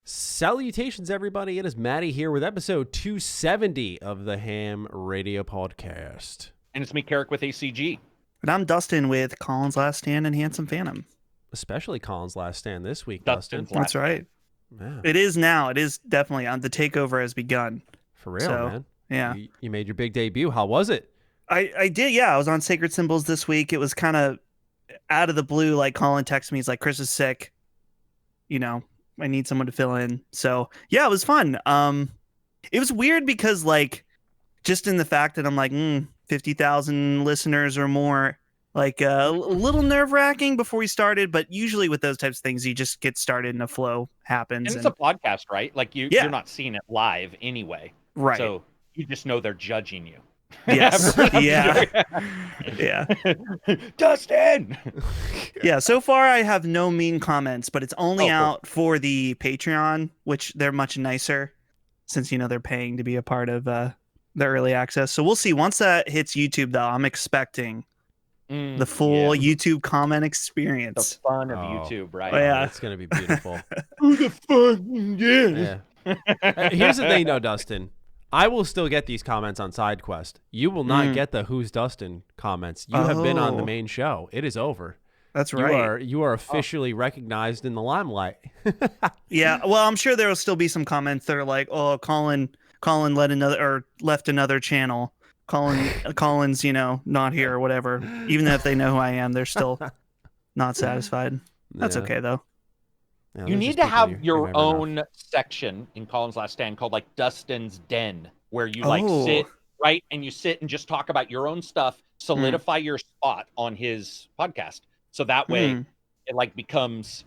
Salutations, everybody. It is Matty here with episode 270 of the H.A.M Radio Podcast. And it's me, Karak with ACG. And I'm Dustin with Colin's Last Stand and Handsome Phantom. Especially Colin's Last Stand this week, Dustin's Dustin. That's right. Yeah. It is now. It is definitely on. The takeover has begun. For real, man. Yeah. You made your big debut. How was it? I did, yeah. I was on Sacred Symbols this week. It was kind of out of the blue. Like, Colin texted me. He's like, Chris is sick. You know, I need someone to fill in. So, yeah, it was fun. It was weird because, like, just in the fact that I'm like, 50,000 listeners or more, like a little nerve-wracking before we started. But usually with those types of things, you just get started and a flow happens. And it's a podcast, right? Like, you're not seeing it live anyway. Right. So you just know they're judging you. Yes. Yeah. Dustin. Yeah. So far, I have no mean comments, but it's only cool. out for the Patreon, which they're much nicer since, you know, they're paying to be a part of the early access. So we'll see. Once that hits YouTube, though, I'm expecting the full YouTube comment experience. The fun of YouTube, right? Oh, yeah. It's going to be beautiful. Who the fuck? Yeah. Here's the thing, though, Dustin. I will still get these comments on SideQuest. You will not get the Who's Dustin comments. You have been on the main show. It is over. That's right. You are officially recognized in the limelight. Yeah. Well, I'm sure there will still be some comments that are like, "Oh, Colin left another channel. Colin's, you know, not here or whatever." Even if they know who I am, they're still not satisfied. That's okay though. Yeah, You need to have your own section in Colin's Last Stand called like Dustin's Den, where you sit, right? And you sit and just talk about your own stuff, solidify your spot on his podcast. So that way it like becomes,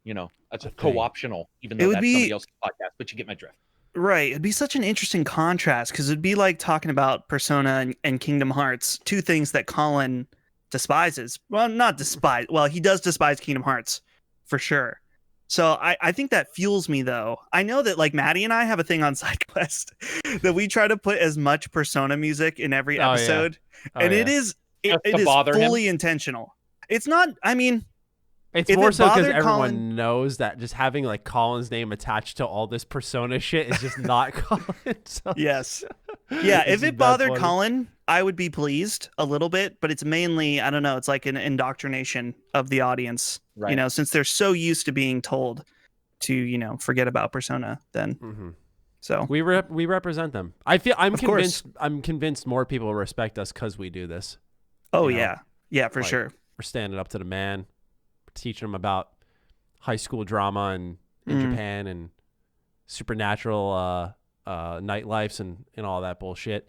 you know, it's a co-optional, even though that's somebody else's podcast, but you get my drift. Right. It'd be such an interesting contrast because it'd be like talking about Persona and Kingdom Hearts, two things that Colin despises. Well, not despise. Well, he does despise Kingdom Hearts for sure. So I think that fuels me, though. I know that, like, Maddie and I have a thing on SideQuest that we try to put as much Persona music in every episode. And it is fully intentional. It's not, I mean... It's more so because everyone knows that just having, like, Colin's name attached to all this Persona shit is just not Colin. So yes. Yeah, if it bothered Colin, I would be pleased a little bit, but it's mainly, I don't know, it's like an indoctrination of the audience, you know, since they're so used to being told to, you know, forget about Persona then. So we represent them. I'm convinced more people respect us because we do this. Oh, yeah. Yeah, for sure. We're standing up to the man. Teaching them about high school drama in Japan and supernatural nightlives and all that bullshit.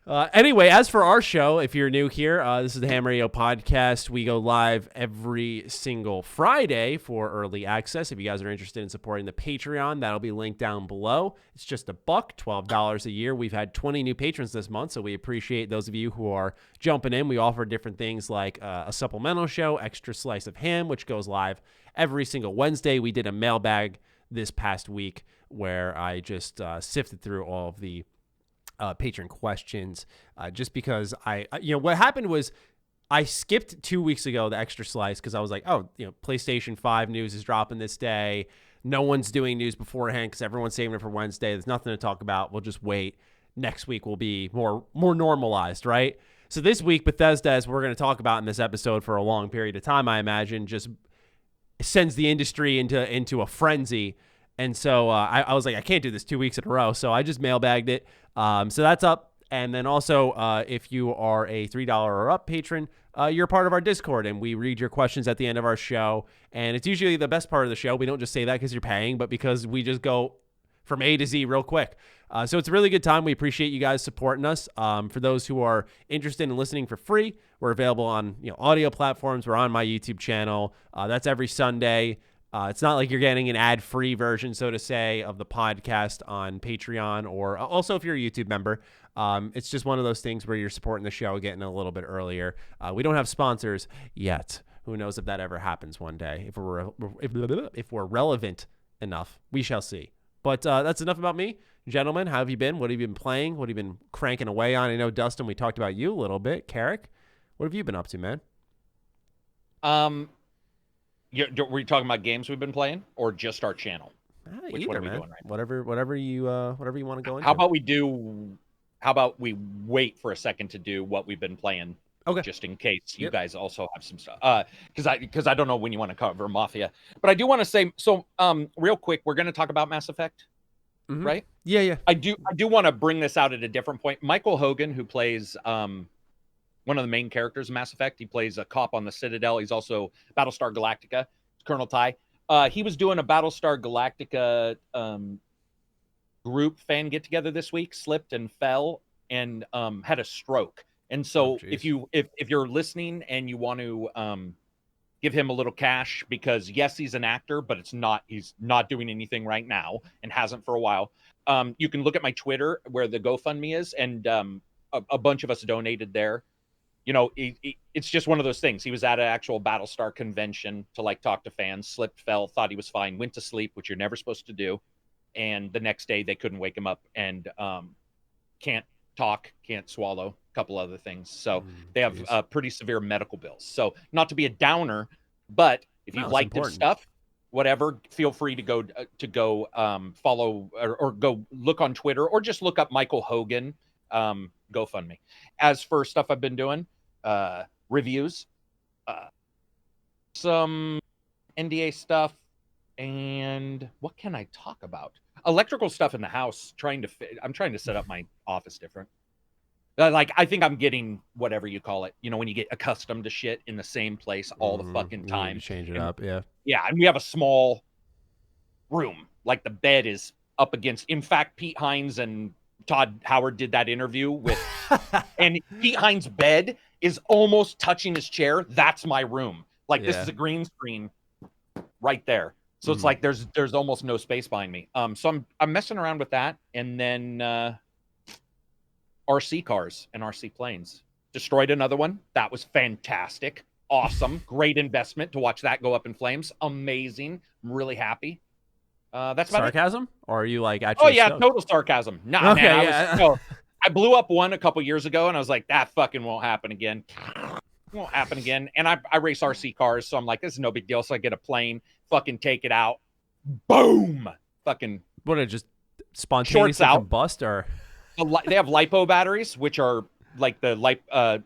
Anyway, as for our show, if you're new here, this is the H.A.M Radio Podcast. We go live every single Friday for early access. If you guys are interested in supporting the Patreon, that'll be linked down below. It's just $1, $12 a year. We've had 20 new patrons this month, so we appreciate those of you who are jumping in. We offer different things like a supplemental show, Extra Slice of Ham, which goes live every single Wednesday. We did a mailbag this past week where I just sifted through all of the patron questions just because what happened was I skipped 2 weeks ago the Extra Slice because I was like, PlayStation 5 news is dropping this day. No one's doing news beforehand because everyone's saving it for Wednesday. There's nothing to talk about. We'll just wait. Next week will be more normalized, right? So this week, Bethesda, as we're going to talk about in this episode for a long period of time, I imagine, just sends the industry into a frenzy. And so I was like, I can't do this 2 weeks in a row. So I just mailbagged it. So that's up. And then also, if you are a $3 or up patron, you're part of our Discord. And we read your questions at the end of our show. And it's usually the best part of the show. We don't just say that because you're paying, but because we just go from A to Z real quick. So it's a really good time. We appreciate you guys supporting us. For those who are interested in listening for free, we're available on audio platforms. We're on my YouTube channel. That's every Sunday. It's not like you're getting an ad-free version, so to say, of the podcast on Patreon or also if you're a YouTube member. It's just one of those things where you're supporting the show, getting a little bit earlier. We don't have sponsors yet. Who knows if that ever happens one day? If we're relevant enough, we shall see. But that's enough about me. Gentlemen, how have you been? What have you been playing? What have you been cranking away on? I know, Dustin, we talked about you a little bit. Karak, what have you been up to, man? Were you talking about games we've been playing or just our channel? Which what are we doing right now? Whatever you want to go into. How about we wait for a second to do what we've been playing? Okay. Just in case you guys also have some stuff. Because I don't know when you want to cover Mafia. But I do want to say, so real quick, we're going to talk about Mass Effect, right? Yeah. I do want to bring this out at a different point. Michael Hogan, who plays one of the main characters in Mass Effect, he plays a cop on the Citadel. He's also Battlestar Galactica, Colonel Ty. He was doing a Battlestar Galactica group fan get together this week, slipped and fell and had a stroke. And so if you're listening and you want to give him a little cash, because yes, he's an actor, but he's not doing anything right now and hasn't for a while. You can look at my Twitter where the GoFundMe is, and a bunch of us donated there. You know, it's just one of those things. He was at an actual Battlestar convention to like talk to fans, slipped, fell, thought he was fine, went to sleep, which you're never supposed to do. And the next day they couldn't wake him up, and can't talk, can't swallow, a couple other things. So they have pretty severe medical bills. So not to be a downer, but if you liked his stuff, whatever, feel free to go follow or go look on Twitter, or just look up Michael Hogan GoFundMe. As for stuff I've been doing, reviews, some NDA stuff, and what can I talk about? Electrical stuff in the house. I'm trying to set up my office different. Like, I think I'm getting whatever you call it. You know, when you get accustomed to shit in the same place all the fucking time. You change it up, yeah. Yeah, and we have a small room. Like, the bed is up against. In fact, Pete Hines and Todd Howard did that interview with, and Pete Hines' bed is almost touching his chair. That's my room. Like, this is a green screen right there. So it's like there's almost no space behind me. So I'm messing around with that, and then RC cars and RC planes. Destroyed another one. That was fantastic, awesome, great investment to watch that go up in flames. Amazing. I'm really happy. That's about sarcasm, or are you like actually? Oh yeah, stoked? total sarcasm. Nah, okay, man. I blew up one a couple years ago, and I was like, that fucking won't happen again. Won't happen again. And I race RC cars, so I'm like, this is no big deal. So I get a plane, fucking take it out, boom, fucking. What, it just spontaneously combust, or? They have lipo batteries, which are like the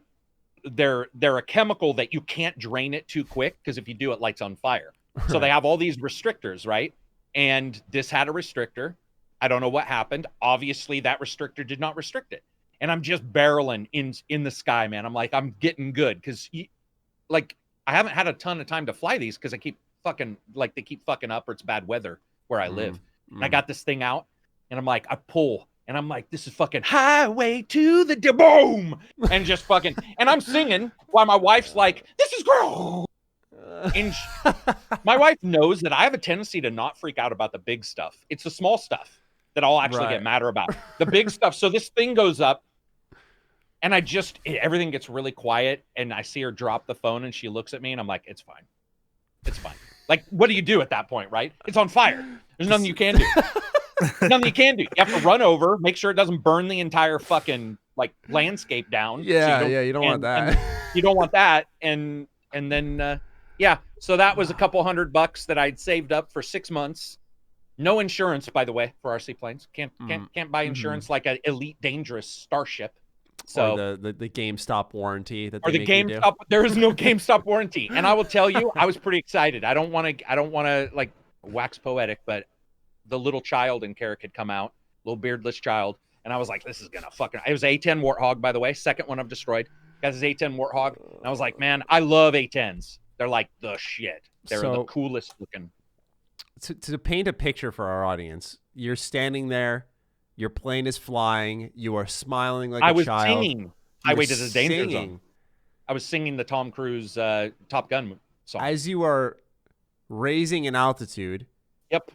they're a chemical that you can't drain it too quick, because if you do, it lights on fire. So they have all these restrictors, right? And this had a restrictor. I don't know what happened. Obviously, that restrictor did not restrict it. And I'm just barreling in the sky, man. I'm like, I'm getting good, because like, I haven't had a ton of time to fly these, because I keep fucking, like, they keep fucking up, or it's bad weather where I live. And I got this thing out, and I'm like, I pull, and I'm like, this is fucking highway to the boom, and just fucking, and I'm singing while my wife's like, this is great. And my wife knows that I have a tendency to not freak out about the big stuff. It's the small stuff that I'll actually get madder about. The big stuff. So this thing goes up, and everything gets really quiet, and I see her drop the phone, and she looks at me, and I'm like, it's fine. It's fine. Like, what do you do at that point, right? It's on fire. There's nothing you can do. There's nothing you can do. You have to run over, make sure it doesn't burn the entire fucking, like, landscape down. Yeah, you don't want that. You don't want that. And then, so that was a couple $100 that I'd saved up for 6 months. No insurance, by the way, for RC planes. Can't buy insurance like an Elite Dangerous Starship. So or the GameStop warranty that they or the GameStop. There is no GameStop warranty, and I will tell you, I was pretty excited. I don't want to like wax poetic, but the little child in Karak had come out, little beardless child, and I was like, this is gonna fucking. It was A10 Warthog, by the way, second one I've destroyed. Got his A10 Warthog, and I was like, man, I love A10s. They're like the shit. They're the coolest looking. To paint a picture for our audience, you're standing there, your plane is flying, you are smiling like a child. I was singing Highway to the Danger Zone. I was singing the Tom Cruise Top Gun song. As you are raising in altitude,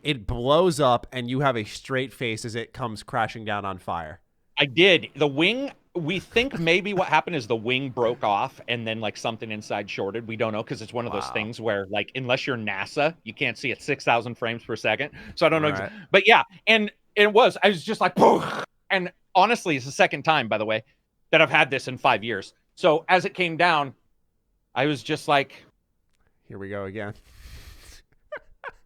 it blows up, and you have a straight face as it comes crashing down on fire. I did. The wing, we think maybe what happened is the wing broke off, and then like something inside shorted. We don't know, because it's one of those things where, like, unless you're NASA, you can't see at 6,000 frames per second. So I don't know. Right. But yeah, and I was just like, poof. And honestly, it's the second time, by the way, that I've had this in 5 years. So as it came down, I was just like, here we go again.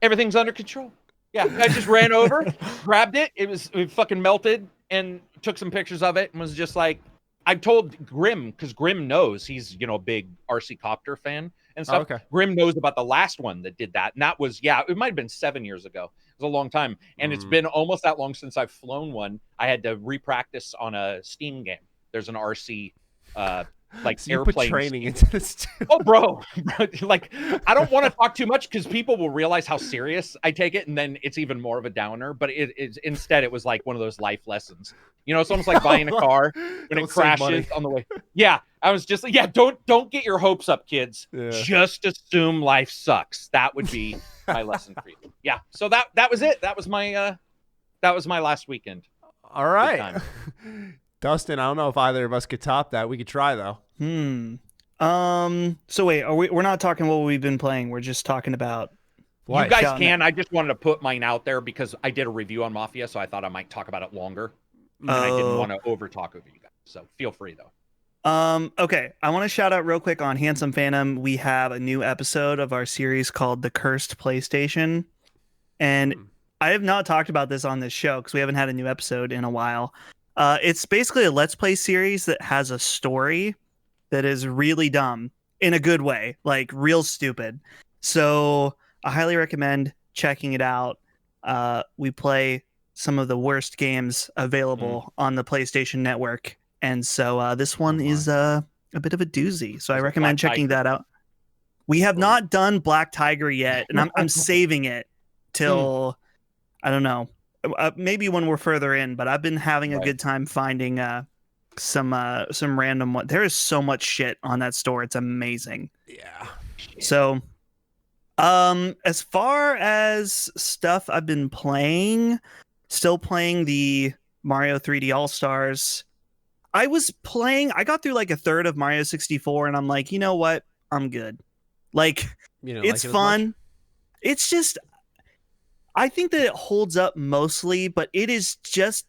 Everything's under control. Yeah, I just ran over, grabbed it. It fucking melted, and took some pictures of it, and was just like, I told Grim, because Grim knows, he's a big RC Copter fan and stuff. Okay. Grim knows about the last one that did that, and that was it might have been 7 years ago. It was a long time, and it's been almost that long since I've flown one. I had to repractice on a Steam game. There's an RC like So you airplane put training into this too. Oh, bro. Like, I don't want to talk too much because people will realize how serious I take it, and then it's even more of a downer. But instead, it was like one of those life lessons. It's almost like buying a car when it crashes on the way. Yeah, I was just like, don't get your hopes up, kids. Yeah. Just assume life sucks. That would be my lesson for you. Yeah. So that was it. That was my last weekend. All right. Dustin, I don't know if either of us could top that. We could try though. So wait, we're not talking what we've been playing. We're just talking about what? You guys can. I just wanted to put mine out there because I did a review on Mafia, so I thought I might talk about it longer. And I didn't want to over talk over you guys. So feel free though. Okay. I want to shout out real quick on Handsome Phantom. We have a new episode of our series called The Cursed PlayStation. And I have not talked about this on this show because we haven't had a new episode in a while. It's basically a Let's Play series that has a story that is really dumb in a good way, like real stupid. So I highly recommend checking it out. We play some of the worst games available on the PlayStation Network. And so this one is a bit of a doozy. So I recommend checking that out. We have not done Black Tiger yet, and I'm saving it till, I don't know, maybe when we're further in, but I've been having a good time finding some random one. There is so much shit on that store. It's amazing. Yeah. So as far as stuff I've been playing, still playing the Mario 3D All-Stars. I got through like a third of Mario 64 and I'm like, you know what? I'm good. Like, it's fun. It's just, I think that it holds up mostly, but it is just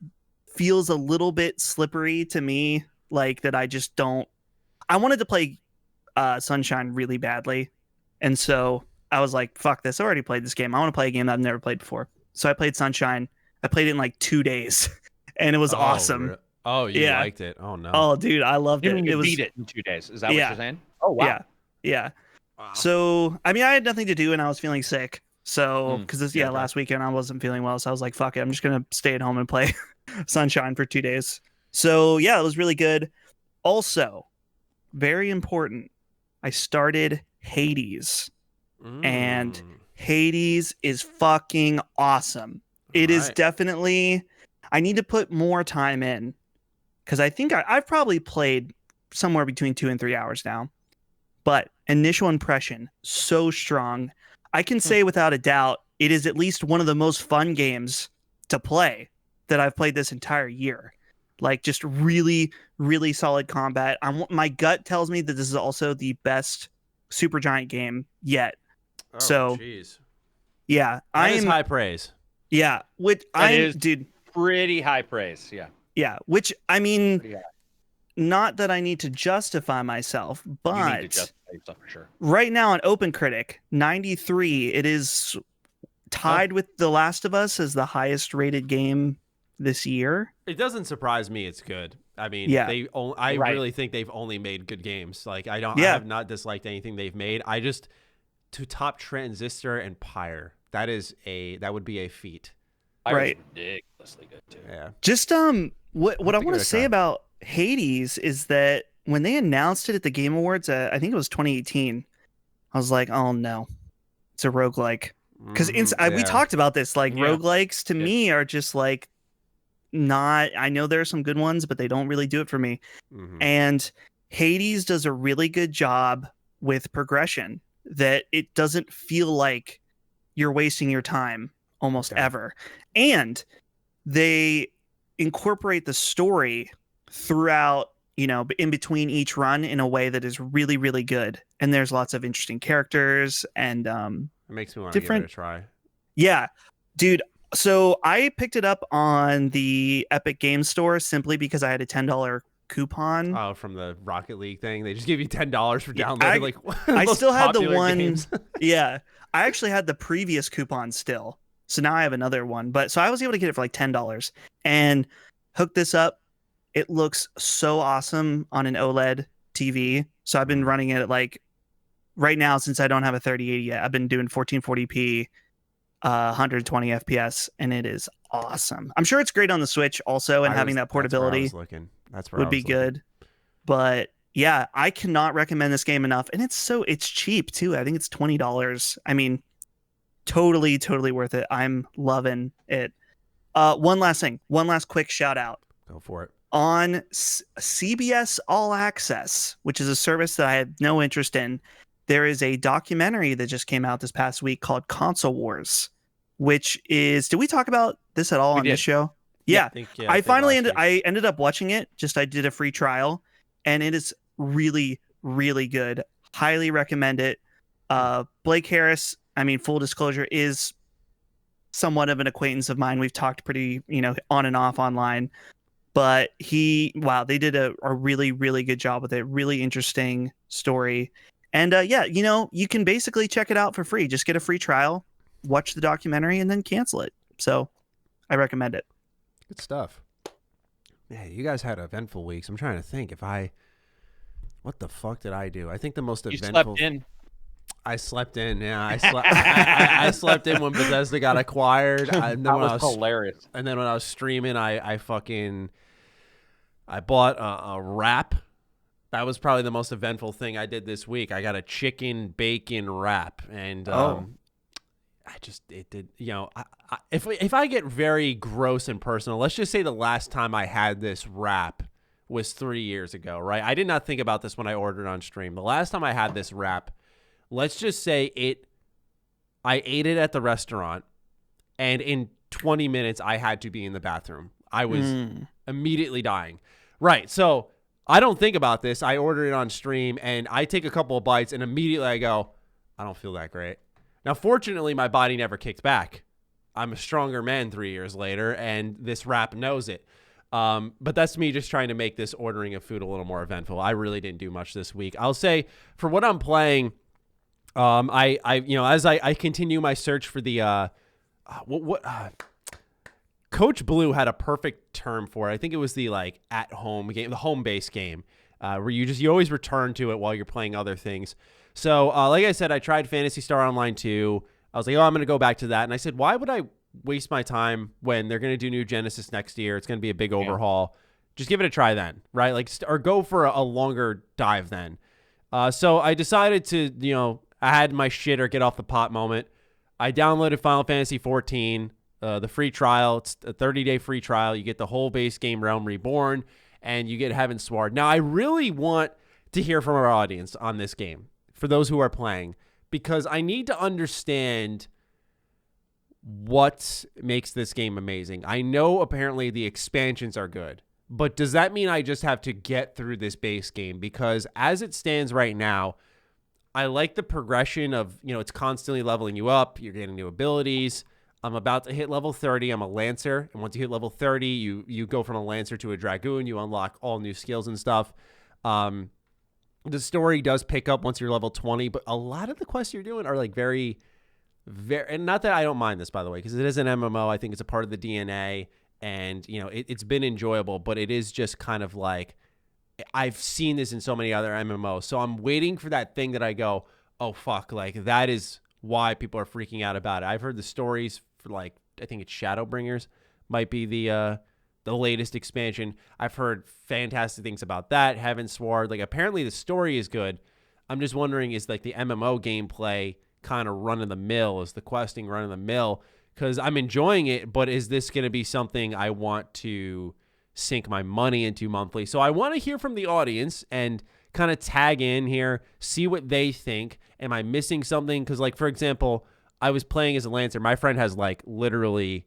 feels a little bit slippery to me. Like that I just don't, I wanted to play Sunshine really badly. And so I was like, fuck this. I already played this game. I want to play a game that I've never played before. So I played Sunshine. I played it in like 2 days and it was awesome. Oh, you liked it. Oh no. Oh dude, I loved it. You beat it in 2 days. Is that what you're saying? Oh wow. Yeah. Wow. So, I mean, I had nothing to do and I was feeling sick. So, because last weekend I wasn't feeling well. So I was like, fuck it. I'm just going to stay at home and play Sunshine for 2 days. So, yeah, it was really good. Also, very important, I started Hades. And Hades is fucking awesome. It is definitely, I need to put more time in. Because I think I've probably played somewhere between 2 and 3 hours now. But initial impression, so strong. I can say without a doubt, it is at least one of the most fun games to play that I've played this entire year. Like, just really, really solid combat. My gut tells me that this is also the best Supergiant game yet. Oh, so, geez. Yeah. That is high praise. Yeah. Dude, pretty high praise. Yeah. Yeah. Which, I mean, not that I need to justify myself, but you need to justify yourself for sure. Right now on OpenCritic, 93, it is tied with The Last of Us as the highest rated game this year. It doesn't surprise me. It's good. I mean, I really think they've only made good games. Like, I have not disliked anything they've made. To top Transistor and Pyre, that would be a feat. Right. Ridiculously good too. Yeah. Just what I want to say about Hades is that when they announced it at the Game Awards, I think it was 2018, I was like, oh no, it's a roguelike. Because we talked about this, like roguelikes to me are just like not, I know there are some good ones, but they don't really do it for me. And Hades does a really good job with progression, that it doesn't feel like you're wasting your time almost ever. And they incorporate the story throughout, in between each run in a way that is really, really good. And there's lots of interesting characters and it makes me want to give it a try. Yeah, dude. So I picked it up on the Epic Games Store simply because I had a $10 coupon. Oh, from the Rocket League thing. They just give you $10 for downloading. I still had the one. Yeah, I actually had the previous coupon still. So now I have another one. But so I was able to get it for like $10 and hook this up. It looks so awesome on an OLED TV. So I've been running it at like right now, since I don't have a 3080 yet, I've been doing 1440p, 120 FPS, and it is awesome. I'm sure it's great on the Switch also, and having that portability would be good. But yeah, I cannot recommend this game enough, and it's cheap too. I think it's $20. I mean, totally worth it. I'm loving it. One last quick shout out. Go for it. On CBS All Access, which is a service that I had no interest in, there is a documentary that just came out this past week called Console Wars, which is, did we talk about this at all on this show? Yeah. I ended up watching it. I did a free trial, and it is really, really good. Highly recommend it. Blake Harris, I mean, full disclosure, is somewhat of an acquaintance of mine. We've talked pretty, on and off online, but they did a really, really good job with it. Really interesting story. And you can basically check it out for free. Just get a free trial, watch the documentary, and then cancel it. So I recommend it. Good stuff. Yeah, you guys had eventful weeks. I'm trying to think what the fuck did I do? I think the most eventful. You slept in. I slept in. Yeah, I slept in when Bethesda got acquired. That was hilarious. And then when I was streaming, I bought a wrap. That was probably the most eventful thing I did this week. I got a chicken bacon wrap, and if I get very gross and personal, let's just say the last time I had this wrap was 3 years ago, right? I did not think about this when I ordered on stream. The last time I had this wrap, let's just say I ate it at the restaurant, and in 20 minutes I had to be in the bathroom. I was immediately dying. Right, so I don't think about this. I order it on stream, and I take a couple of bites, and immediately I go, I don't feel that great. Now, fortunately, my body never kicked back. I'm a stronger man 3 years later, and this wrap knows it. But that's me just trying to make this ordering of food a little more eventful. I really didn't do much this week. I'll say for what I'm playing, as I continue my search for the Coach Blue had a perfect term for it. I think it was the at-home game, the home-based game, where you always return to it while you're playing other things. So, like I said, I tried Phantasy Star Online 2. I was like, I'm going to go back to that. And I said, why would I waste my time when they're going to do New Genesis next year? It's going to be a big overhaul. Just give it a try then, right? Or go for a longer dive then. So I decided to, I had my shit or get off the pot moment. I downloaded Final Fantasy 14. The free trial, it's a 30-day free trial. You get the whole base game Realm Reborn, and you get Heavensward. Now, I really want to hear from our audience on this game, for those who are playing, because I need to understand what makes this game amazing. I know apparently the expansions are good, but does that mean I just have to get through this base game? Because as it stands right now, I like the progression of, it's constantly leveling you up. You're getting new abilities. I'm about to hit level 30. I'm a Lancer. And once you hit level 30, you go from a Lancer to a Dragoon. You unlock all new skills and stuff. The story does pick up once you're level 20, but a lot of the quests you're doing are very, very, and not that I don't mind this, by the way, because it is an MMO. I think it's a part of the DNA, and, it's been enjoyable, but it is just kind of I've seen this in so many other MMOs. So I'm waiting for that thing that I go, oh, fuck, that is why people are freaking out about it. I've heard the stories for I think it's Shadowbringers might be the latest expansion. I've heard fantastic things about that. Heavensward, apparently the story is good. I'm just wondering, is the MMO gameplay kind of run of the mill? Is the questing run of the mill? Because I'm enjoying it, but is this going to be something I want to sink my money into monthly? So I want to hear from the audience and kind of tag in here, see what they think. Am I missing something? Because for example, I was playing as a Lancer. My friend has literally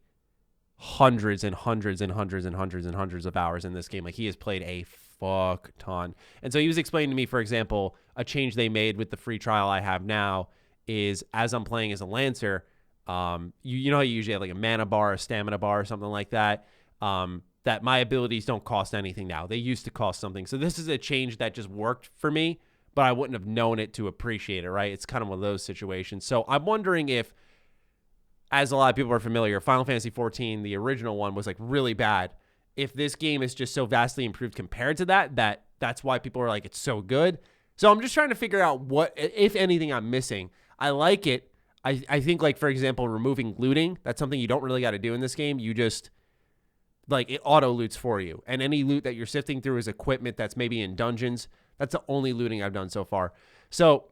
hundreds and hundreds and hundreds and hundreds and hundreds of hours in this game. He has played a fuck ton. And so he was explaining to me, for example, a change they made with the free trial I have now is, as I'm playing as a Lancer, you know how you usually have a mana bar, a stamina bar, or something like that, that my abilities don't cost anything now. They used to cost something. So this is a change that just worked for me, but I wouldn't have known it to appreciate it, right? It's kind of one of those situations. So I'm wondering if as a lot of people are familiar, Final Fantasy 14, the original one, was like really bad. If this game is just so vastly improved compared to that's why people are like, it's so good. So I'm just trying to figure out what, if anything, I'm missing. I like it. I think, like, for example, removing looting, that's something you don't really got to do in this game. You just, like, it auto loots for you. And any loot that you're sifting through is equipment that's maybe in dungeons. That's the only looting I've done so far. So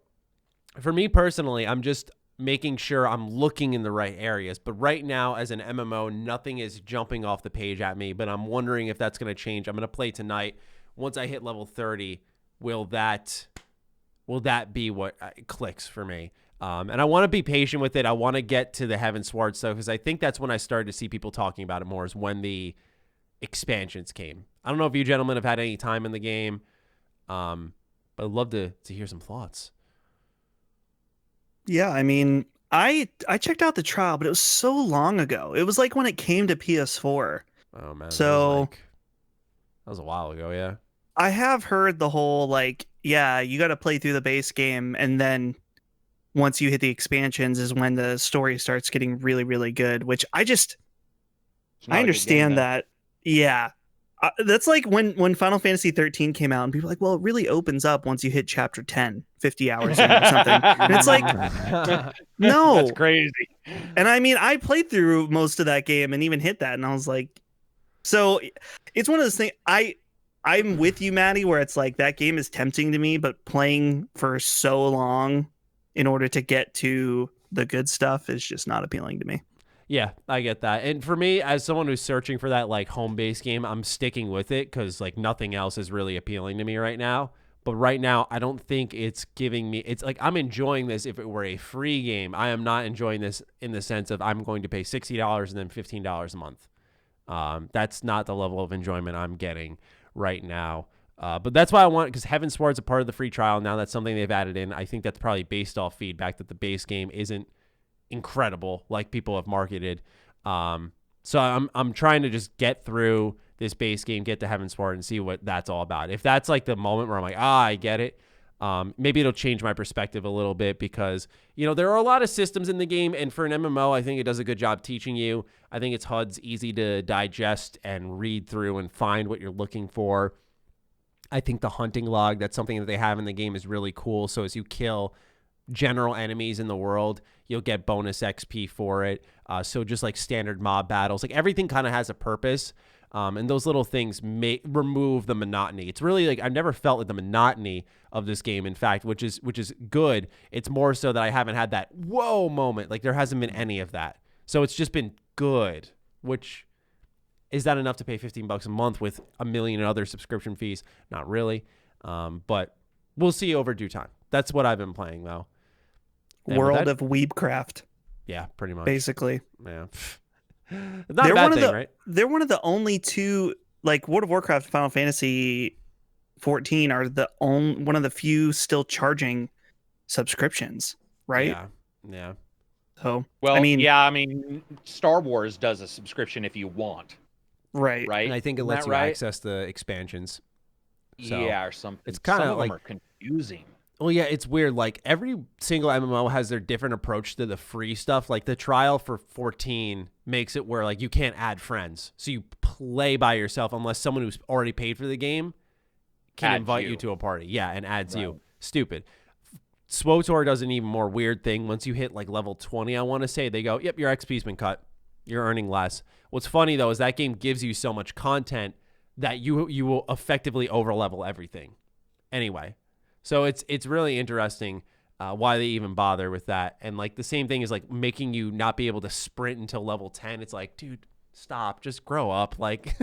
for me personally, I'm just making sure I'm looking in the right areas. But right now, as an MMO, nothing is jumping off the page at me. But I'm wondering if that's going to change. I'm going to play tonight. Once I hit level 30, will that be what clicks for me? And I want to be patient with it. I want to get to the Heavensward stuff because I think that's when I started to see people talking about it more, is when the expansions came. I don't know if you gentlemen have had any time in the game, but I'd love to hear some thoughts. Yeah, I mean, I checked out the trial, but it was so long ago. It was like when it came to PS4. Oh, man. So that was a while ago, yeah. I have heard the whole, like, yeah, you got to play through the base game, and then once you hit the expansions is when the story starts getting really, really good, which I understand that. Yeah. That's like when Final Fantasy 13 came out and people were like, well, it really opens up once you hit chapter 10, 50 hours in or something. And it's like, no. That's crazy. And I mean, I played through most of that game and even hit that. And I was like, so it's one of those things. I'm with you, Maddie, where it's like that game is tempting to me, but playing for so long in order to get to the good stuff is just not appealing to me. Yeah, I get that. And for me, as someone who's searching for that like home-based game, I'm sticking with it because like nothing else is really appealing to me right now. But right now, I don't think it's giving me, it's like I'm enjoying this if it were a free game. I am not enjoying this in the sense of I'm going to pay $60 and then $15 a month. That's not the level of enjoyment I'm getting right now. But that's why I want, because Heavensward's a part of the free trial. Now that's something they've added in. I think that's probably based off feedback that the base game isn't incredible like people have marketed. So I'm trying to just get through this base game, get to Heavensward, and see what that's all about. If that's like the moment where I'm like, I get it, maybe it'll change my perspective a little bit because, you know, there are a lot of systems in the game, and for an MMO, I think it does a good job teaching you. I think its HUD's easy to digest and read through and find what you're looking for. I think the hunting log, that's something that they have in the game, is really cool. So as you kill general enemies in the world, you'll get bonus XP for it. So just like standard mob battles, like everything kind of has a purpose. And those little things remove the monotony. It's really like I've never felt like the monotony of this game, in fact, which is good. It's more so that I haven't had that whoa moment. Like there hasn't been any of that. So it's just been good, which is that enough to pay $15 a month with a million other subscription fees? Not really. But we'll see over due time. That's what I've been playing though. And World of Weebcraft. Yeah, pretty much. Basically. Yeah. Not a bad thing, right? They're one of the only two, like World of Warcraft and Final Fantasy 14 are one of the few still charging subscriptions, right? Yeah. So, well, I mean, Star Wars does a subscription if you want. Right. And I think it lets you access the expansions. So yeah, or something. It's kind of like are confusing. Well, yeah, it's weird. Like every single MMO has their different approach to the free stuff. Like the trial for 14 makes it where like you can't add friends. So you play by yourself unless someone who's already paid for the game can invite you to a party. Yeah, and adds you. Stupid. SWTOR does an even more weird thing. Once you hit like level 20, I want to say, they go, yep, your XP's been cut. You're earning less. What's funny though is that game gives you so much content that you will effectively overlevel everything. Anyway. So it's really interesting why they even bother with that. And like the same thing is like making you not be able to sprint until level 10. It's like, dude, stop, just grow up. Like,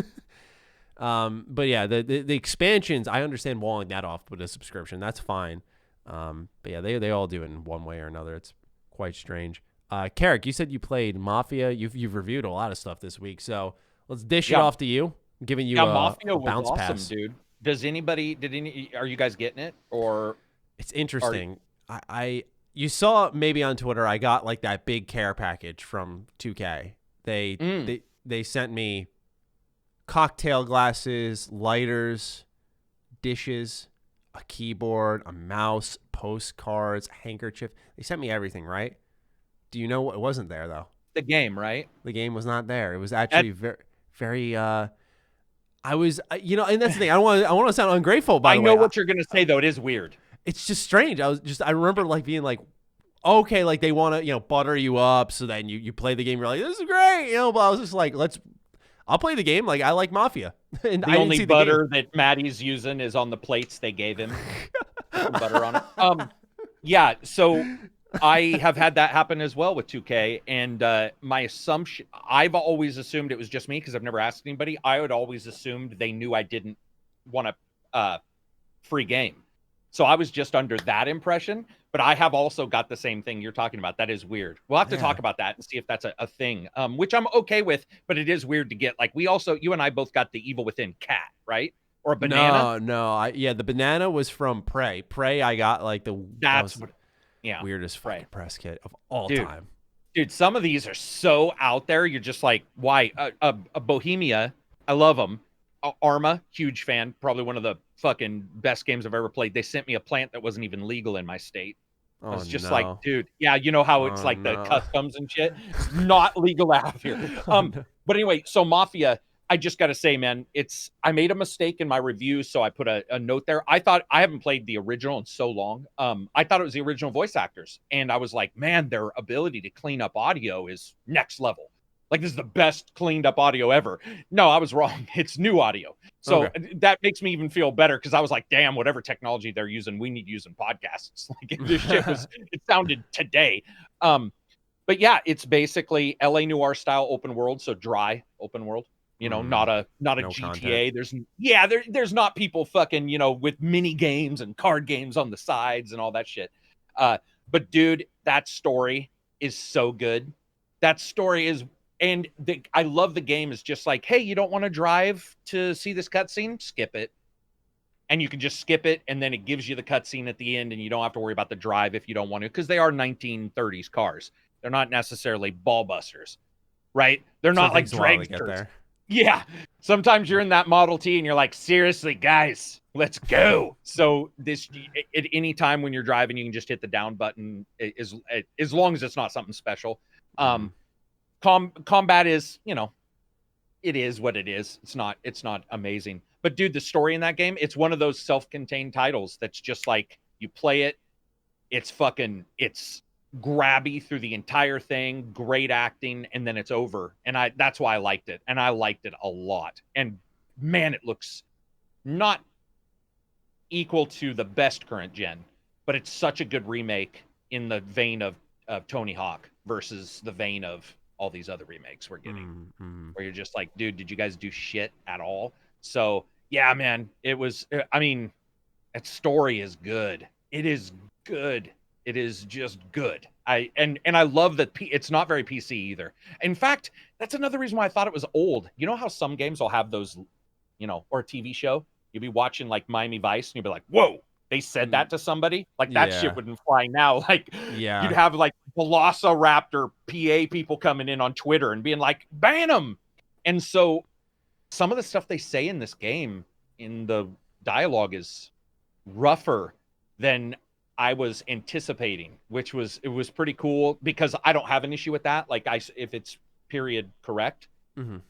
but yeah, the expansions, I understand walling that off with a subscription. That's fine. But yeah, they all do it in one way or another. It's quite strange. Karak, you said you played Mafia. You've reviewed a lot of stuff this week. So let's dish it off to you. I'm giving you a bounce pass. Dude. Are you guys getting it or? It's interesting. You saw maybe on Twitter, I got like that big care package from 2K. They sent me cocktail glasses, lighters, dishes, a keyboard, a mouse, postcards, handkerchief. They sent me everything, right? Do you know what wasn't there though? the game, right? The game was not there. It was actually very. I was, and that's the thing. I want to sound ungrateful. By the way, I know what you're gonna say though. It is weird. It's just strange. I remember like being like, okay, like they want to, butter you up, so then you play the game. You're like, this is great, But I was just like, I'll play the game. Like I like Mafia. And the only butter that Maddie's using is on the plates they gave him. Butter on it. Yeah. So I have had that happen as well with 2K, and my assumption, I've always assumed it was just me because I've never asked anybody. I would always assumed they knew I didn't want a free game. So I was just under that impression, but I have also got the same thing you're talking about. That is weird. We'll have to talk about that and see if that's a thing, which I'm okay with, but it is weird to get, like, you and I both got the Evil Within cat, right? Or a banana? No. The banana was from Prey. Prey, I got like weirdest fucking press kit of all time. Dude, some of these are so out there. You're just like, why? A Bohemia, I love them. Arma, huge fan. Probably one of the fucking best games I've ever played. They sent me a plant that wasn't even legal in my state. I was just like, dude, yeah, you know how it's the customs and shit? It's not legal out here. But anyway, so Mafia, I just got to say, man, I made a mistake in my review, so I put a note there. I haven't played the original in so long. I thought it was the original voice actors. And I was like, man, their ability to clean up audio is next level. Like, this is the best cleaned up audio ever. No, I was wrong. It's new audio. So that makes me even feel better because I was like, damn, whatever technology they're using, we need to use in podcasts. Like, this shit it sounded today. But yeah, it's basically LA Noire style open world. So dry open world, not a GTA. Content. There's not people fucking, with mini games and card games on the sides and all that shit. But dude, that story is so good. That story is, and I love the game is just like, hey, you don't want to drive to see this cutscene? Skip it. And you can just skip it, and then it gives you the cutscene at the end, and you don't have to worry about the drive if you don't want to, because they are 1930s cars. They're not necessarily ball busters, right? They're not like dragsters. Yeah. Sometimes you're in that Model T, and you're like, seriously, guys, let's go. So this, at any time when you're driving, you can just hit the down button, as long as it's not something special. Combat is, it is what it is. It's not amazing. But dude, the story in that game, it's one of those self-contained titles that's just like, you play it, it's grabby through the entire thing, great acting, and then it's over. And that's why I liked it. And I liked it a lot. And man, it looks not equal to the best current gen, but it's such a good remake in the vein of Tony Hawk versus the vein of all these other remakes we're getting, where you're just like, dude, did you guys do shit at all? So yeah, man, that story is good. It is good. It is just good. I love that it's not very PC either. In fact, that's another reason why I thought it was old. You know how some games will have those, or a TV show, you'll be watching like Miami Vice and you'll be like, whoa, they said that to somebody? Like, that shit wouldn't fly now. Like, you'd have like Velociraptor PA people coming in on Twitter and being like, ban them. And so some of the stuff they say in this game in the dialogue is rougher than I was anticipating, it was pretty cool because I don't have an issue with that. Like, if it's period correct, I'm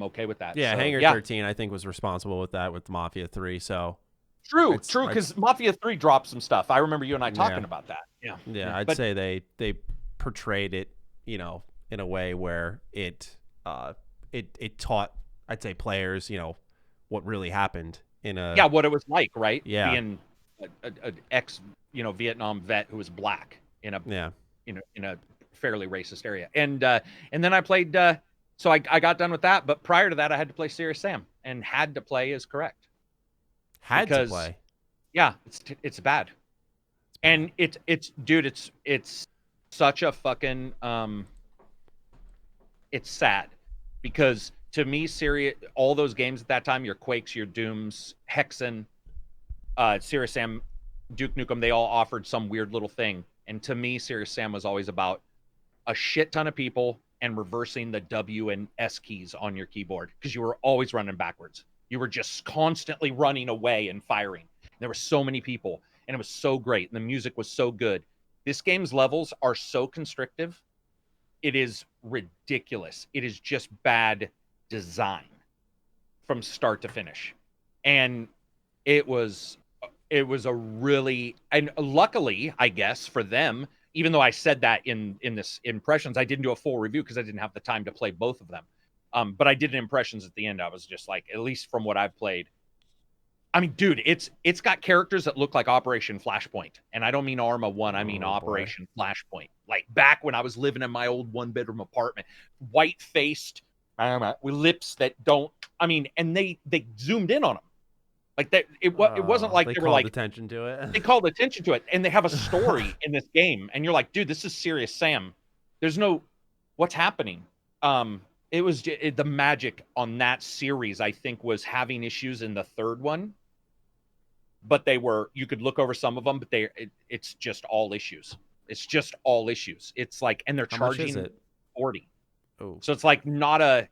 okay with that. Yeah, so, Hangar 13, I think, was responsible with that with Mafia 3. So true, because Mafia 3 dropped some stuff. I remember you and I talking about that. Yeah, I'd say they portrayed it, in a way where it taught, I'd say, players, what really happened in what it was like, right? Yeah, being an ex, Vietnam vet who was black in a fairly racist area, and then I played. So I got done with that, but prior to that, I had to play Serious Sam, and had to play is correct. To play. Yeah, it's bad. And it's such a fucking it's sad because to me, all those games at that time, your Quakes, your Dooms, Hexen, Serious Sam, Duke Nukem, they all offered some weird little thing. And to me, Serious Sam was always about a shit ton of people and reversing the W and S keys on your keyboard because you were always running backwards. You were just constantly running away and firing. There were so many people, and it was so great, and the music was so good. This game's levels are so constrictive. It is ridiculous. It is just bad design from start to finish. And it was a really, and luckily, I guess, for them, even though I said that in this impressions, I didn't do a full review because I didn't have the time to play both of them. But I did an impressions at the end. I was just like, at least from what I've played, I mean, dude, it's got characters that look like Operation Flashpoint. And I don't mean Arma 1, I mean Operation Flashpoint. Like back when I was living in my old 1-bedroom apartment, white-faced, with lips that don't, I mean, and they zoomed in on them. Like that, it wasn't like they were like attention to it. They called attention to it, and they have a story in this game, and you're like, dude, this is Serious Sam. There's no, what's happening? It was the magic on that series, I think, was having issues in the third one, but you could look over some of them, but it's just all issues. It's just all issues. It's like, and they're charging 40. Oh, so it's like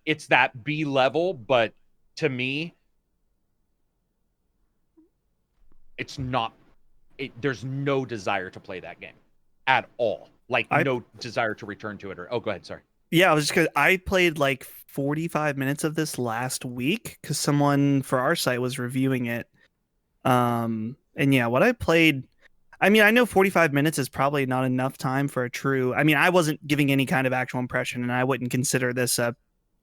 it's that B level, but to me, it's not. There's no desire to play that game at all. Like no desire to return to it. Go ahead. Sorry. Yeah, I played like 45 minutes of this last week because someone for our site was reviewing it. And yeah, what I played, I mean, I know 45 minutes is probably not enough time for a true. I mean, I wasn't giving any kind of actual impression, and I wouldn't consider this a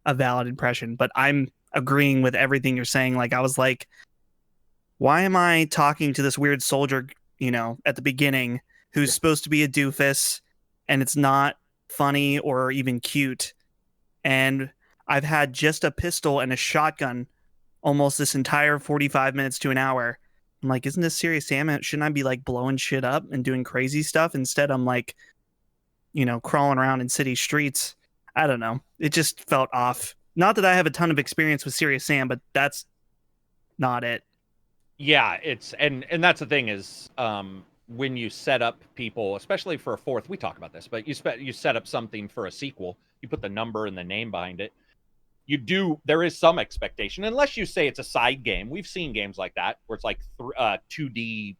valid impression. But I'm agreeing with everything you're saying. Like, I was like, why am I talking to this weird soldier, at the beginning who's supposed to be a doofus, and it's not funny or even cute? And I've had just a pistol and a shotgun almost this entire 45 minutes to an hour. I'm like, isn't this Serious Sam? Shouldn't I be like blowing shit up and doing crazy stuff? Instead, I'm like, crawling around in city streets. I don't know. It just felt off. Not that I have a ton of experience with Serious Sam, but that's not it. Yeah, and that's the thing is, when you set up people, especially for a fourth, we talk about this, but you set up something for a sequel, you put the number and the name behind it. There is some expectation, unless you say it's a side game. We've seen games like that where it's like 2D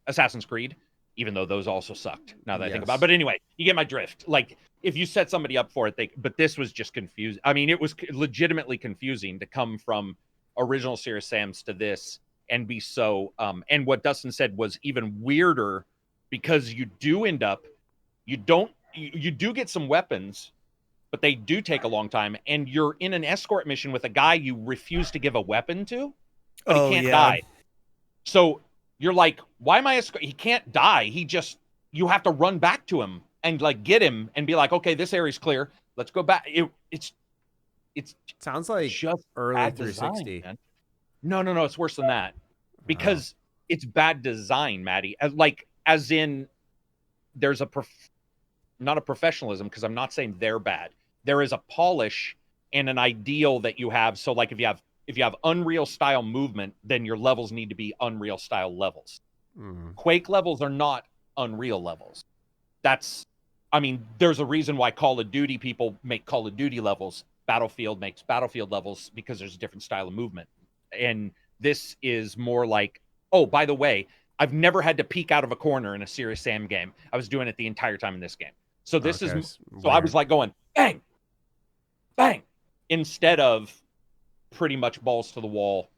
Assassin's Creed, even though those also sucked now that I think about it. But anyway, you get my drift. Like if you set somebody up for it, but this was just confusing. I mean, it was legitimately confusing to come from original Serious Sam's to this and be so, and what Dustin said was even weirder because you do end up, you do get some weapons, but they do take a long time, and you're in an escort mission with a guy you refuse to give a weapon to, but he can't die. So you're like, why am I he can't die. You have to run back to him and like get him and be like, okay, this area's clear. Let's go back. It sounds like just early 360. Design, no, it's worse than that because it's bad design, Maddie. Like, as in, there's not a professionalism, because I'm not saying they're bad. There is a polish and an ideal that you have. So like if you have Unreal style movement, then your levels need to be Unreal style levels. Quake levels are not Unreal levels. There's a reason why Call of Duty people make Call of Duty levels. Battlefield makes Battlefield levels because there's a different style of movement. And this is more like, oh, by the way, I've never had to peek out of a corner in a Serious Sam game. I was doing it the entire time in this game. So this is, so I was like going, bang, bang, instead of pretty much balls to the wall,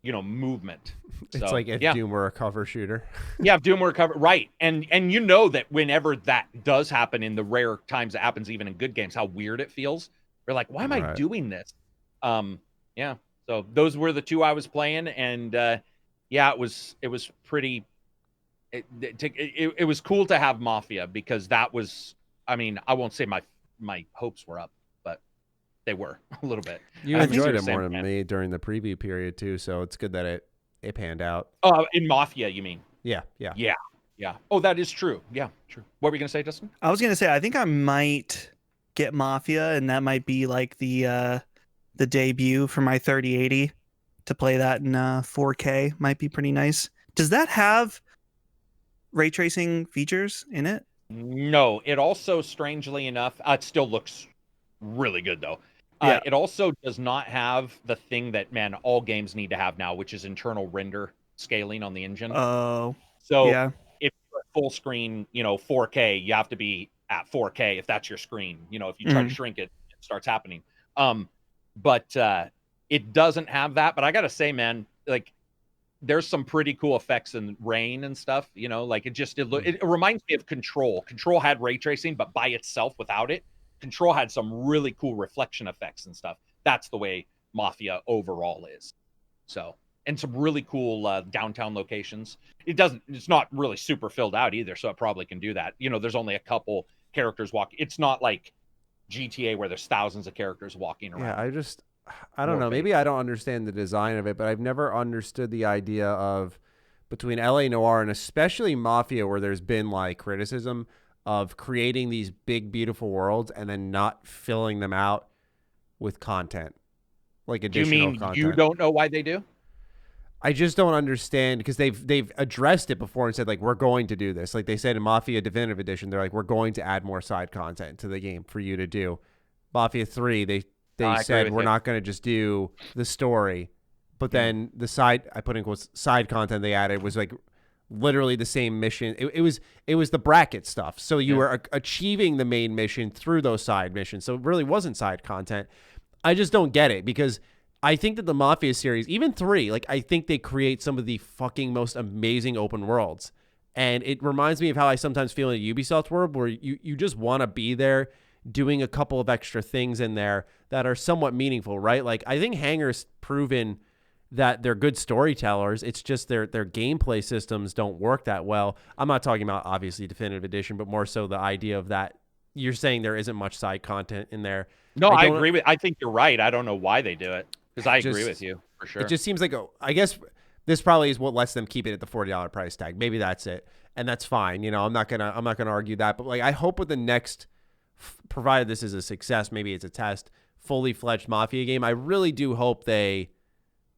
movement. It's like if Doom were a cover shooter. Yeah, if Doom were a cover, right. And that whenever that does happen, in the rare times it happens, even in good games, how weird it feels. We're like, why am I doing this? Yeah. So those were the two I was playing, and it was pretty. It was cool to have Mafia, because that was, I won't say my hopes were up, but they were a little bit. You enjoyed it more than me during the preview period too, so it's good that it panned out. Oh, in Mafia, you mean? Yeah. Oh, that is true. Yeah, true. What were you gonna say, Dustin? I was gonna say, I think I might get Mafia, and that might be like the debut for my 3080 to play that in 4K. Might be pretty nice. Does that have ray tracing features in it? No, it also, strangely enough, it still looks really good though. It also does not have the thing that, man, all games need to have now, which is internal render scaling on the engine. Oh, so if you're full screen, 4K, you have to be at 4K if that's your screen. You know, if you try to shrink it, it starts happening. But it doesn't have that. But I gotta say, man, like there's some pretty cool effects in rain and stuff. You know, like it reminds me of Control. Control had ray tracing, but by itself without it, Control had some really cool reflection effects and stuff. That's the way Mafia overall is. So, and some really cool downtown locations. It's not really super filled out either, so it probably can do that. You know, there's only a couple characters walking. It's not like GTA where there's thousands of characters walking around. Yeah, I don't know. Maybe I don't understand the design of it, but I've never understood the idea of between LA Noire and especially Mafia, where there's been like criticism of creating these big, beautiful worlds and then not filling them out with content, like additional content. You don't know why they do? I just don't understand, because they've addressed it before and said, like, we're going to do this. Like they said in Mafia Definitive Edition, they're like, we're going to add more side content to the game for you to do. Mafia 3, they said we're not going to just do the story, but then the side, I put in quotes, side content they added was like literally the same mission. It was the bracket stuff. So you were achieving the main mission through those side missions. So it really wasn't side content. I just don't get it, because I think that the Mafia series, even 3, like I think they create some of the fucking most amazing open worlds. And it reminds me of how I sometimes feel in a Ubisoft world, where you just want to be there doing a couple of extra things in there that are somewhat meaningful, right? Like I think Hangar's proven that they're good storytellers. It's just their gameplay systems don't work that well. I'm not talking about obviously Definitive Edition, but more so the idea of that you're saying there isn't much side content in there. No, I agree I think you're right. I don't know why they do it, because I agree with you for sure. It just seems like, I guess this probably is what lets them keep it at the $40 price tag. Maybe that's it. And that's fine. You know, I'm not going to argue that, but like, I hope with the next, provided this is a success, maybe it's a test, fully fledged Mafia game, I really do hope they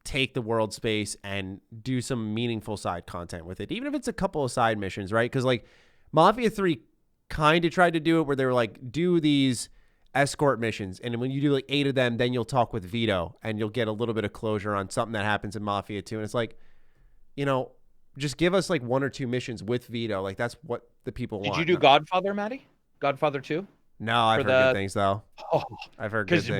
take the world space and do some meaningful side content with it, even if it's a couple of side missions, right? Because like Mafia 3 kind of tried to do it where they were like, do these escort missions, and when you do like 8 of them, then you'll talk with Vito and you'll get a little bit of closure on something that happens in Mafia 2. And it's like, you know, just give us like 1 or 2 missions with Vito. Like that's what the people want. Did you do Godfather, Matty? Godfather 2? No, I've heard good things though. Oh, I've heard good things.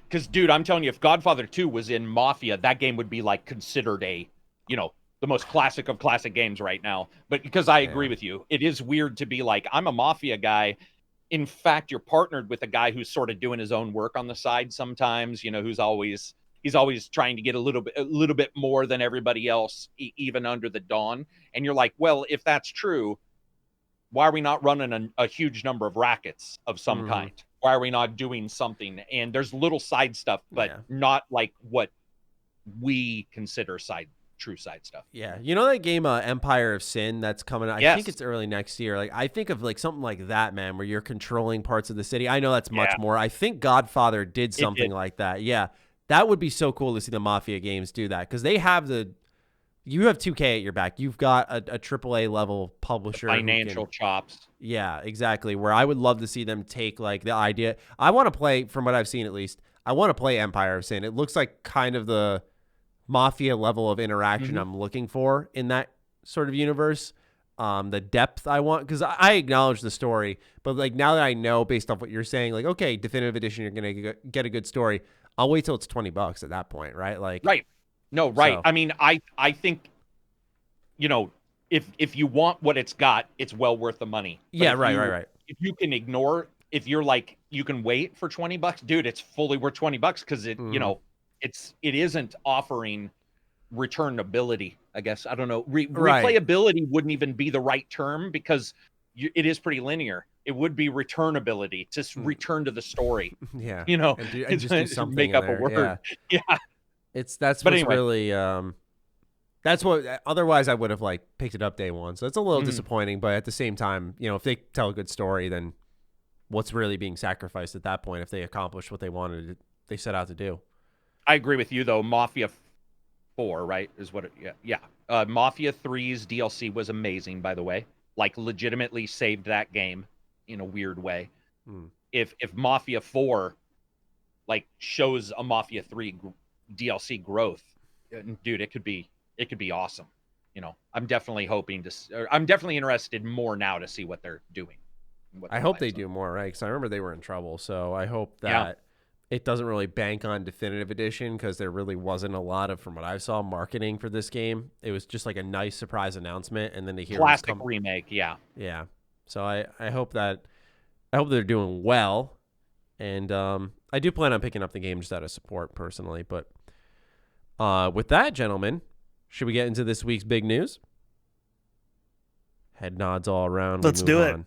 Because dude, I'm telling you, if Godfather 2 was in Mafia, that game would be like considered a, you know, the most classic of classic games right now. But because I agree with you, it is weird to be like, I'm a Mafia guy. In fact, you're partnered with a guy who's sort of doing his own work on the side sometimes, you know, he's always trying to get a little bit more than everybody else, even under the dawn. And you're like, well, if that's true, why are we not running a huge number of rackets of some kind? Why are we not doing something? And there's little side stuff, but not like what we consider true side stuff. Yeah. You know that game Empire of Sin that's coming out? I think it's early next year. Like I think of like something like that, man, where you're controlling parts of the city. I know that's much more. I think Godfather did something like that. Yeah. That would be so cool to see the Mafia games do that, because they have you have 2K at your back. You've got a AAA level publisher. The financial chops. Yeah, exactly. Where I would love to see them take like the idea. I want to play, from what I've seen at least, I want to play Empire of Sin. It looks like kind of the Mafia level of interaction I'm looking for in that sort of universe. The depth I want, because I acknowledge the story, but like now that I know based off what you're saying, like, okay, Definitive Edition, you're going to get a good story. I'll wait till it's $20 at that point, right? Like, right. No, right. So. I mean, I think, you know, if you want what it's got, it's well worth the money. But right. If you can ignore, if you're like, you can wait for $20, dude, it's fully worth $20 because it, you know, it isn't offering returnability, I guess. I don't know. Replayability wouldn't even be the right term, because it is pretty linear. It would be returnability, just return to the story. Yeah. You know, and just do something make up a word. Yeah. That's what's really, that's what, otherwise I would have like picked it up day one. So it's a little disappointing, but at the same time, you know, if they tell a good story, then what's really being sacrificed at that point if they accomplish what they set out to do? I agree with you though. Mafia 4, right, is what it, Mafia 3's DLC was amazing, by the way. Like legitimately saved that game in a weird way. If Mafia 4 like shows a Mafia 3 DLC growth, dude, it could be awesome. You know, I'm definitely interested more now to see what they're doing. I hope they do more, right? Because I remember they were in trouble. So I hope that it doesn't really bank on Definitive Edition, because there really wasn't a lot of, from what I saw, marketing for this game. It was just like a nice surprise announcement, and then to hear classic remake, yeah. So I hope they're doing well, and I do plan on picking up the game just out of support personally. But with that, gentlemen, should we get into this week's big news? Head nods all around. Let's do it.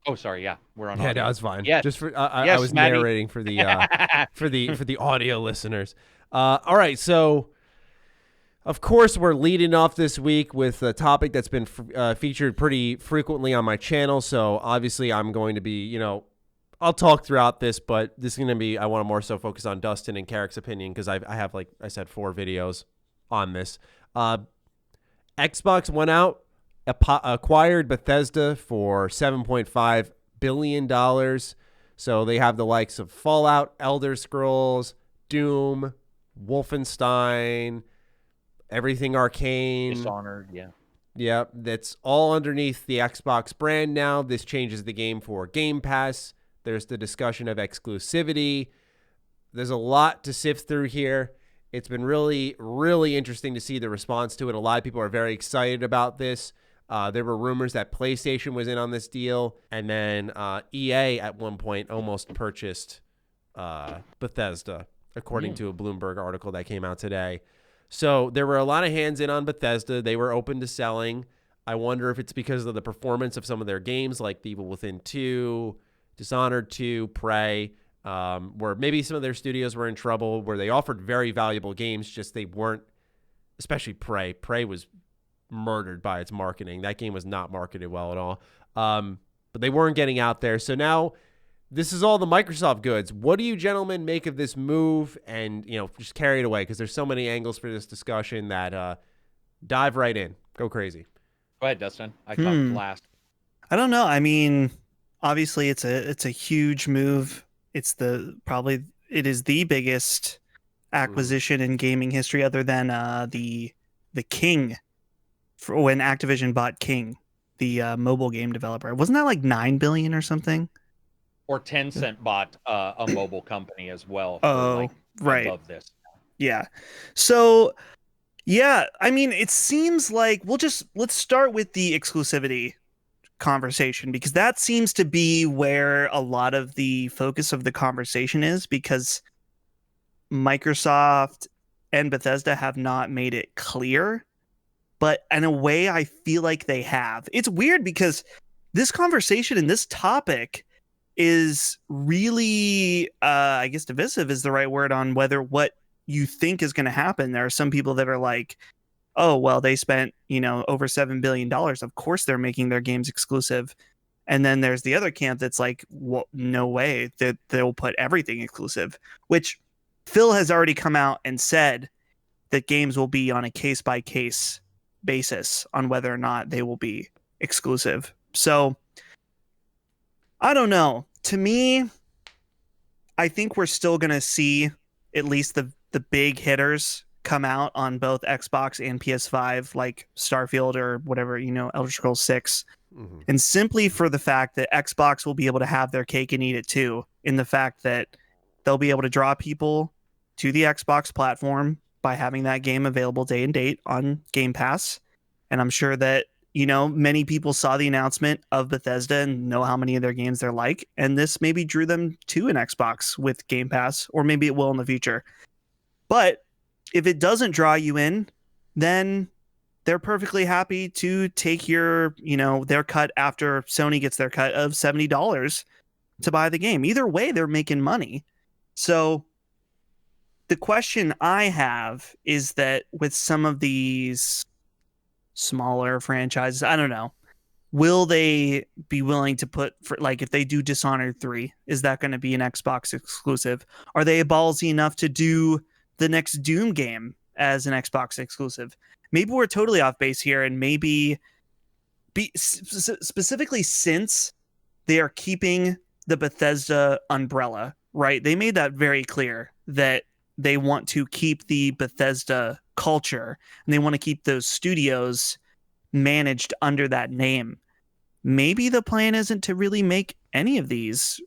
Oh, sorry. Yeah, we're on. Yeah, no, it's fine. Yes. Just for I was Matty. narrating for the for the audio listeners. All right, so of course we're leading off this week with a topic that's been featured pretty frequently on my channel. So obviously I'm going to be, I'll talk throughout this, but this is going to be, I want to more so focus on Dustin and Karak's opinion, because I have, like I said, 4 videos on this. Xbox went out, acquired Bethesda for $7.5 billion. So they have the likes of Fallout, Elder Scrolls, Doom, Wolfenstein, everything Arcane. Dishonored, yeah. Yeah, that's all underneath the Xbox brand now. This changes the game for Game Pass. There's the discussion of exclusivity. There's a lot to sift through here. It's been really, really interesting to see the response to it. A lot of people are very excited about this. There were rumors that PlayStation was in on this deal, and then EA at one point almost purchased Bethesda, according to a Bloomberg article that came out today. So there were a lot of hands in on Bethesda. They were open to selling. I wonder if it's because of the performance of some of their games, like The Evil Within 2, Dishonored 2, Prey, where maybe some of their studios were in trouble, where they offered very valuable games, just they weren't, especially Prey. Prey was murdered by its marketing. That game was not marketed well at all. But they weren't getting out there. So now this is all the Microsoft goods. What do you gentlemen make of this move? And, just carry it away, because there's so many angles for this discussion that dive right in. Go crazy. Go ahead, Dustin. I talked last. I don't know. I mean, obviously it's a huge move. It is the biggest acquisition in gaming history, other than the King, for when Activision bought King, the mobile game developer. Wasn't that like $9 billion or something? Or Tencent bought a mobile company as well. Right. Above this. Yeah. So, yeah, I mean, it seems like let's start with the exclusivity conversation, because that seems to be where a lot of the focus of the conversation is, because Microsoft and Bethesda have not made it clear, but in a way I feel like they have. It's weird, because this conversation and this topic is really I guess divisive is the right word on whether what you think is going to happen. There are some people that are like, oh, well, they spent, over $7 billion. Of course they're making their games exclusive. And then there's the other camp that's like, well, no way that they'll put everything exclusive, which Phil has already come out and said that games will be on a case-by-case basis on whether or not they will be exclusive. So I don't know. To me, I think we're still going to see at least the big hitters come out on both Xbox and PS5, like Starfield or whatever, Elder Scrolls 6. Mm-hmm. And simply for the fact that Xbox will be able to have their cake and eat it too, in the fact that they'll be able to draw people to the Xbox platform by having that game available day and date on Game Pass. And I'm sure that, many people saw the announcement of Bethesda and know how many of their games they're like, and this maybe drew them to an Xbox with Game Pass, or maybe it will in the future. But if it doesn't draw you in, then they're perfectly happy to take your, their cut after Sony gets their cut of $70 to buy the game. Either way, they're making money. So the question I have is that with some of these smaller franchises, I don't know, will they be willing to put, for like, if they do Dishonored 3, is that going to be an Xbox exclusive? Are they ballsy enough to do the next Doom game as an Xbox exclusive? Maybe we're totally off base here, and maybe specifically since they are keeping the Bethesda umbrella, right? They made that very clear that they want to keep the Bethesda culture, and they want to keep those studios managed under that name. maybe the plan isn't to really make any of these,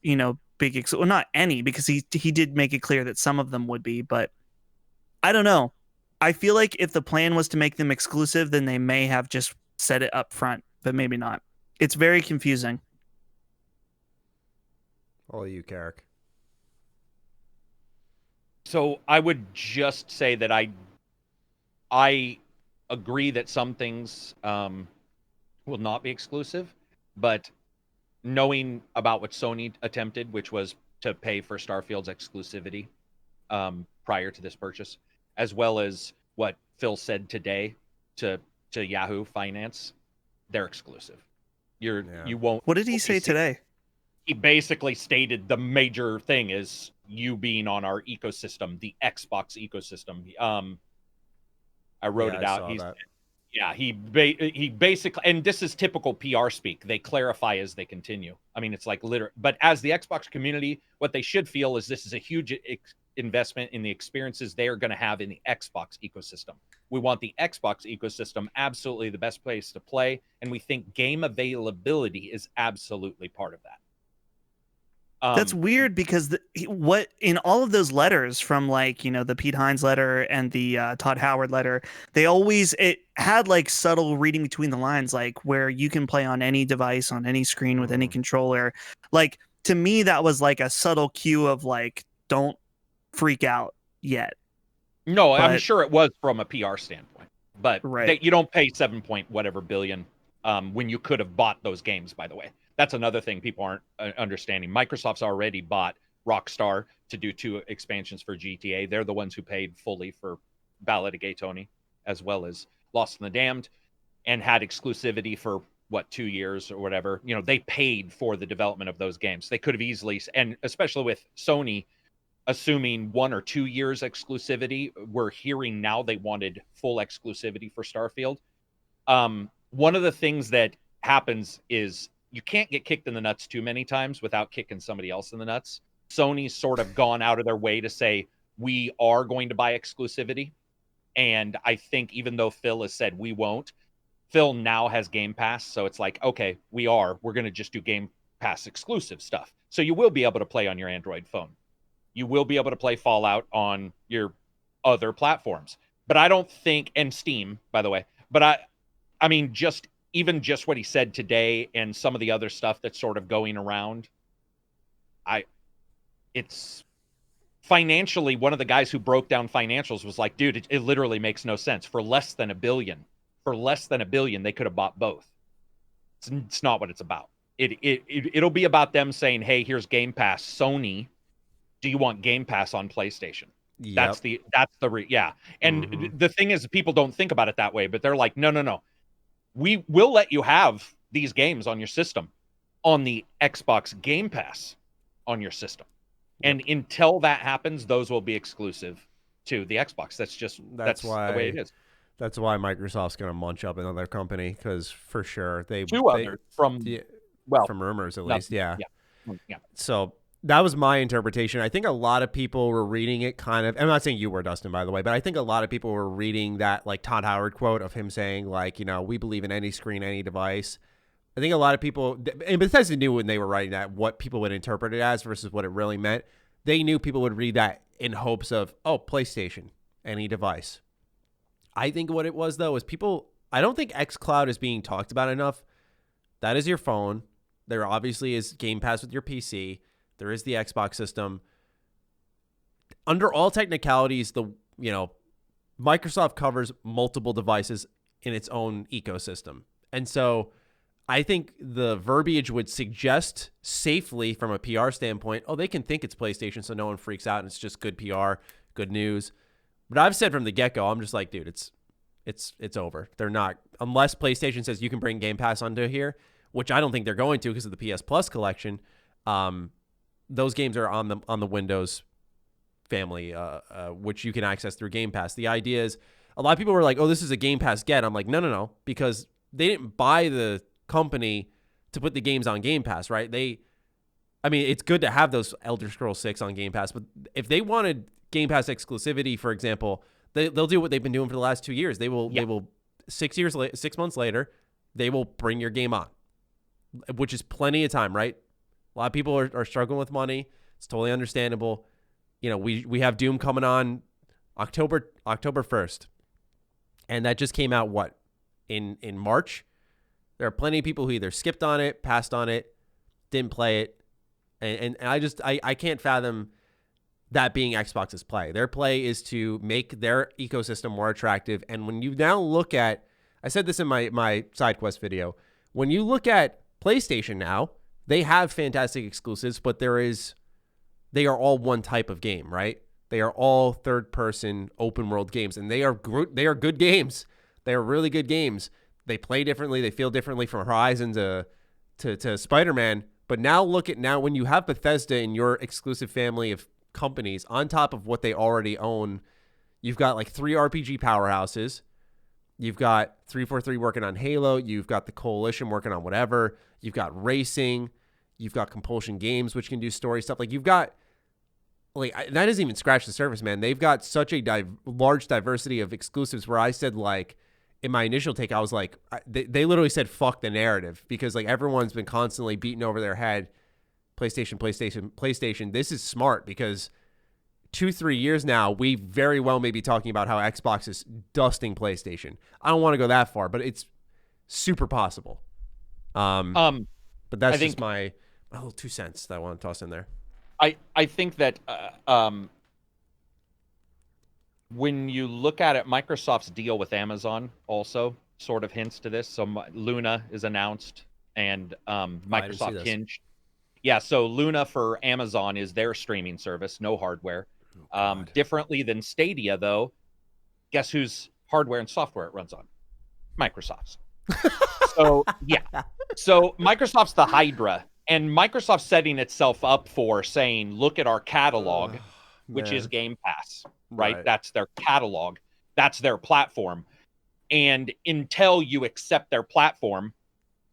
big, well, not any, because he did make it clear that some of them would be, but I don't know. I feel like if the plan was to make them exclusive, then they may have just said it up front, but maybe not. It's very confusing. All you, Karak. So I would just say that I agree that some things will not be exclusive, but knowing about what Sony attempted, which was to pay for Starfield's exclusivity prior to this purchase, as well as what Phil said today to Yahoo Finance, they're exclusive. You won't. What did he say today? He basically stated the major thing is you being on our ecosystem, the Xbox ecosystem. I wrote it out. He basically, and this is typical PR speak. They clarify as they continue. I mean, it's like but as the Xbox community, what they should feel is this is a huge investment in the experiences they are going to have in the Xbox ecosystem. We want the Xbox ecosystem absolutely the best place to play, and we think game availability is absolutely part of that. That's weird because what in all of those letters from the Pete Hines letter and the Todd Howard letter, it had like subtle reading between the lines, like where you can play on any device, on any screen with any controller. Like to me, that was like a subtle cue of like, don't freak out yet. No, I'm sure it was from a PR standpoint, but right. You don't pay $7 billion when you could have bought those games, by the way. That's another thing people aren't understanding. Microsoft's already bought Rockstar to do 2 expansions for GTA. They're the ones who paid fully for Ballad of Gay Tony, as well as Lost in the Damned, and had exclusivity for, 2 years or whatever. They paid for the development of those games. They could have easily, and especially with Sony assuming 1 or 2 years exclusivity, we're hearing now they wanted full exclusivity for Starfield. One of the things that happens is you can't get kicked in the nuts too many times without kicking somebody else in the nuts. Sony's sort of gone out of their way to say, we are going to buy exclusivity. And I think even though Phil has said we won't, Phil now has Game Pass. So it's like, okay, we're going to just do Game Pass exclusive stuff. So you will be able to play on your Android phone. You will be able to play Fallout on your other platforms. But I don't think, and Steam, by the way, but I mean, just what he said today and some of the other stuff that's sort of going around, it's financially, one of the guys who broke down financials was like, dude, it literally makes no sense. For less than $1 billion, they could have bought both. It's not what it's about. It'll be about them saying, hey, here's Game Pass. Sony, do you want Game Pass on PlayStation? Yep. And the thing is, people don't think about it that way, but they're like, no. We will let you have these games on your system on the Xbox Game Pass on your system. Yep. And until that happens, those will be exclusive to the Xbox. That's the way it is. That's why Microsoft's going to munch up another company, because for sure they others from rumors at least. Yeah. So that was my interpretation. I think a lot of people were reading it kind of, I'm not saying you were, Dustin, by the way, but I think a lot of people were reading that like Todd Howard quote of him saying like, we believe in any screen, any device. I think a lot of people, and Bethesda knew when they were writing that what people would interpret it as versus what it really meant. They knew people would read that in hopes of, PlayStation, any device. I think what it was, though, is I don't think xCloud is being talked about enough. That is your phone. There obviously is Game Pass with your PC. There is the Xbox system. Under all technicalities, Microsoft covers multiple devices in its own ecosystem. And so I think the verbiage would suggest safely from a PR standpoint, they can think it's PlayStation so no one freaks out and it's just good PR, good news. But I've said from the get-go, I'm just like, dude, it's over. They're not, unless PlayStation says you can bring Game Pass onto here, which I don't think they're going to because of the PS Plus collection. Those games are on the Windows family, which you can access through Game Pass. The idea is, a lot of people were like, this is a Game Pass get. I'm like, no, because they didn't buy the company to put the games on Game Pass, right? It's good to have those Elder Scrolls 6 on Game Pass, but if they wanted Game Pass exclusivity, for example, they'll do what they've been doing for the last 2 years. They will 6 months later, they will bring your game on. which is plenty of time, right? A lot of people are struggling with money. It's totally understandable. You know, we have Doom coming on October 1st. And that just came out, what, in March? There are plenty of people who either skipped on it, passed on it, didn't play it. And I can't fathom that being Xbox's play. Their play is to make their ecosystem more attractive. And when you now look at, I said this in my side quest video, when you look at PlayStation now, they have fantastic exclusives, but they are all one type of game, right? They are all third-person open world games, and they are good games. They are really good games. They play differently. They feel differently from Horizon to Spider-Man. But now when you have Bethesda in your exclusive family of companies on top of what they already own, you've got like 3 RPG powerhouses. You've got 343 working on Halo. You've got the Coalition working on whatever. You've got racing. You've got Compulsion Games, which can do story stuff. Like, you've got, like, that doesn't even scratch the surface, man. They've got such a large diversity of exclusives where I said, like, in my initial take, I was like, they literally said, fuck the narrative, because, like, everyone's been constantly beating over their head. PlayStation. This is smart, because 2-3 years now, we very well may be talking about how Xbox is dusting PlayStation. I don't want to go that far, but it's super possible. But that's just my little 2 cents that I want to toss in there. I think that when you look at it, Microsoft's deal with Amazon also sort of hints to this. So Luna is announced, and Microsoft Hinge. Yeah, so Luna for Amazon is their streaming service, no hardware. Differently than Stadia, though, guess whose hardware and software it runs on? Microsoft's. So, yeah. So Microsoft's the Hydra, and Microsoft's setting itself up for saying, look at our catalog, which is Game Pass, right? That's their catalog. That's their platform. And until you accept their platform,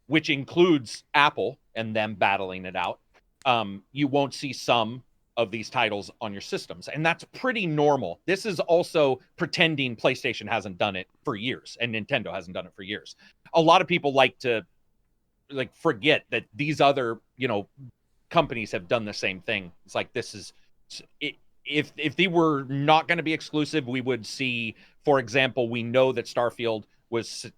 which includes Apple and them battling it out, you won't see some of these titles on your systems. And that's pretty normal. This is also pretending PlayStation hasn't done it for years and Nintendo hasn't done it for years. A lot of people like to forget that these other, companies have done the same thing. It's like, this is it. If they were not going to be exclusive, we would see, for example, we know that Starfield was,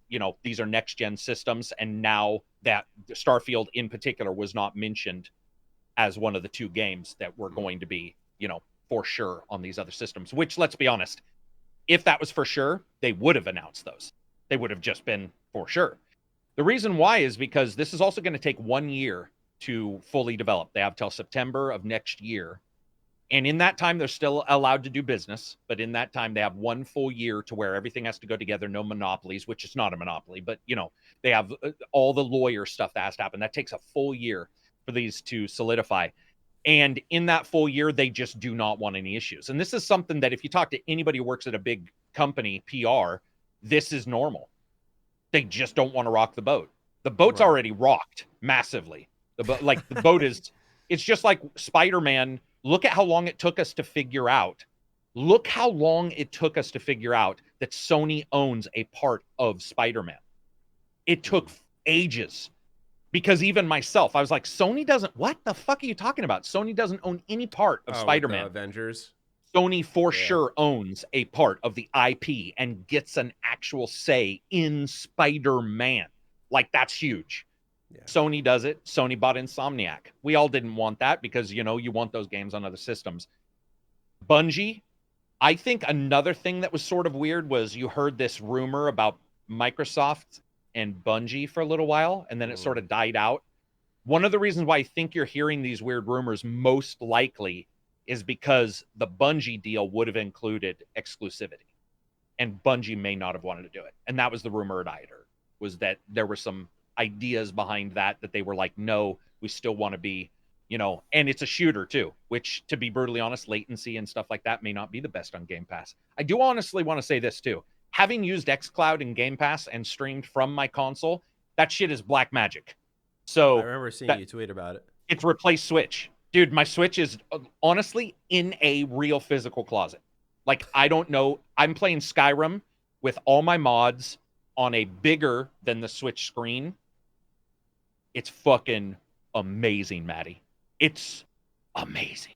these are next gen systems. And now that Starfield in particular was not mentioned as one of the 2 games that were going to be, for sure on these other systems, which, let's be honest, if that was for sure, they would have announced those. They would have just been for sure. The reason why is because this is also going to take 1 year to fully develop. They have till September of next year. And in that time, they're still allowed to do business. But in that time, they have 1 full year to where everything has to go together. No monopolies, which is not a monopoly. But, they have all the lawyer stuff that has to happen. That takes a full year for these to solidify. And in that full year, they just do not want any issues. And this is something that if you talk to anybody who works at a big company, PR, this is normal. They just don't want to rock the boat. The boat's already rocked massively. The boat is, it's just like Spider-Man. Look at how long it took us to figure out. Look how long it took us to figure out that Sony owns a part of Spider-Man. It took ages. Because even myself, I was like, Sony doesn't, what the fuck are you talking about? Sony doesn't own any part of Spider-Man. Avengers. Sony for sure owns a part of the IP and gets an actual say in Spider-Man. Like, that's huge. Yeah. Sony does it. Sony bought Insomniac. We all didn't want that because, you want those games on other systems. Bungie, I think another thing that was sort of weird was you heard this rumor about Microsoft and Bungie for a little while, and then it sort of died out. One of the reasons why I think you're hearing these weird rumors most likely is because the Bungie deal would have included exclusivity, and Bungie may not have wanted to do it. And that was the rumor I had heard, was that there were some ideas behind that they were like, no, we still want to be, and it's a shooter too, which, to be brutally honest, latency and stuff like that may not be the best on Game Pass. I do honestly want to say this too. Having used xCloud and Game Pass and streamed from my console, that shit is black magic. So I remember seeing you tweet about it. It's replaced Switch. Dude, my Switch is honestly in a real physical closet. Like, I don't know. I'm playing Skyrim with all my mods on a bigger than the Switch screen. It's fucking amazing, Matty. It's amazing.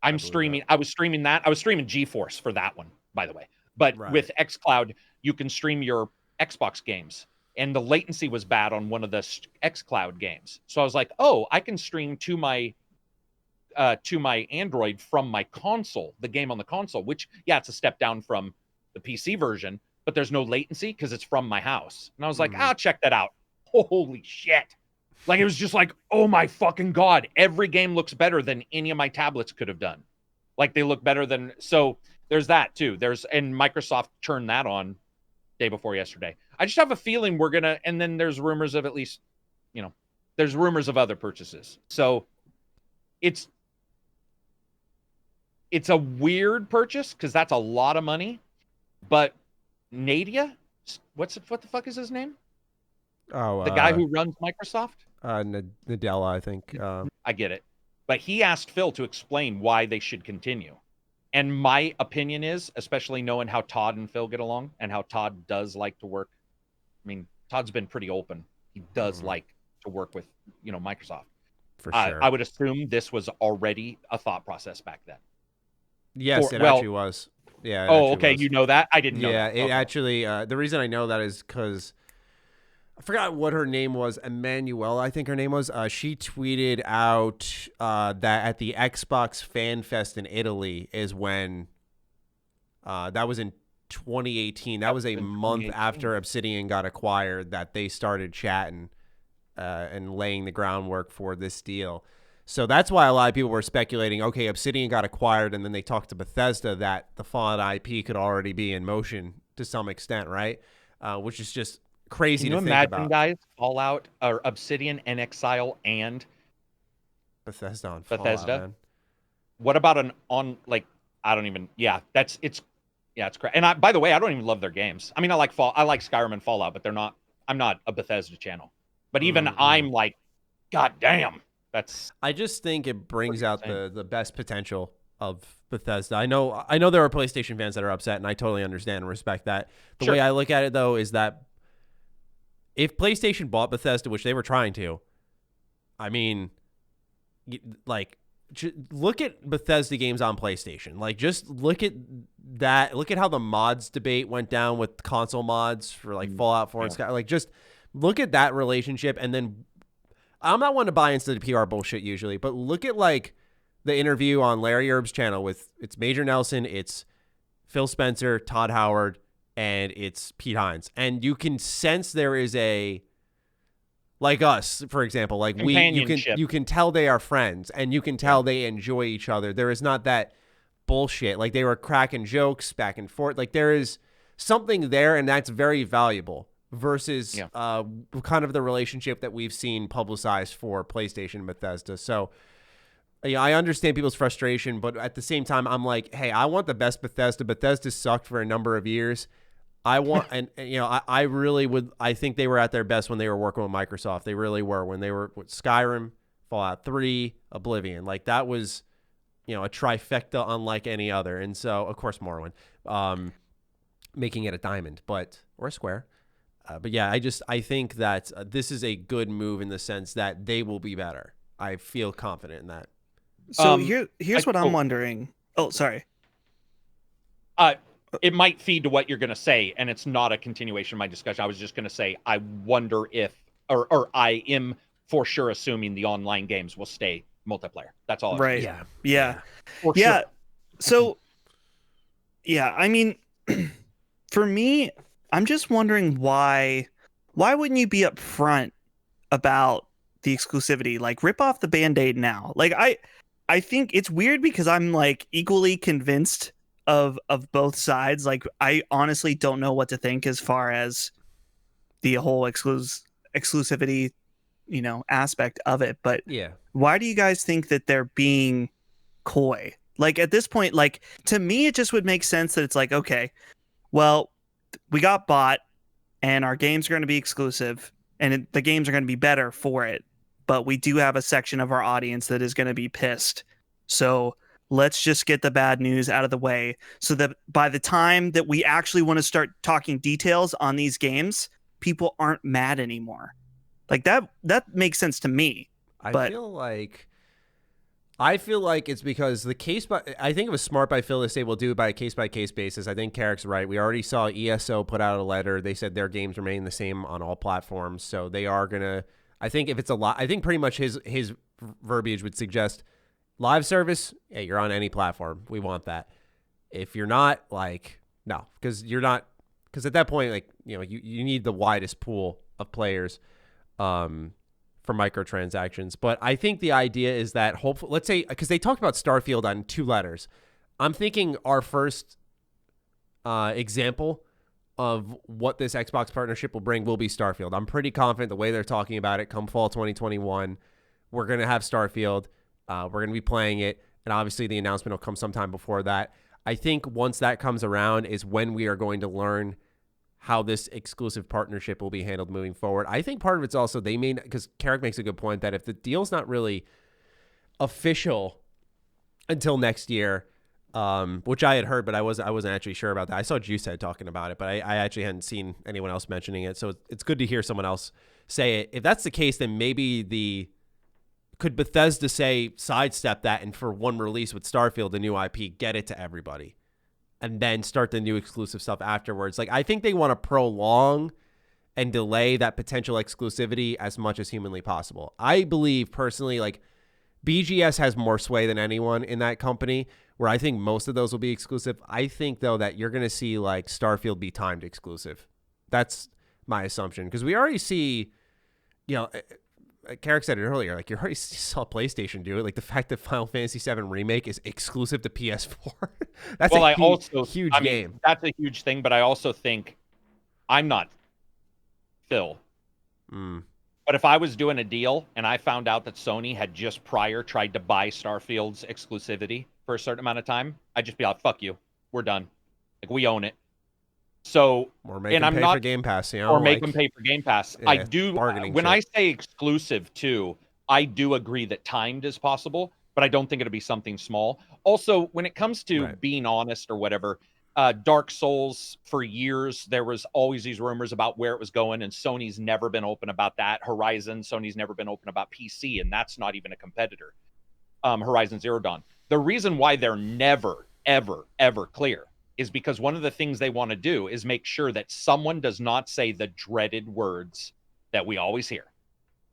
I was streaming that. I was streaming GeForce for that one, by the way. But with xCloud, you can stream your Xbox games. And the latency was bad on one of the xCloud games. So I was like, oh, I can stream to my Android from my console, the game on the console, which, yeah, it's a step down from the PC version, but there's no latency because it's from my house. And I was like, I'll check that out. Holy shit. Like, it was just like, oh my fucking God, every game looks better than any of my tablets could have done. Like, they look better than, so there's that too. And Microsoft turned that on day before yesterday. I just have a feeling we're going to, and then there's rumors of at least, there's rumors of other purchases. So it's a weird purchase because that's a lot of money, but Nadia, what the fuck is his name? Oh, the guy who runs Microsoft? Nadella, I think. I get it. But he asked Phil to explain why they should continue. And my opinion is, especially knowing how Todd and Phil get along and how Todd does like to work. I mean, Todd's been pretty open. He does like to work with, Microsoft. For sure. I would assume this was already a thought process back then. Yes, it actually was. Yeah. Oh, okay. Was. You know that? I didn't know that. Yeah, it actually, the reason I know that is because I forgot what her name was. Emanuela, I think her name was. She tweeted out that at the Xbox Fan Fest in Italy is when that was in 2018. That was a month after Obsidian got acquired that they started chatting and laying the groundwork for this deal. So that's why a lot of people were speculating, okay, Obsidian got acquired, and then they talked to Bethesda that the Fallout IP could already be in motion to some extent, right? Which is just crazy to think about. Can you imagine, guys, Fallout or Obsidian and Exile and Bethesda on Bethesda? Fallout, man. What about it's crazy. And by the way, I don't even love their games. I mean, I like Skyrim and Fallout, but I'm not a Bethesda channel. But even I'm like, God damn. I just think it brings out the best potential of Bethesda. I know there are PlayStation fans that are upset, and I totally understand and respect that. The way I look at it, though, is that if PlayStation bought Bethesda, which they were trying to, I mean, like, look at Bethesda games on PlayStation. Like, just look at that. Look at how the mods debate went down with console mods for, like, Fallout 4 and Sky. Like, just look at that relationship, and then I'm not one to buy into the PR bullshit usually, but look at like the interview on Larry Erb's channel with it's Major Nelson, it's Phil Spencer, Todd Howard, and it's Pete Hines. And you can sense there is like us, for example, like you can tell they are friends and you can tell they enjoy each other. There is not that bullshit. Like they were cracking jokes back and forth. Like there is something there, and that's very valuable. Versus kind of the relationship that we've seen publicized for PlayStation and Bethesda. So, I understand people's frustration, but at the same time, I'm like, hey, I want the best Bethesda. Bethesda sucked for a number of years. I want, I really would. I think they were at their best when they were working with Microsoft. They really were when they were with Skyrim, Fallout 3, Oblivion. Like that was, a trifecta unlike any other. And so, of course, Morrowind, making it a diamond, or a square. But yeah, I think that this is a good move in the sense that they will be better. I feel confident in that. So here's what I'm wondering. Oh, sorry. It might feed to what you're going to say, and it's not a continuation of my discussion. I was just going to say, I wonder if, or I am for sure assuming the online games will stay multiplayer. That's all. Right. Yeah. Sure. So, I mean, for me, I'm just wondering why wouldn't you be upfront about the exclusivity? Like rip off the Band-Aid now. Like I think it's weird because I'm like equally convinced of both sides. Like I honestly don't know what to think as far as the whole exclusivity, aspect of it. But why do you guys think that they're being coy? Like at this point, like to me, it just would make sense that it's like, okay, well, we got bought and our games are going to be exclusive and the games are going to be better for it. But we do have a section of our audience that is going to be pissed. So let's just get the bad news out of the way so that by the time that we actually want to start talking details on these games, people aren't mad anymore. Like that makes sense to me. I feel like it's because I think it was smart by Phil to say we'll do it by a case-by-case basis. I think Karak's right. We already saw ESO put out a letter. They said their games remain the same on all platforms. So they are going to, I think if it's I think pretty much his verbiage would suggest live service, hey, you're on any platform. We want that. If you're not, like, no, because at that point, like, you know, you need the widest pool of players for microtransactions. But I think the idea is that hopefully, let's say, because they talked about Starfield on 2 letters. I'm thinking our first example of what this Xbox partnership will bring will be Starfield. I'm pretty confident the way they're talking about it, come fall 2021, we're going to have Starfield. We're going to be playing it. And obviously the announcement will come sometime before that. I think once that comes around is when we are going to learn how this exclusive partnership will be handled moving forward. I think part of it's also because Karak makes a good point that if the deal's not really official until next year, which I had heard, but I wasn't actually sure about that. I saw Juicehead talking about it, but I actually hadn't seen anyone else mentioning it. So it's good to hear someone else say it. If that's the case, then maybe could Bethesda say sidestep that and for one release with Starfield, the new IP, get it to everybody? And then start the new exclusive stuff afterwards. Like, I think they want to prolong and delay that potential exclusivity as much as humanly possible. I believe personally, like, BGS has more sway than anyone in that company, where I think most of those will be exclusive. I think, though, that you're going to see, like, Starfield be timed exclusive. That's my assumption. Because we already see, you know, Karak said it earlier, like, you already saw PlayStation do it. Like, the fact that Final Fantasy VII Remake is exclusive to PS4. That's a huge game. That's a huge thing, but I also think I'm not Phil. But if I was doing a deal and I found out that Sony had just prior tried to buy Starfield's exclusivity for a certain amount of time, I'd just be like, fuck you. We're done. Like, we own it. So, or make them pay for Game Pass, you know, or make them pay for Game Pass. Yeah, I do. When I say exclusive too, I do agree that timed is possible, but I don't think it'll be something small. Also, when it comes to being honest or whatever, Dark Souls, for years, there was always these rumors about where it was going, and Sony's never been open about that. Horizon, Sony's never been open about PC, and that's not even a competitor. Horizon Zero Dawn. The reason why they're never, ever, ever clear is because one of the things they want to do is make sure that someone does not say the dreaded words that we always hear.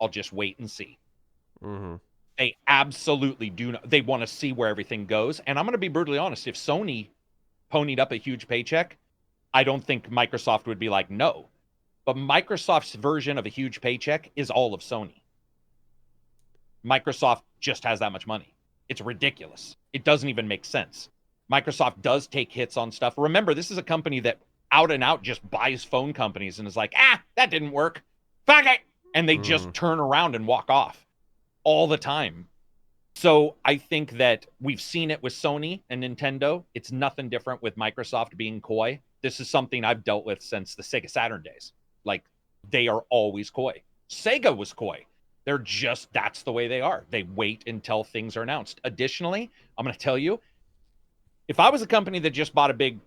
I'll just wait and see. Mm-hmm. They absolutely do not. They want to see where everything goes. And I'm going to be brutally honest. If Sony ponied up a huge paycheck, I don't think Microsoft would be like, no. But Microsoft's version of a huge paycheck is all of Sony. Microsoft just has that much money. It's ridiculous. It doesn't even make sense. Microsoft does take hits on stuff. Remember, this is a company that out and out just buys phone companies and is like, that didn't work. Fuck it. And they just turn around and walk off all the time. So I think that we've seen it with Sony and Nintendo. It's nothing different with Microsoft being coy. This is something I've dealt with since the Sega Saturn days. Like, they are always coy. Sega was coy. They're just, that's the way they are. They wait until things are announced. Additionally, I'm going to tell you, if I was a company that just bought a big,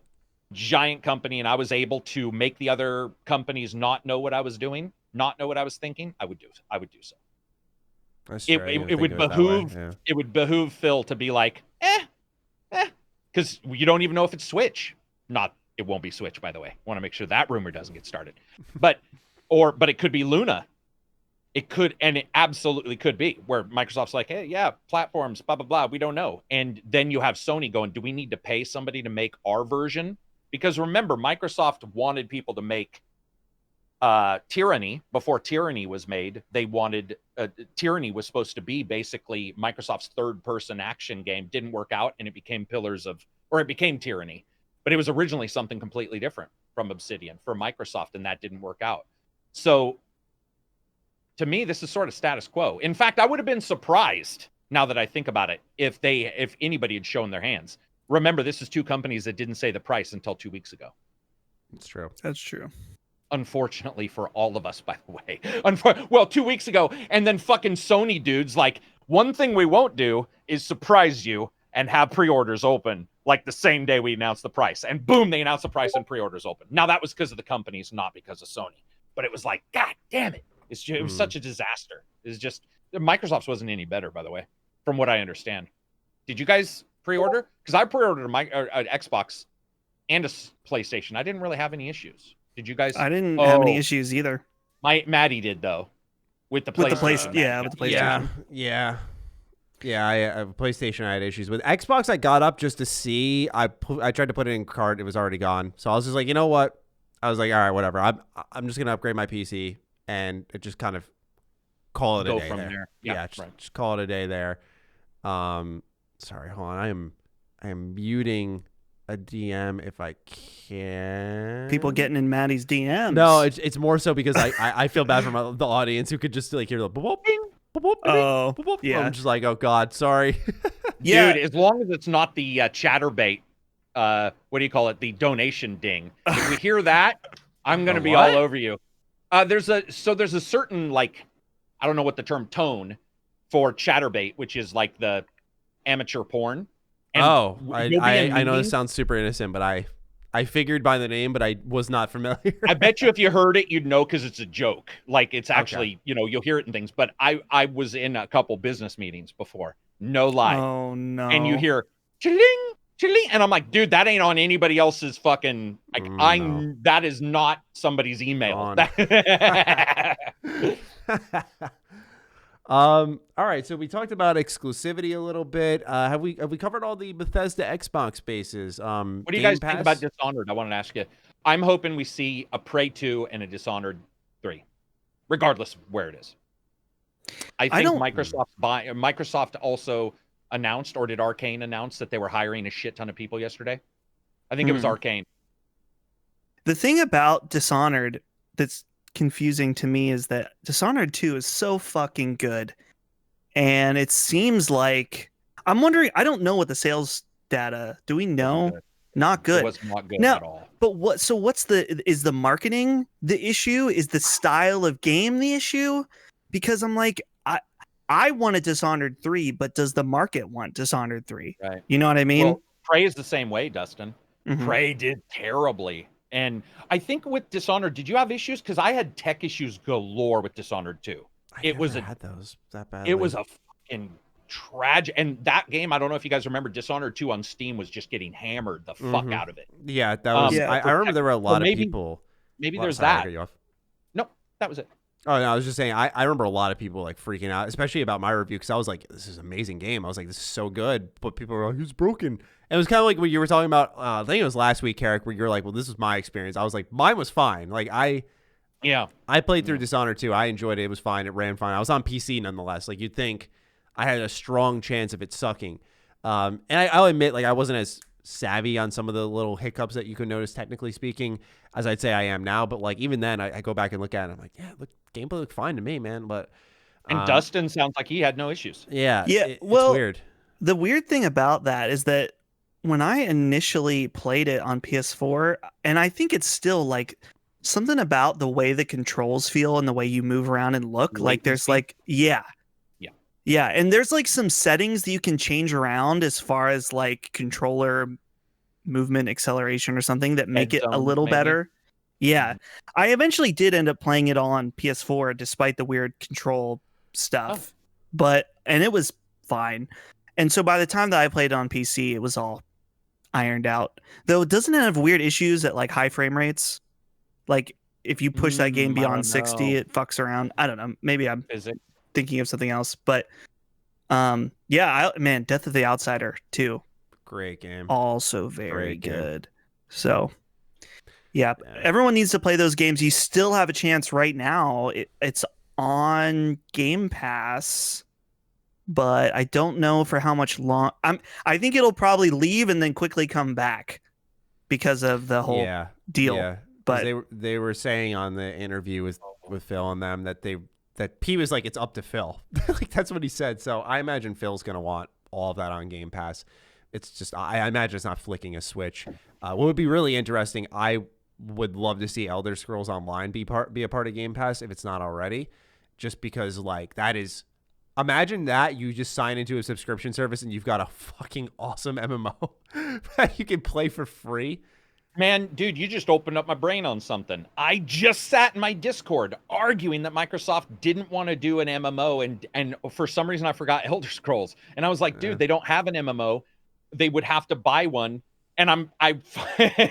giant company and I was able to make the other companies not know what I was doing, not know what I was thinking, I would do so. It would behoove Phil to be like, because you don't even know if it's Switch. It won't be Switch, by the way. I want to make sure that rumor doesn't get started. But it could be Luna. It could, and it absolutely could be, where Microsoft's like, hey, yeah, platforms, blah, blah, blah, we don't know. And then you have Sony going, do we need to pay somebody to make our version? Because remember, Microsoft wanted people to make Tyranny. Before Tyranny was made, they wanted, Tyranny was supposed to be basically Microsoft's third-person action game. Didn't work out, and it became it became Tyranny. But it was originally something completely different from Obsidian for Microsoft, and that didn't work out. So, to me, this is sort of status quo. In fact, I would have been surprised, now that I think about it, if anybody had shown their hands. Remember, this is 2 companies that didn't say the price until 2 weeks ago. That's true. That's true. Unfortunately for all of us, by the way. 2 weeks ago, and then fucking Sony dudes, like, one thing we won't do is surprise you and have pre-orders open like the same day we announce the price. And boom, they announce the price and pre-orders open. Now, that was because of the companies, not because of Sony. But it was like, God damn it. It was such a disaster. It's just Microsoft's wasn't any better, by the way, from what I understand. Did you guys pre-order? Because I pre-ordered an Xbox and a PlayStation. I didn't really have any issues. Did you guys? I didn't have any issues either. Maddie did though, with the PlayStation. With the PlayStation. Yeah. I have a PlayStation. I had issues with Xbox. I got up just to see. I tried to put it in cart. It was already gone. So I was just like, you know what? I was like, all right, whatever. I'm just gonna upgrade my PC and just kind of call it a day there. Yeah, just call it a day there. Sorry, hold on. I am muting a DM if I can. People getting in Maddie's DMs. No, it's more so because I feel bad for the audience who could just like hear the boop, boop, boop, boop, boop, yeah. I'm just like, oh God, sorry. Dude, as long as it's not the chatterbait, what do you call it? The donation ding. If we hear that, I'm gonna be all over you. There's a certain, like, I don't know what the term tone for chatterbait, which is like the amateur porn. And I know this sounds super innocent, but I figured by the name, but I was not familiar. I bet you if you heard it, you'd know because it's a joke. Like, it's actually, you'll hear it in things. But I was in a couple business meetings before. No lie. Oh, no. And you hear, chilling, chilling. And I'm like, dude, that ain't on anybody else's fucking, like, that is not somebody's email. All right, so we talked about exclusivity a little bit. Have we covered all the Bethesda Xbox spaces? What do you guys think about Dishonored? I wanted to ask you. I'm hoping we see a Prey 2 and a Dishonored 3, regardless of where it is. I think Microsoft also announced, or did Arcane announce that they were hiring a shit ton of people yesterday? I think it was Arcane. The thing about Dishonored that's confusing to me is that Dishonored 2 is so fucking good, and it seems like, I'm wondering, I don't know what the sales data, do we know? Not good. It was not good at all. But is the marketing the issue? Is the style of game the issue? Because I'm like, I want a Dishonored 3, but does the market want Dishonored 3? Right. You know what I mean? Well, Prey is the same way, Dustin. Prey did terribly. And I think with Dishonored, did you have issues? Because I had tech issues galore with Dishonored 2. I had those that bad. It was a fucking tragic. And that game, I don't know if you guys remember, Dishonored 2 on Steam was just getting hammered the fuck out of it. Yeah, that was. I remember there were a lot of people. Maybe there's that. Nope, that was it. Oh no, I was just saying. I remember a lot of people like freaking out, especially about my review, because I was like, "This is an amazing game." I was like, "This is so good," but people were like, "It's broken." And it was kind of like what you were talking about. I think it was last week, Karak, where you're like, "Well, this is my experience." I was like, "Mine was fine." Like I played through Dishonored 2. I enjoyed it. It was fine. It ran fine. I was on PC nonetheless. Like you'd think I had a strong chance of it sucking. And I'll admit, like I wasn't as savvy on some of the little hiccups that you can notice, technically speaking, as I'd say I am now. But like even then, I go back and look at it. And I'm like, yeah, look, gameplay looked fine to me, man. But and Dustin sounds like he had no issues. Yeah. It's weird. The weird thing about that is that when I initially played it on PS4, and I think it's still like something about the way the controls feel and the way you move around and look, like there's like yeah, and there's like some settings that you can change around as far as like controller movement acceleration or something that make it a little better. Yeah. I eventually did end up playing it all on PS4 despite the weird control stuff. And it was fine. And so by the time that I played on PC, it was all ironed out. Though doesn't it have weird issues at like high frame rates? Like if you push that game beyond 60, it fucks around. I don't know. Maybe I'm thinking of something else, but man, Death of the Outsider 2, great game, also very good. So yeah, everyone needs to play those games. You still have a chance right now. It's on Game Pass, but I don't know for how much long. I think it'll probably leave and then quickly come back because of the whole deal. Yeah. But they were saying on the interview with Phil and them that P was like, it's up to Phil. Like that's what he said. So I imagine Phil's gonna want all of that on Game Pass. It's just I imagine it's not flicking a switch. What would be really interesting, I would love to see Elder Scrolls Online be a part of Game Pass if it's not already. Just because like that is, imagine that you just sign into a subscription service and you've got a fucking awesome MMO that you can play for free. Man, dude, you just opened up my brain on something. I just sat in my Discord arguing that Microsoft didn't want to do an MMO, and for some reason I forgot Elder Scrolls. And I was like, dude, they don't have an MMO. They would have to buy one. And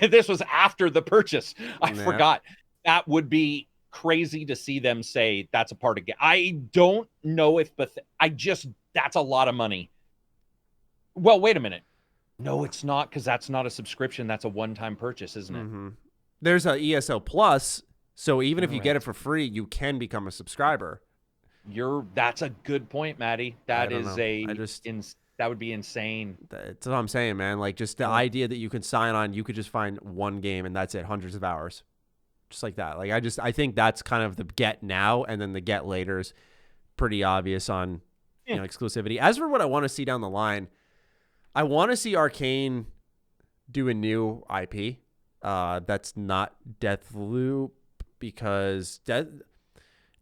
this was after the purchase. I forgot. That would be crazy to see them say that's a part of it. I don't know if that's a lot of money. Well, wait a minute. No, it's not, because that's not a subscription. That's a one-time purchase, isn't it? Mm-hmm. There's a ESO Plus, so even if you get it for free, you can become a subscriber. That's a good point, Matty. That would be insane. That's what I'm saying, man. Like, just the idea that you can sign on, you could just find one game and that's it, hundreds of hours, just like that. Like, I think that's kind of the get now, and then the get later is pretty obvious on exclusivity. As for what I want to see down the line, I want to see Arcane do a new IP that's not Deathloop, because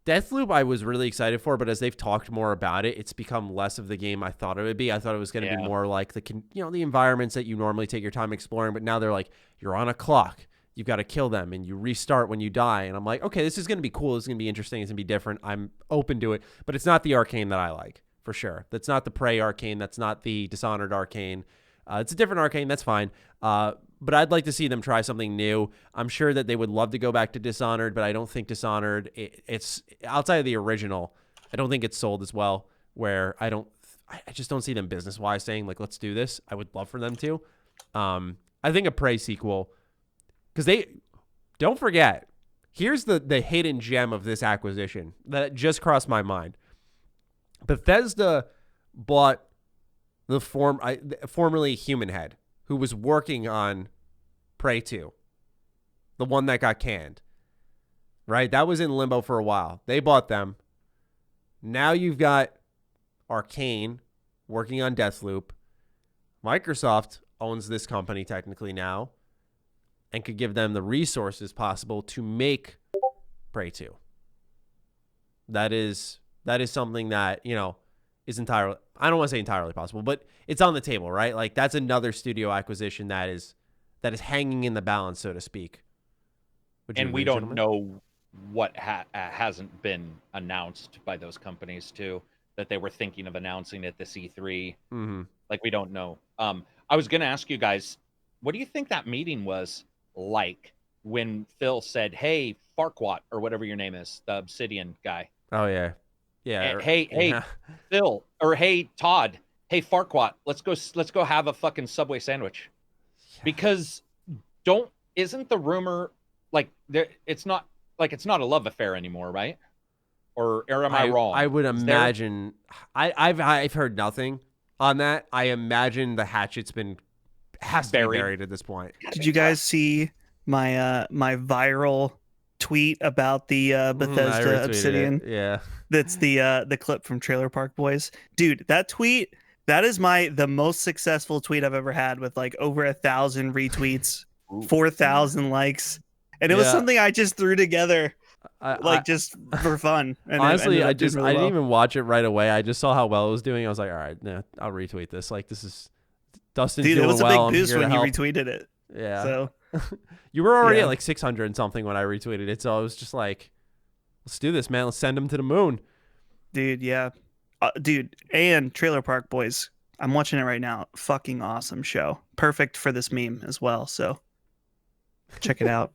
Deathloop I was really excited for, but as they've talked more about it, it's become less of the game I thought it would be. I thought it was going to be more like the environments that you normally take your time exploring, but now they're like, you're on a clock, you've got to kill them, and you restart when you die. And I'm like, okay, this is going to be cool. This is going to be interesting. It's going to be different. I'm open to it, but it's not the Arcane that I like. For sure. That's not the Prey Arcane. That's not the Dishonored Arcane. It's a different Arcane. That's fine. But I'd like to see them try something new. I'm sure that they would love to go back to Dishonored, but I don't think Dishonored, it's outside of the original, I don't think it's sold as well, where I just don't see them business-wise saying, like, let's do this. I would love for them to. I think a Prey sequel, because don't forget, here's the hidden gem of this acquisition that just crossed my mind. Bethesda bought the formerly Human Head, who was working on Prey 2, the one that got canned, right? That was in limbo for a while. They bought them. Now you've got Arcane working on Deathloop. Microsoft owns this company technically now and could give them the resources possible to make Prey 2. That is something that, is entirely, I don't want to say entirely possible, but it's on the table, right? Like, that's another studio acquisition that is hanging in the balance, so to speak. And we don't know what hasn't been announced by those companies too, that they were thinking of announcing at the C3. Mm-hmm. Like, we don't know. I was going to ask you guys, what do you think that meeting was like when Phil said, hey, Farquaad, or whatever your name is, the Obsidian guy? Oh, yeah. Yeah. Hey, Phil, or hey, Todd, hey, Farquaad, let's go have a fucking Subway sandwich. Because isn't the rumor like it's not a love affair anymore, right? Or am I wrong? I would imagine I've heard nothing on that. I imagine the hatchet's has to be buried at this point. Did you guys see my my viral tweet about the Bethesda Obsidian? Yeah. That's the clip from Trailer Park Boys. Dude, that tweet, that is the most successful tweet I've ever had, with like over 1,000 retweets, 4,000 likes. And it was something I just threw together just for fun. And honestly, I didn't even watch it right away. I just saw how well it was doing. I was like, all right, I'll retweet this. Like, this is Dustin's doing well. Dude, it was a big boost when you retweeted it. Yeah. So you were already at like 600 and something when I retweeted it. So I was just like, let's do this, man. Let's send him to the moon. Dude, yeah. Dude, and Trailer Park Boys, I'm watching it right now. Fucking awesome show. Perfect for this meme as well. So check it out.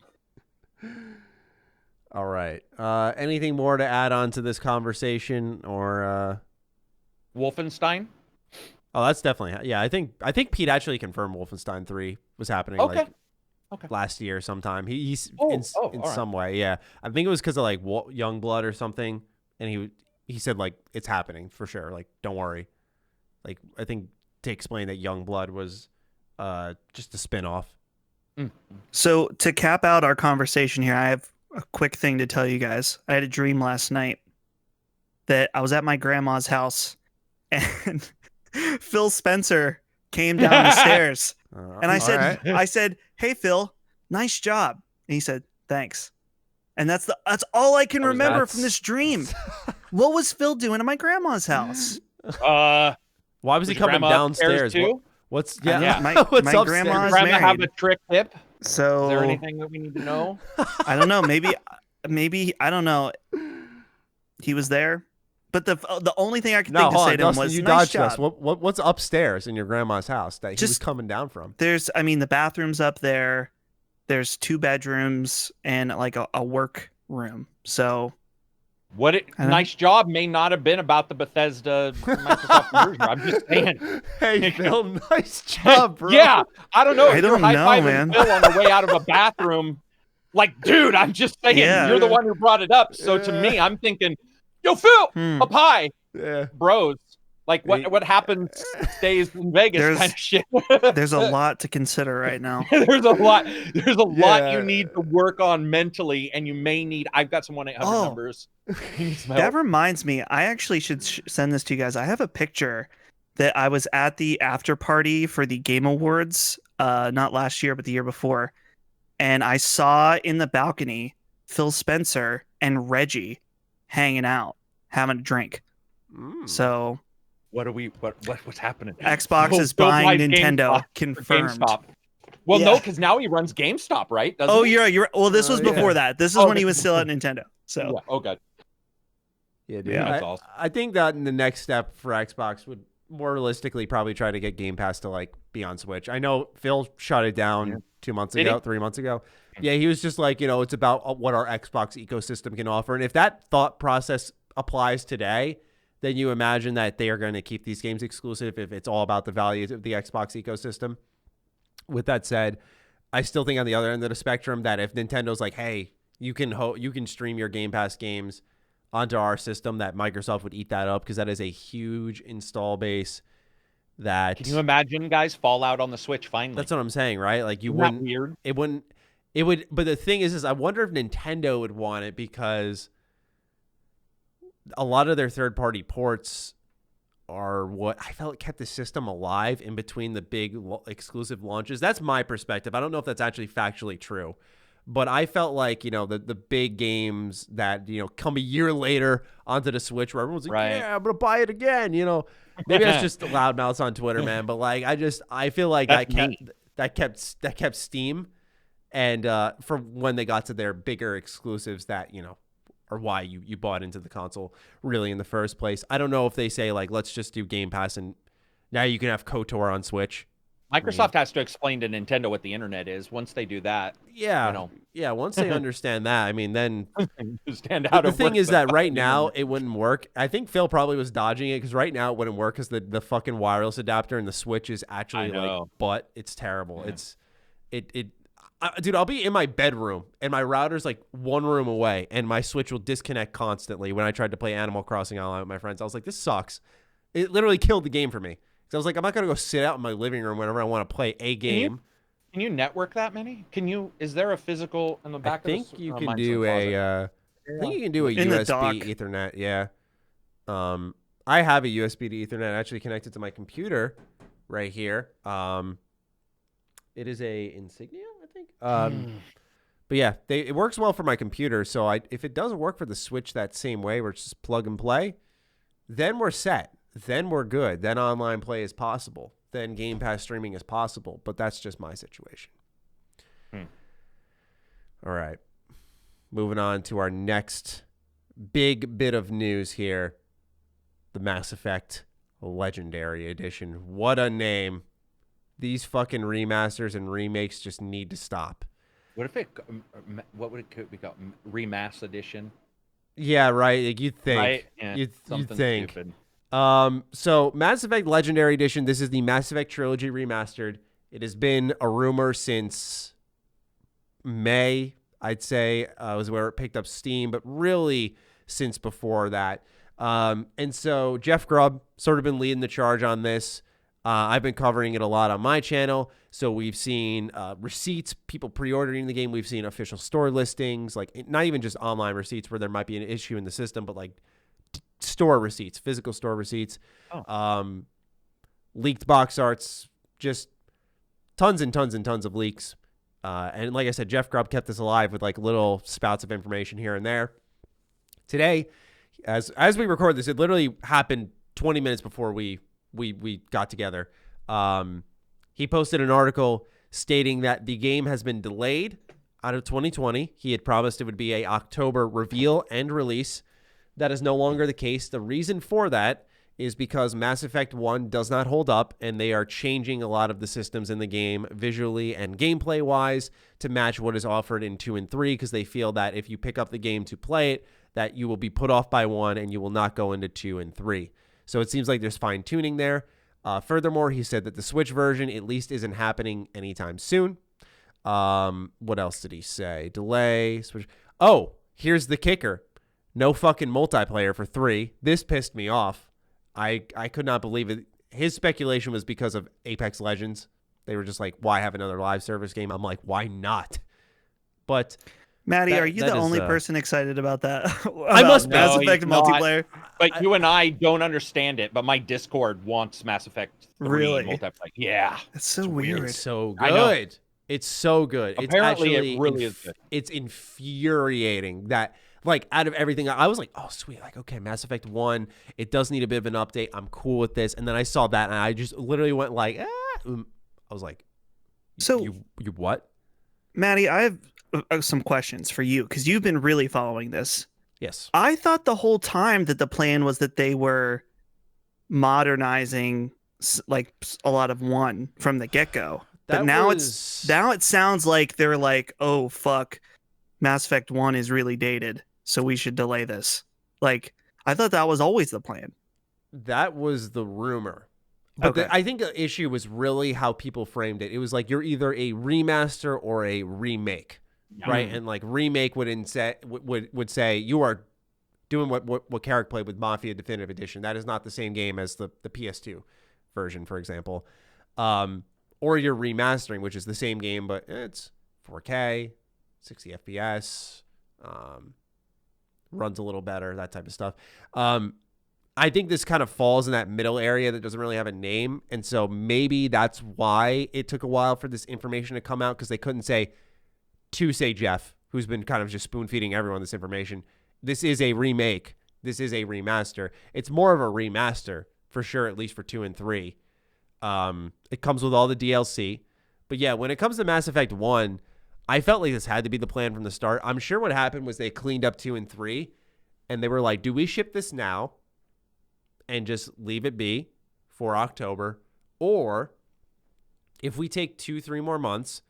All right. Anything more to add on to this conversation, or Wolfenstein? Oh, that's definitely, yeah. I think Pete actually confirmed Wolfenstein 3 was happening last year sometime. He's in some way, yeah. I think it was because of like Youngblood or something, and he said like it's happening for sure. Like, don't worry. Like, I think to explain that Youngblood was just a spinoff. So to cap out our conversation here, I have a quick thing to tell you guys. I had a dream last night that I was at my grandma's house and Phil Spencer came down the stairs, and I said, "Hey Phil, nice job." And he said, "Thanks." And that's all I can remember from this dream. What was Phil doing at my grandma's house? Why was he coming downstairs? Too? What's my what's grandma's grandma married. have a trick hip? So Is there anything that we need to know? I don't know. Maybe I don't know. He was there, but the only thing I can think to say to him was, you "Nice dodged job." us. What's upstairs in your grandma's house that he was coming down from? There's, I mean, the bathroom's up there. There's 2 bedrooms and like a work room. So nice job may not have been about the Bethesda Microsoft version. I'm just saying. Hey, Phil, nice job, bro. Yeah, I don't know. I don't know, man. Phil on the way out of a bathroom, like, dude, I'm just saying, you're the one who brought it up. So to me, I'm thinking, yo, Phil, up high, bros. Like what happens stays in Vegas kind of shit. There's a lot to consider right now. There's a lot you need to work on mentally, and you may need. I've got some 1-800 numbers. That reminds me, I actually should send this to you guys. I have a picture that I was at the after party for the Game Awards, not last year, but the year before, and I saw in the balcony Phil Spencer and Reggie hanging out, having a drink. So. What's happening? Xbox is buying Nintendo. Confirmed. Well, no, because now he runs GameStop, right? You're right. Well, this was before that. This is when he was still at Nintendo. So. Yeah. Oh, God. Yeah, dude. That's awesome. I think that the next step for Xbox would more realistically probably try to get Game Pass to like be on Switch. I know Phil shut it down 3 months ago. Yeah, he was just like, it's about what our Xbox ecosystem can offer. And if that thought process applies today, then you imagine that they are going to keep these games exclusive if it's all about the value of the Xbox ecosystem. With that said, I still think on the other end of the spectrum that if Nintendo's like, hey, you can stream your Game Pass games onto our system, that Microsoft would eat that up because that is a huge install base. That can you imagine, guys, Fallout on the Switch finally? That's what I'm saying, right? Like Isn't that weird? It would. But the thing is I wonder if Nintendo would want it because a lot of their third-party ports are what I felt kept the system alive in between the big exclusive launches. That's my perspective. I don't know if that's actually factually true, but I felt like, the big games that, come a year later onto the Switch where everyone's like, yeah, I'm going to buy it again. Maybe that's just loudmouths on Twitter, man. But like, I feel like that kept steam. And for when they got to their bigger exclusives that, or why you bought into the console really in the first place. I don't know if they say like, let's just do Game Pass and now you can have KOTOR on Switch. Microsoft has to explain to Nintendo what the internet is. Once they do that, yeah. Once they understand that, I mean, then stand out. The thing is that right now it wouldn't work. I think Phil probably was dodging it because right now it wouldn't work because the fucking wireless adapter and the Switch is actually it's terrible. Yeah. Dude, I'll be in my bedroom and my router's like one room away and my Switch will disconnect constantly. When I tried to play Animal Crossing online with my friends, I was like, this sucks. It literally killed the game for me. So I was like, I'm not going to go sit out in my living room whenever I want to play a game. Can you network that many? Is there a physical in the back I think you can do I think you can do a USB Ethernet. Yeah. I have a USB to Ethernet actually connected to my computer right here. It is a Insignia, I think. But yeah, it works well for my computer. So if it doesn't work for the Switch that same way, where it's just plug and play, then we're set. Then we're good. Then online play is possible. Then Game Pass streaming is possible. But that's just my situation. All right. Moving on to our next big bit of news here. The Mass Effect Legendary Edition. What a name. These fucking remasters and remakes just need to stop. What would it be called? Remass Edition? Yeah, right. Like you'd think. Right? Yeah, you'd think. Stupid. So Mass Effect Legendary Edition, this is the Mass Effect Trilogy Remastered. It has been a rumor since May, I'd say, was where it picked up steam, but really since before that. And so Jeff Grubb sort of been leading the charge on this. I've been covering it a lot on my channel. So we've seen receipts, people pre-ordering the game. We've seen official store listings, like not even just online receipts where there might be an issue in the system, but like store receipts, physical store receipts, leaked box arts, just tons and tons and tons of leaks. And like I said, Jeff Grubb kept this alive with like little spouts of information here and there. Today, as we record this, it literally happened 20 minutes before we got together. He posted an article stating that the game has been delayed out of 2020. He had promised it would be a October reveal and release. That is no longer the case. The reason for that is because Mass Effect 1 does not hold up, and they are changing a lot of the systems in the game visually and gameplay-wise to match what is offered in 2 and 3, because they feel that if you pick up the game to play it, that you will be put off by 1 and you will not go into 2 and 3. So it seems like there's fine-tuning there. Furthermore, he said that the Switch version at least isn't happening anytime soon. What else did he say? Delay, Switch. Oh, here's the kicker. No fucking multiplayer for 3. This pissed me off. I could not believe it. His speculation was because of Apex Legends. They were just like, why have another live service game? I'm like, why not? But Matty, are you the only person excited about that? I must be. Mass Effect multiplayer. But you and I don't understand it. But my Discord wants Mass Effect 3 really multiplayer. Yeah, it's so weird. It's so good. It's so good. Apparently, it's actually it really is good. It's infuriating that, like, out of everything, I was like, oh, sweet. Like, okay, Mass Effect 1, it does need a bit of an update. I'm cool with this. And then I saw that, and I just literally went like, I was like, so you what? Matty, I have some questions for you, because you've been really following this. Yes. I thought the whole time that the plan was that they were modernizing like a lot of 1 from the get-go. But now it sounds like they're like, oh, fuck, Mass Effect 1 is really dated, so we should delay this. Like, I thought that was always the plan. That was the rumor. But okay. I think the issue was really how people framed it. It was like, you're either a remaster or a remake, right? And like remake would say you are doing what Karak played with Mafia Definitive Edition. That is not the same game as the PS2 version, for example. Or you're remastering, which is the same game, but it's 4K, 60 FPS, runs a little better, that type of stuff. I think this kind of falls in that middle area that doesn't really have a name. And so maybe that's why it took a while for this information to come out, because they couldn't say Jeff, who's been kind of just spoon feeding everyone this information, this is a remake. This is a remaster. It's more of a remaster for sure, at least for 2 and 3. It comes with all the DLC. But yeah, when it comes to Mass Effect 1, I felt like this had to be the plan from the start. I'm sure what happened was they cleaned up 2 and 3, and they were like, do we ship this now and just leave it be for October? Or if we take 2-3 more months,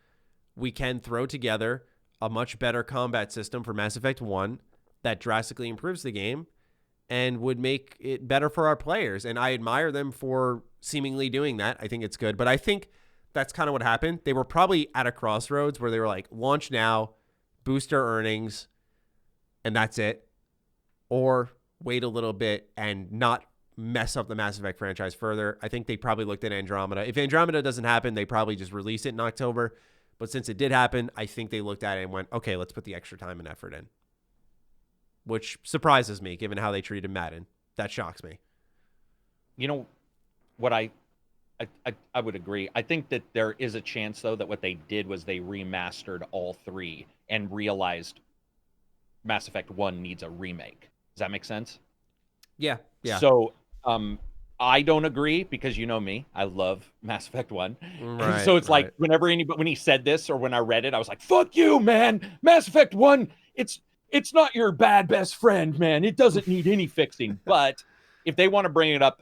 we can throw together a much better combat system for Mass Effect 1 that drastically improves the game and would make it better for our players. And I admire them for seemingly doing that. I think it's good. But I think that's kind of what happened. They were probably at a crossroads where they were like, launch now, boost our earnings, and that's it. Or wait a little bit and not mess up the Mass Effect franchise further. I think they probably looked at Andromeda. If Andromeda doesn't happen, they probably just release it in October. But since it did happen, I think they looked at it and went, okay, let's put the extra time and effort in. Which surprises me, given how they treated Madden. That shocks me. You know, what I would agree. I think that there is a chance, though, that what they did was they remastered all 3 and realized Mass Effect 1 needs a remake. Does that make sense? Yeah. So, I don't agree, because you know me, I love Mass Effect 1. Right, so it's like when he said this or when I read it, I was like, fuck you, man. Mass Effect 1, it's not your bad best friend, man. It doesn't need any fixing. But if they want to bring it up,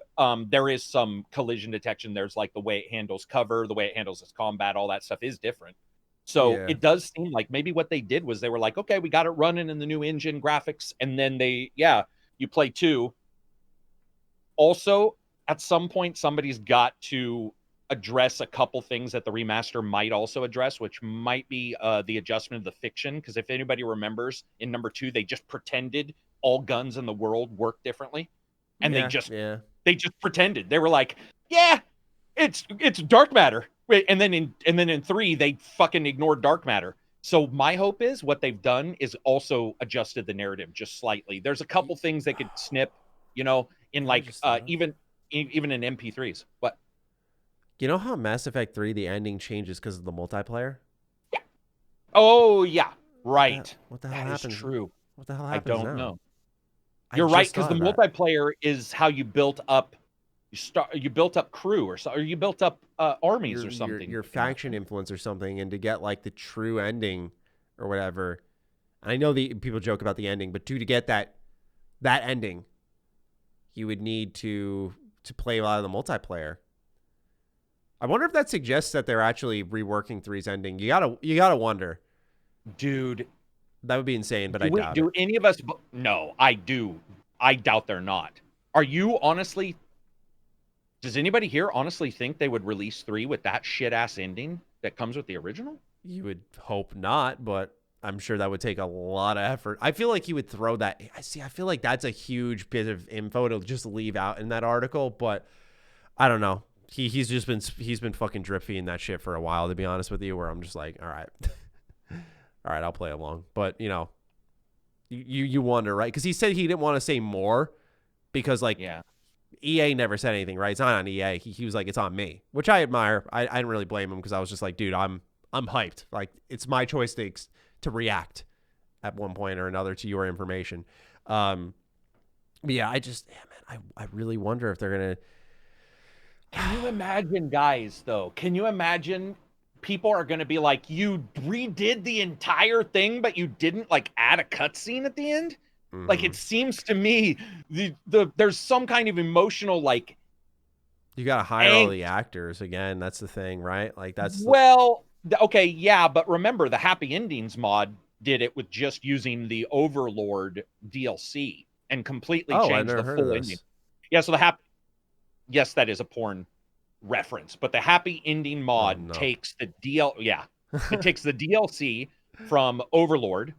there is some collision detection. There's like the way it handles cover, the way it handles its combat, all that stuff is different. So it does seem like maybe what they did was they were like, okay, we got it running in the new engine graphics. And then you play 2. Also, at some point, somebody's got to address a couple things that the remaster might also address, which might be the adjustment of the fiction. Because if anybody remembers, in number 2, they just pretended all guns in the world work differently, and they just pretended. They were like, "Yeah, it's dark matter." And then in 3, they fucking ignored dark matter. So my hope is what they've done is also adjusted the narrative just slightly. There's a couple things they could snip, in like even in MP3s. What? You know how Mass Effect 3, the ending changes because of the multiplayer? Yeah. Oh, yeah. Right. What the hell happens? That is true. What the hell happens I don't now? know. You're right, because the multiplayer is how you built up You built up crew or you built up armies or something. Your faction influence or something, and to get like the true ending or whatever. I know the people joke about the ending, but to get that ending, you would need to play a lot of the multiplayer. I wonder if that suggests that they're actually reworking 3's ending. You gotta wonder, dude. That would be insane, but I doubt it. Do any of us? No, I do. I doubt they're not. Are you honestly? Does anybody here honestly think they would release 3 with that shit ass ending that comes with the original? You would hope not, but I'm sure that would take a lot of effort. I feel like he would throw that. I feel like that's a huge bit of info to just leave out in that article, but I don't know. He's been fucking drip feeding that shit for a while, to be honest with you, where I'm just like, all right, I'll play along. But you know, you wonder, right? Because he said he didn't want to say more because like EA never said anything, right? It's not on EA. He was like, it's on me, which I admire. I didn't really blame him because I was just like, dude, I'm hyped. Like it's my choice to react at one point or another to your information. But yeah, I really wonder if they're gonna. Can you imagine, guys? Though, can you imagine? People are going to be like, you redid the entire thing, but you didn't like add a cutscene at the end. Mm-hmm. Like it seems to me, there's some kind of emotional like. You got to hire all the actors again. That's the thing, right? Like that's okay, yeah, but remember the Happy Endings mod did it with just using the Overlord DLC and completely changed the full ending. Yeah, so yes, that is a porn reference, but the Happy Ending mod takes the it takes the DLC from Overlord,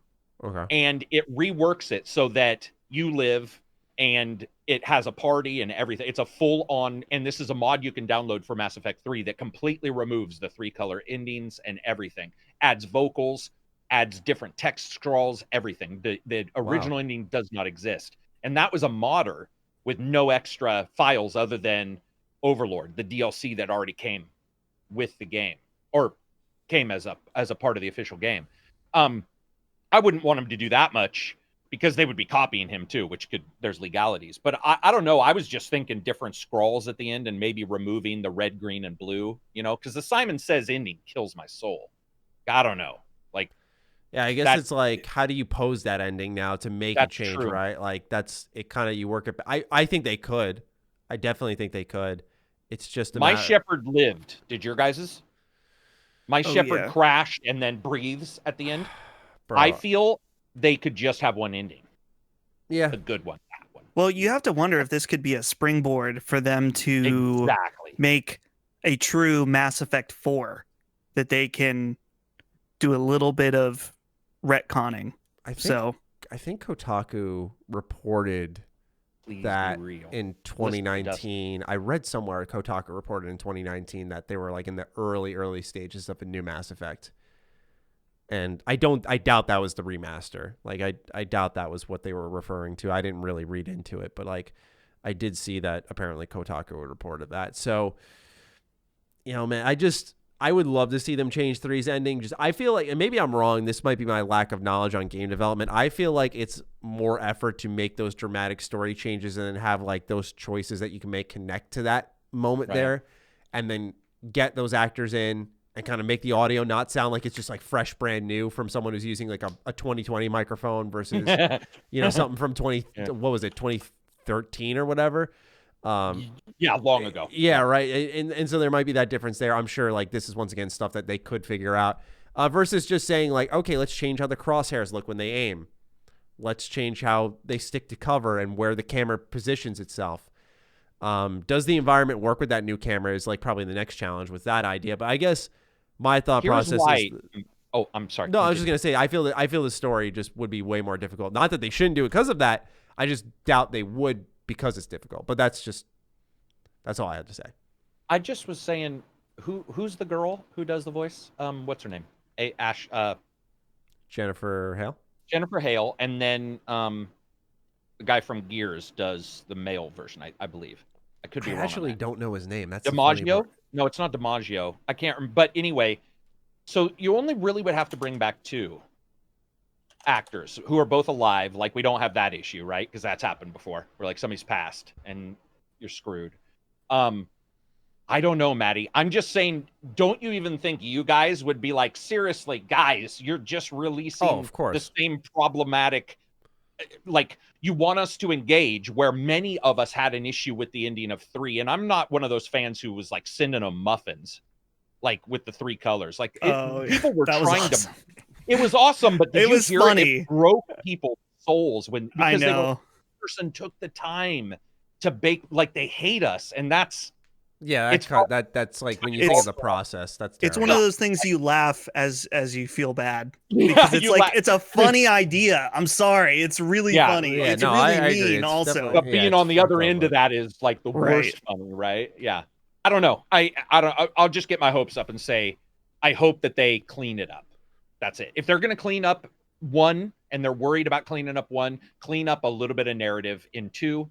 and it reworks it so that you live and it has a party and everything. It's a full on, and this is a mod you can download for Mass Effect 3 that completely removes the 3-color endings and everything. Adds vocals, adds different text scrolls, everything. The original ending does not exist. And that was a modder with no extra files other than Overlord, the DLC that already came with the game, or came as a part of the official game. I wouldn't want him to do that much because they would be copying him too, which there's legalities. But I don't know. I was just thinking different scrolls at the end and maybe removing the red, green, and blue, because the Simon Says ending kills my soul. I don't know. Like, yeah, I guess it's like, how do you pose that ending now to make a change, true. Right? Like that's it. Kind of you work it. I think they could. I definitely think they could. It's just My Shepherd lived. Did your guys's? My Shepherd crashed and then breathes at the end. Bro. I feel they could just have one ending. Yeah, a good one. That one. Well, you have to wonder if this could be a springboard for them to make a true Mass Effect 4 that they can do a little bit of retconning. I think Kotaku reported that in 2019. I read somewhere Kotaku reported in 2019 that they were like in the early stages of a new Mass Effect. And I doubt that was the remaster. Like I doubt that was what they were referring to. I didn't really read into it, but like I did see that apparently Kotaku reported that. So, man, I would love to see them change 3's ending. I feel like, and maybe I'm wrong, this might be my lack of knowledge on game development. I feel like it's more effort to make those dramatic story changes and then have like those choices that you can make connect to that moment there, and then get those actors in and kind of make the audio not sound like it's just like fresh, brand new from someone who's using like a 2020 microphone versus, something from 2013 or whatever. Long ago. Yeah, right. And so there might be that difference there. I'm sure like this is once again stuff that they could figure out versus just saying like, okay, let's change how the crosshairs look when they aim. Let's change how they stick to cover and where the camera positions itself. Does the environment work with that new camera is like probably the next challenge with that idea. But I guess my thought process is... Oh, I'm sorry. No, I was just going to say, I feel the story just would be way more difficult. Not that they shouldn't do it because of that. I just doubt they would because it's difficult. But that's all I had to say. I just was saying, who's the girl who does the voice? What's her name? Jennifer Hale? Jennifer Hale. And then the guy from Gears does the male version, I believe. I could be wrong. I actually don't know his name. That's DiMaggio? No, it's not DiMaggio. I can't remember. But anyway, so you only really would have to bring back 2 actors who are both alive. Like, we don't have that issue, right? Because that's happened before, where like somebody's passed and you're screwed. I don't know, Maddie. I'm just saying, don't you even think you guys would be like, seriously, guys, you're just releasing of course. the same problematic, like, you want us to engage where many of us had an issue with the ending of 3. And I'm not one of those fans who was like sending them muffins, like with the 3 colors. Like people were trying to, it was awesome, but it was funny. It broke people's souls because the person took the time to bake, like they hate us. And that's like when you think of the process, that's terrible. It's one of those things you laugh as you feel bad because it's like it's a funny idea. I'm sorry, it's really funny. Yeah, it's really I mean agree. also. But being on the other end of that is like the worst funny, right? Yeah. I don't know. I'll just get my hopes up and say I hope that they clean it up. That's it. If they're going to clean up 1 and they're worried about cleaning up 1, clean up a little bit of narrative in 2.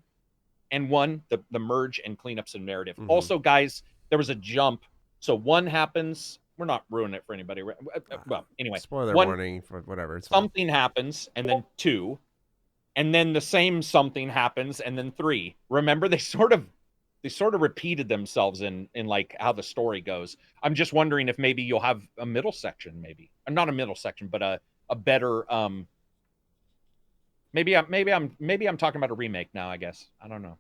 And 1, the merge and clean up some narrative. Mm-hmm. Also, guys, there was a jump. So 1 happens. We're not ruining it for anybody. Well, anyway. Spoiler warning for whatever. It's something happens, and then 2. And then the same something happens, and then 3. Remember, they sort of repeated themselves in like how the story goes. I'm just wondering if maybe you'll have a middle section, maybe. Not a middle section, but a better Maybe I'm talking about a remake now, I guess. I don't know.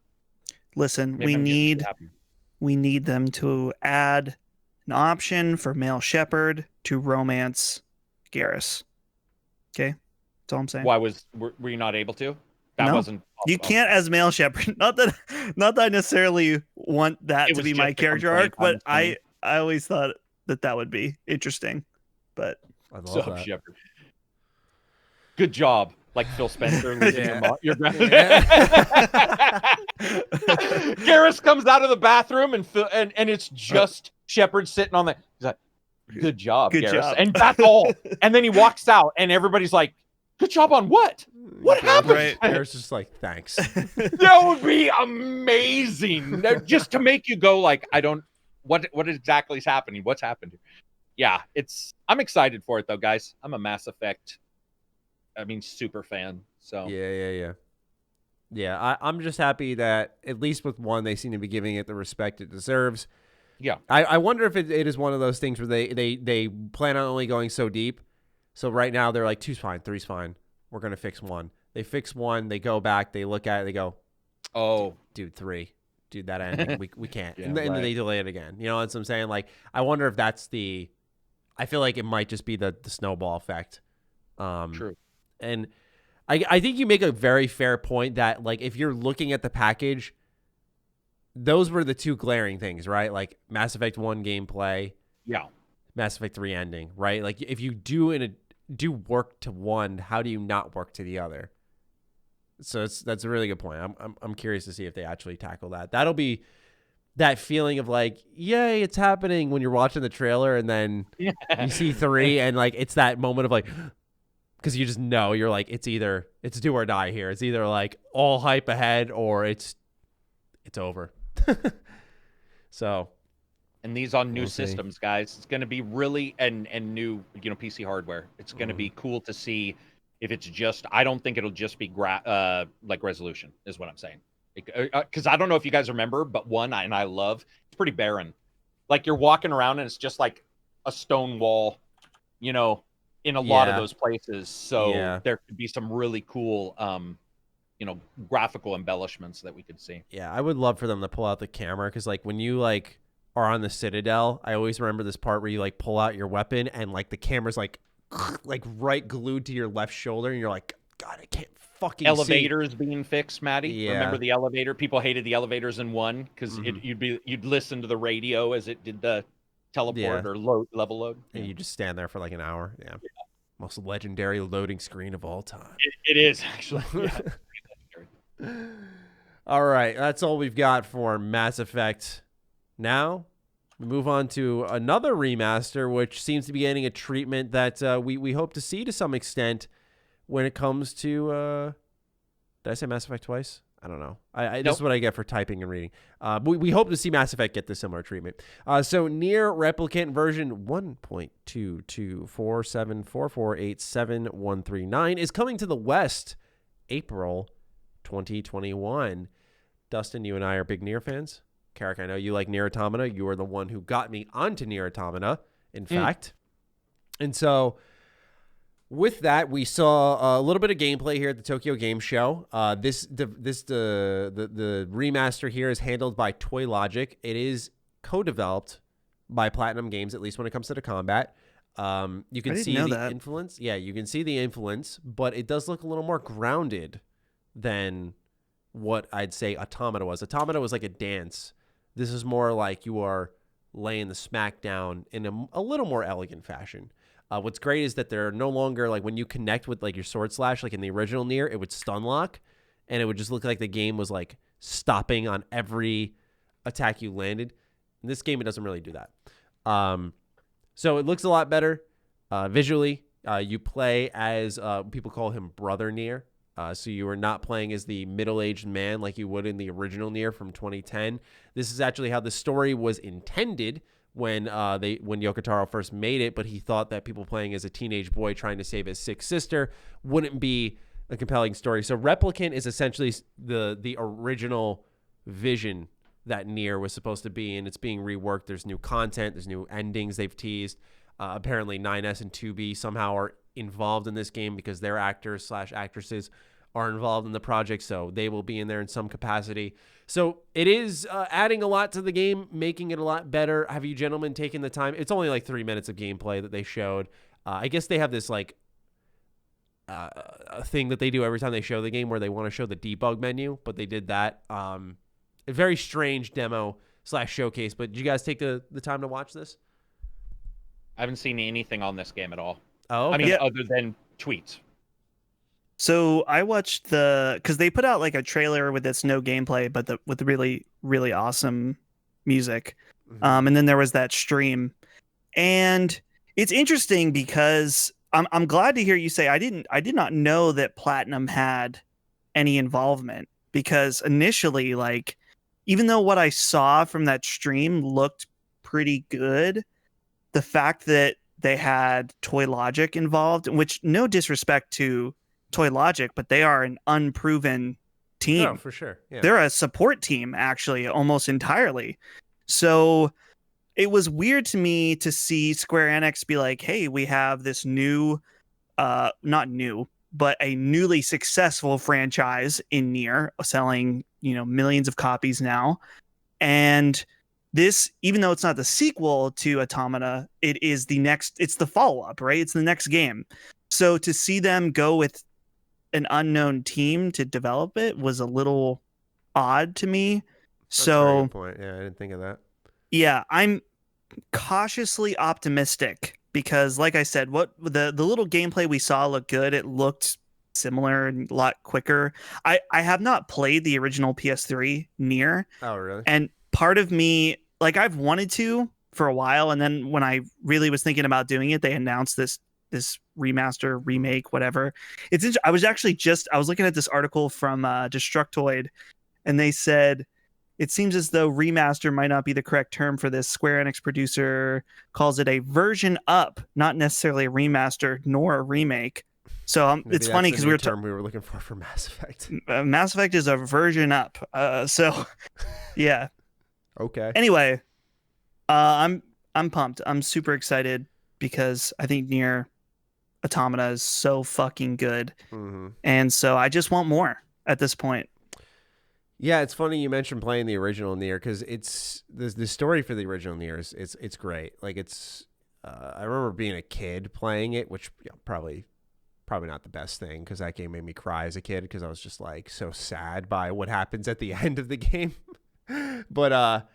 Listen, we need them to add an option for male shepherd to romance Garrus. Okay? That's all I'm saying. Why were you not able to? That wasn't possible. You can't as male shepherd. Not that I necessarily want that to be my character arc, but I always thought that would be interesting. But I love that. Shepherd. Good job. Like Phil Spencer losing your Garrus comes out of the bathroom and it's just Shepard sitting on the. He's like, "Good job, Garrus," and that's all. And then he walks out, and everybody's like, "Good job on what? What happened?" Right. Garrus just like, "Thanks." That would be amazing, just to make you go like, "I don't. What exactly is happening? What's happened here?" Yeah, I'm excited for it though, guys. I'm a Mass Effect. Super fan. So yeah. I'm just happy that at least with 1, they seem to be giving it the respect it deserves. Yeah. I wonder if it is one of those things where they plan on only going so deep. So right now they're like 2's fine, 3's fine. We're gonna fix 1. They fix 1. They go back. They look at it. They go, "Oh, dude, 3, dude, that ending we can't." And then they delay it again. You know what I'm saying? Like I wonder if that's the. I feel like it might just be the snowball effect. True. And I think you make a very fair point that, like, if you're looking at the package, those were the 2 glaring things, right? Like Mass Effect 1 gameplay, Mass Effect 3 ending, right? Like if you do work to 1, how do you not work to the other? So that's a really good point. I'm curious to see if they actually tackle that. That'll be that feeling of like, yay, it's happening when you're watching the trailer and then you see 3 and like it's that moment of like. Because you just know, you're like, it's do or die here. It's either like all hype ahead or it's over. So, and these on new systems, guys. It's going to be really and new, PC hardware. It's going to be cool to see if it's just. I don't think it'll just be like resolution is what I'm saying. Because I don't know if you guys remember, but 1 I love. It's pretty barren. Like you're walking around and it's just like a stone wall, in a lot of those places. So there could be some really cool, graphical embellishments that we could see. Yeah, I would love for them to pull out the camera because, like, when you, like, are on the Citadel, I always remember this part where you, like, pull out your weapon and, like, the camera's, like right glued to your left shoulder and you're like, God, I can't fucking elevators see. Being fixed, Maddie. Yeah. Remember the elevator? People hated the elevators in 1 because you'd listen to the radio as it did the teleport or level load. And you just stand there for like an hour. Yeah. Most legendary loading screen of all time. It is, actually. All right. That's all we've got for Mass Effect. Now, we move on to another remaster, which seems to be getting a treatment that we hope to see to some extent when it comes to... did I say Mass Effect twice? I don't know. This is what I get for typing and reading. We hope to see Mass Effect get this similar treatment. So NieR Replicant version 1.22474487139 is coming to the West April 2021. Dustin, you and I are big NieR fans. Karak, I know you like NieR Automata. You are the one who got me onto NieR Automata, in fact. And so with that, we saw a little bit of gameplay here at the Tokyo Game Show. The remaster here is handled by Toy Logic. It is co-developed by Platinum Games, at least when it comes to the combat. You can see the influence. Yeah, you can see the influence, but it does look a little more grounded than what I'd say Automata was. Automata was like a dance. This is more like you are laying the smack down in a little more elegant fashion. What's great is that they're no longer like when you connect with like your sword slash, like in the original NieR, it would stun lock, and it would just look like the game was like stopping on every attack you landed. In this game, it doesn't really do that. So it looks a lot better visually. You play as people call him Brother NieR. So you are not playing as the middle-aged man like you would in the original NieR from 2010. This is actually how the story was intended when Yoko Taro first made it, but he thought that people playing as a teenage boy trying to save his sick sister wouldn't be a compelling story. So Replicant is essentially the original vision that NieR was supposed to be, and it's being reworked. There's new content, there's new endings they've teased. Apparently 9S and 2B somehow are involved in this game because their actors/actresses are involved in the project, so they will be in there in some capacity. So it is adding a lot to the game, making it a lot better. Have you gentlemen taken the time? It's only like 3 minutes of gameplay that they showed. I guess they have this like a thing that they do every time they show the game where they want to show the debug menu, but they did that. A very strange demo/showcase, but did you guys take the time to watch this? I haven't seen anything on this game at all. Oh, okay. I mean, other than tweets. So I watched because they put out like a trailer with this no gameplay, but with the really, really awesome music. Mm-hmm. And then there was that stream. And it's interesting because I'm glad to hear you say I did not know that Platinum had any involvement, because initially, like, even though what I saw from that stream looked pretty good, the fact that they had Toy Logic involved, which no disrespect to Toy Logic, but they are an unproven team. Oh, for sure. Yeah. They're a support team, actually, almost entirely. So it was weird to me to see Square Enix be like, hey, we have this new, not new, but a newly successful franchise in NieR, selling, millions of copies now. And this, even though it's not the sequel to Automata, it's the follow-up, right? It's the next game. So to see them go with an unknown team to develop it was a little odd to me. That's a very good point. Yeah, I didn't think of that. Yeah, I'm cautiously optimistic because, like I said, what the little gameplay we saw looked good. It looked similar and a lot quicker. I have not played the original PS3 NieR. Oh, really? And part of me, like, I've wanted to for a while, and then when I really was thinking about doing it, they announced this remaster, remake, whatever. I was looking at this article from Destructoid, and they said it seems as though remaster might not be the correct term for this. Square Enix producer calls it a version up, not necessarily a remaster nor a remake. So it's funny because we were looking for Mass Effect. Mass Effect is a version up. So yeah. Okay. Anyway, I'm pumped. I'm super excited because I think NieR Automata is so fucking good. Mm-hmm. And so I just want more at this point. Yeah, it's funny you mentioned playing the original NieR because it's the story for the original NieR it's great. Like I remember being a kid playing it, which probably not the best thing because that game made me cry as a kid because I was just like so sad by what happens at the end of the game. But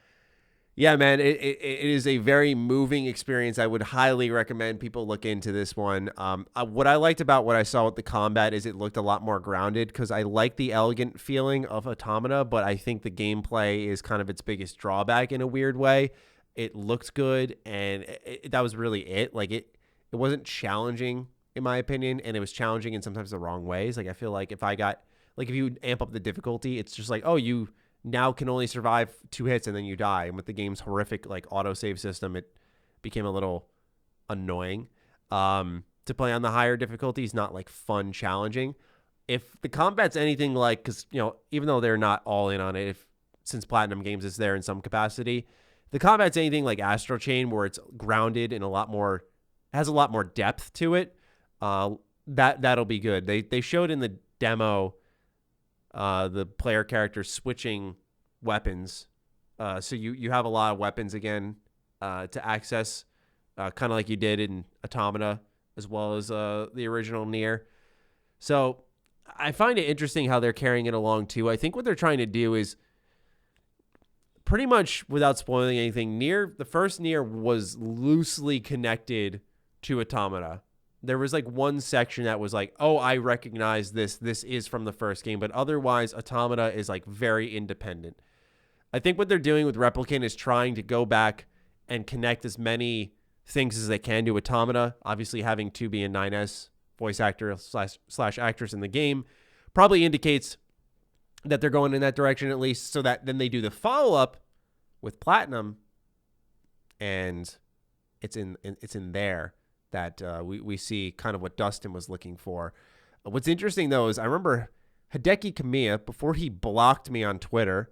yeah, man, it is a very moving experience. I would highly recommend people look into this one. What I liked about what I saw with the combat is it looked a lot more grounded because I like the elegant feeling of Automata, but I think the gameplay is kind of its biggest drawback in a weird way. It looked good, and that was really it. Like it wasn't challenging in my opinion, and it was challenging in sometimes the wrong ways. Like I feel like if you amp up the difficulty, it's just like, oh, you now can only survive 2 hits and then you die. And with the game's horrific like autosave system, it became a little annoying to play on the higher difficulties, not like fun challenging. If the combat's anything like, because even though they're not all in on it, if since Platinum Games is there in some capacity. The combat's anything like Astral Chain, where it's grounded in has a lot more depth to it. That'll be good. They showed in the demo the player character switching weapons, so you have a lot of weapons again to access, kind of like you did in Automata as well as the original NieR. So I find it interesting how they're carrying it along too. I think what they're trying to do is, pretty much without spoiling anything, the first NieR was loosely connected to Automata. There was like one section that was like, oh, I recognize this. This is from the first game. But otherwise, Automata is like very independent. I think what they're doing with Replicant is trying to go back and connect as many things as they can to Automata. Obviously, having 2B and 9S voice actor slash actress in the game probably indicates that they're going in that direction, at least, so that then they do the follow-up with Platinum, and it's in there that we see kind of what Dustin was looking for. What's interesting, though, is I remember Hideki Kamiya, before he blocked me on Twitter,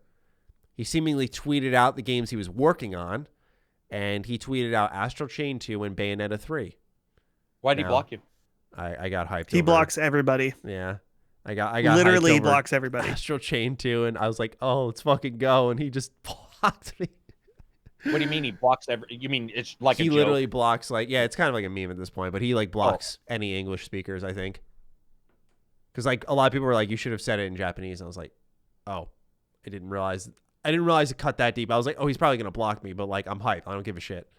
he seemingly tweeted out the games he was working on, and he tweeted out Astral Chain 2 and Bayonetta 3. Why did he block you? I got hyped. He blocks everybody. Yeah. I got literally blocks everybody. Astral Chain 2, and I was like, oh, let's fucking go, and he just blocked me. What do you mean he blocks you mean it's like he literally blocks, like, yeah, it's kind of like a meme at this point, but he like blocks any English speakers, I think. Because like a lot of people were like, you should have said it in Japanese. And I was like, oh, I didn't realize it cut that deep. I was like, oh, he's probably gonna block me, but like I'm hyped. I don't give a shit.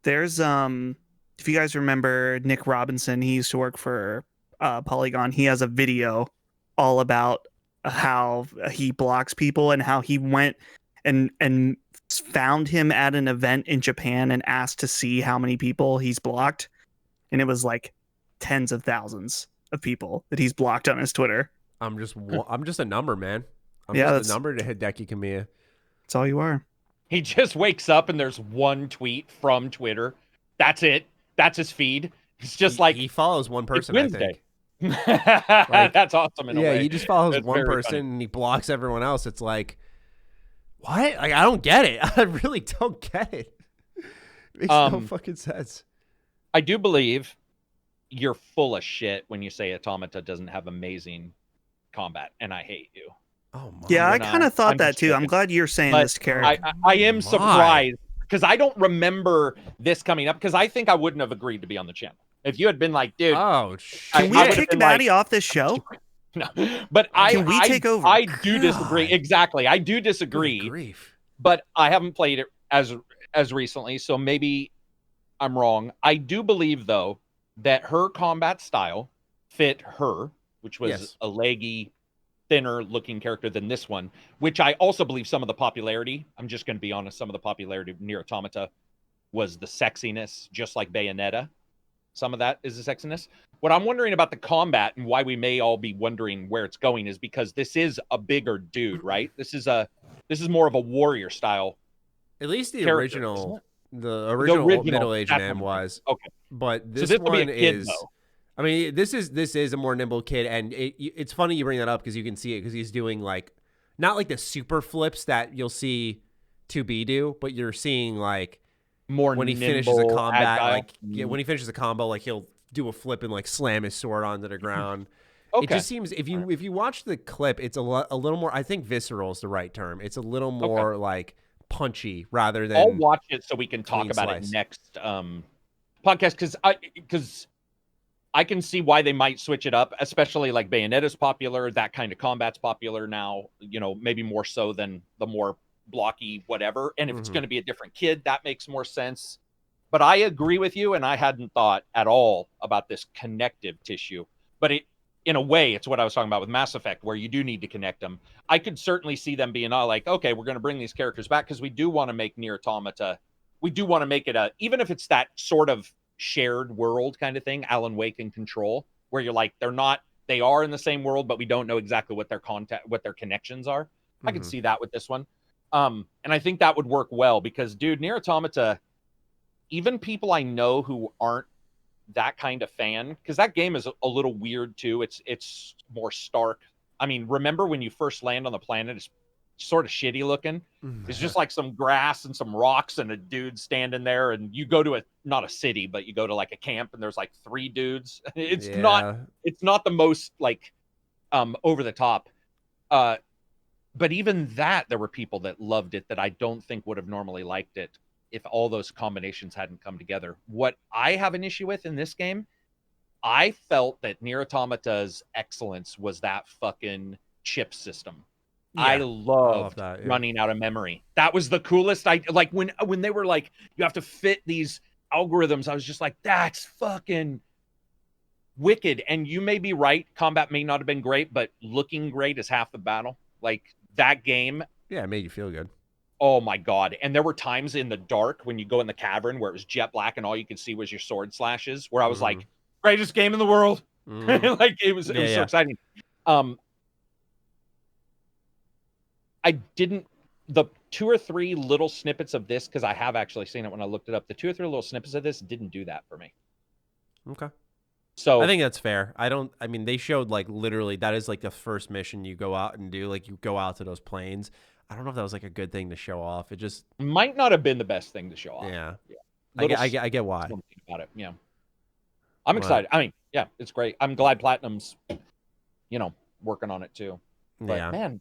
There's if you guys remember Nick Robinson, he used to work for Polygon. He has a video all about how he blocks people and how he went and found him at an event in Japan and asked to see how many people he's blocked, and it was like tens of thousands of people that he's blocked on his Twitter. I'm just a number, man. I'm Yeah, just a number to Hideki Kamiya. That's all you are. He just wakes up and there's one tweet from Twitter. That's it. That's his feed. It's just like he follows one person. It's Wednesday. Like, that's awesome. In a way. He just follows That's one person funny. and he blocks everyone else. It's like, what? Like, I don't get it. I really don't get it. It makes no fucking sense. I do believe you're full of shit when you say Automata doesn't have amazing combat, and I hate you. Oh my. Yeah, I kind of thought I'm that just too. joking. I'm glad you're saying But this, Karak. I am surprised because I don't remember this coming up, because I think I wouldn't have agreed to be on the channel if you had been like, dude. Oh, Can we kick Matty off this show? No, but Can we take over? I do disagree. Exactly, I do disagree. Good grief. But I haven't played it as recently, so maybe I'm wrong. I do believe, though, that her combat style fit her, which was a leggy, thinner looking character than this one, which I also believe some of the popularity, I'm just going to be honest, some of the popularity of NieR Automata was the sexiness, just like Bayonetta. Some of that is the sexiness. What I'm wondering about the combat and why we may all be wondering where it's going is because this is a bigger dude, right? This is more of a warrior style. At least the character, original middle-aged man was. Okay. But this will be one a kid, is. though. I mean, this is a more nimble kid, and it's funny you bring that up because you can see it because he's doing like not like the super flips that you'll see 2B do, but you're seeing like More when he finishes a combat, when he finishes a combo, like he'll do a flip and like slam his sword onto the ground. Okay. It just seems if you watch the clip, it's a little more. I think visceral is the right term. It's a little more like punchy rather than. I'll watch it so we can talk about it next podcast because I can see why they might switch it up, especially like Bayonetta's popular. That kind of combat's popular now. You know, maybe more so than the more blocky whatever. And if it's going to be a different kid, that makes more sense. But I agree with you, and I hadn't thought at all about this connective tissue. But in a way, it's what I was talking about with Mass Effect, where you do need to connect them. I could certainly see them being all like, okay, we're going to bring these characters back because we do want to make NieR Automata. We do want to make it even if it's that sort of shared world kind of thing, Alan Wake and Control, where you're like, they are in the same world, but we don't know exactly what their connections are. I could see that with this one. And I think that would work well because, dude, NieR Automata, even people I know who aren't that kind of fan, because that game is a little weird too. It's more stark. I mean, remember when you first land on the planet, it's sort of shitty looking. It's just like some grass and some rocks and a dude standing there. And you go to not a city, but you go to like a camp and there's like 3 dudes. It's not the most like over the top. But even that, there were people that loved it that I don't think would have normally liked it if all those combinations hadn't come together. What I have an issue with in this game, I felt that NieR Automata's excellence was that fucking chip system. Yeah, I loved that, running out of memory. That was the coolest. I like when they were like, you have to fit these algorithms. I was just like, that's fucking wicked. And you may be right. Combat may not have been great, but looking great is half the battle. Like that game. Yeah, it made you feel good. Oh my God. And there were times in the dark when you go in the cavern where it was jet black and all you could see was your sword slashes, where I was like, greatest game in the world. Like it was so exciting. The 2 or 3 little snippets of this, because I have actually seen it when I looked it up, the 2 or 3 little snippets of this didn't do that for me. Okay. So I think that's fair. I mean, they showed like literally that is like the first mission you go out and do. Like you go out to those plains. I don't know if that was like a good thing to show off. It just might not have been the best thing to show off. Yeah. I get why. About it. Yeah. I'm excited. I mean, yeah, it's great. I'm glad Platinum's, working on it too. But man,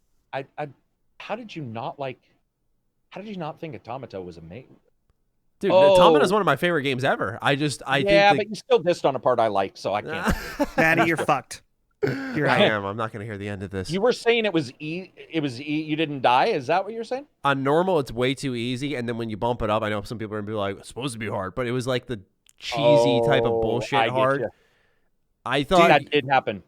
how did you not think Automata was amazing? Dude, Automata is one of my favorite games ever. I think but you still dissed on a part I like, so I can't. Matty, you're fucked. I am. I'm not going to hear the end of this. You were saying it was you didn't die. Is that what you're saying? On normal, it's way too easy, and then when you bump it up, I know some people are going to be like, it's supposed to be hard, but it was like the cheesy type of bullshit hard. I thought that did happen.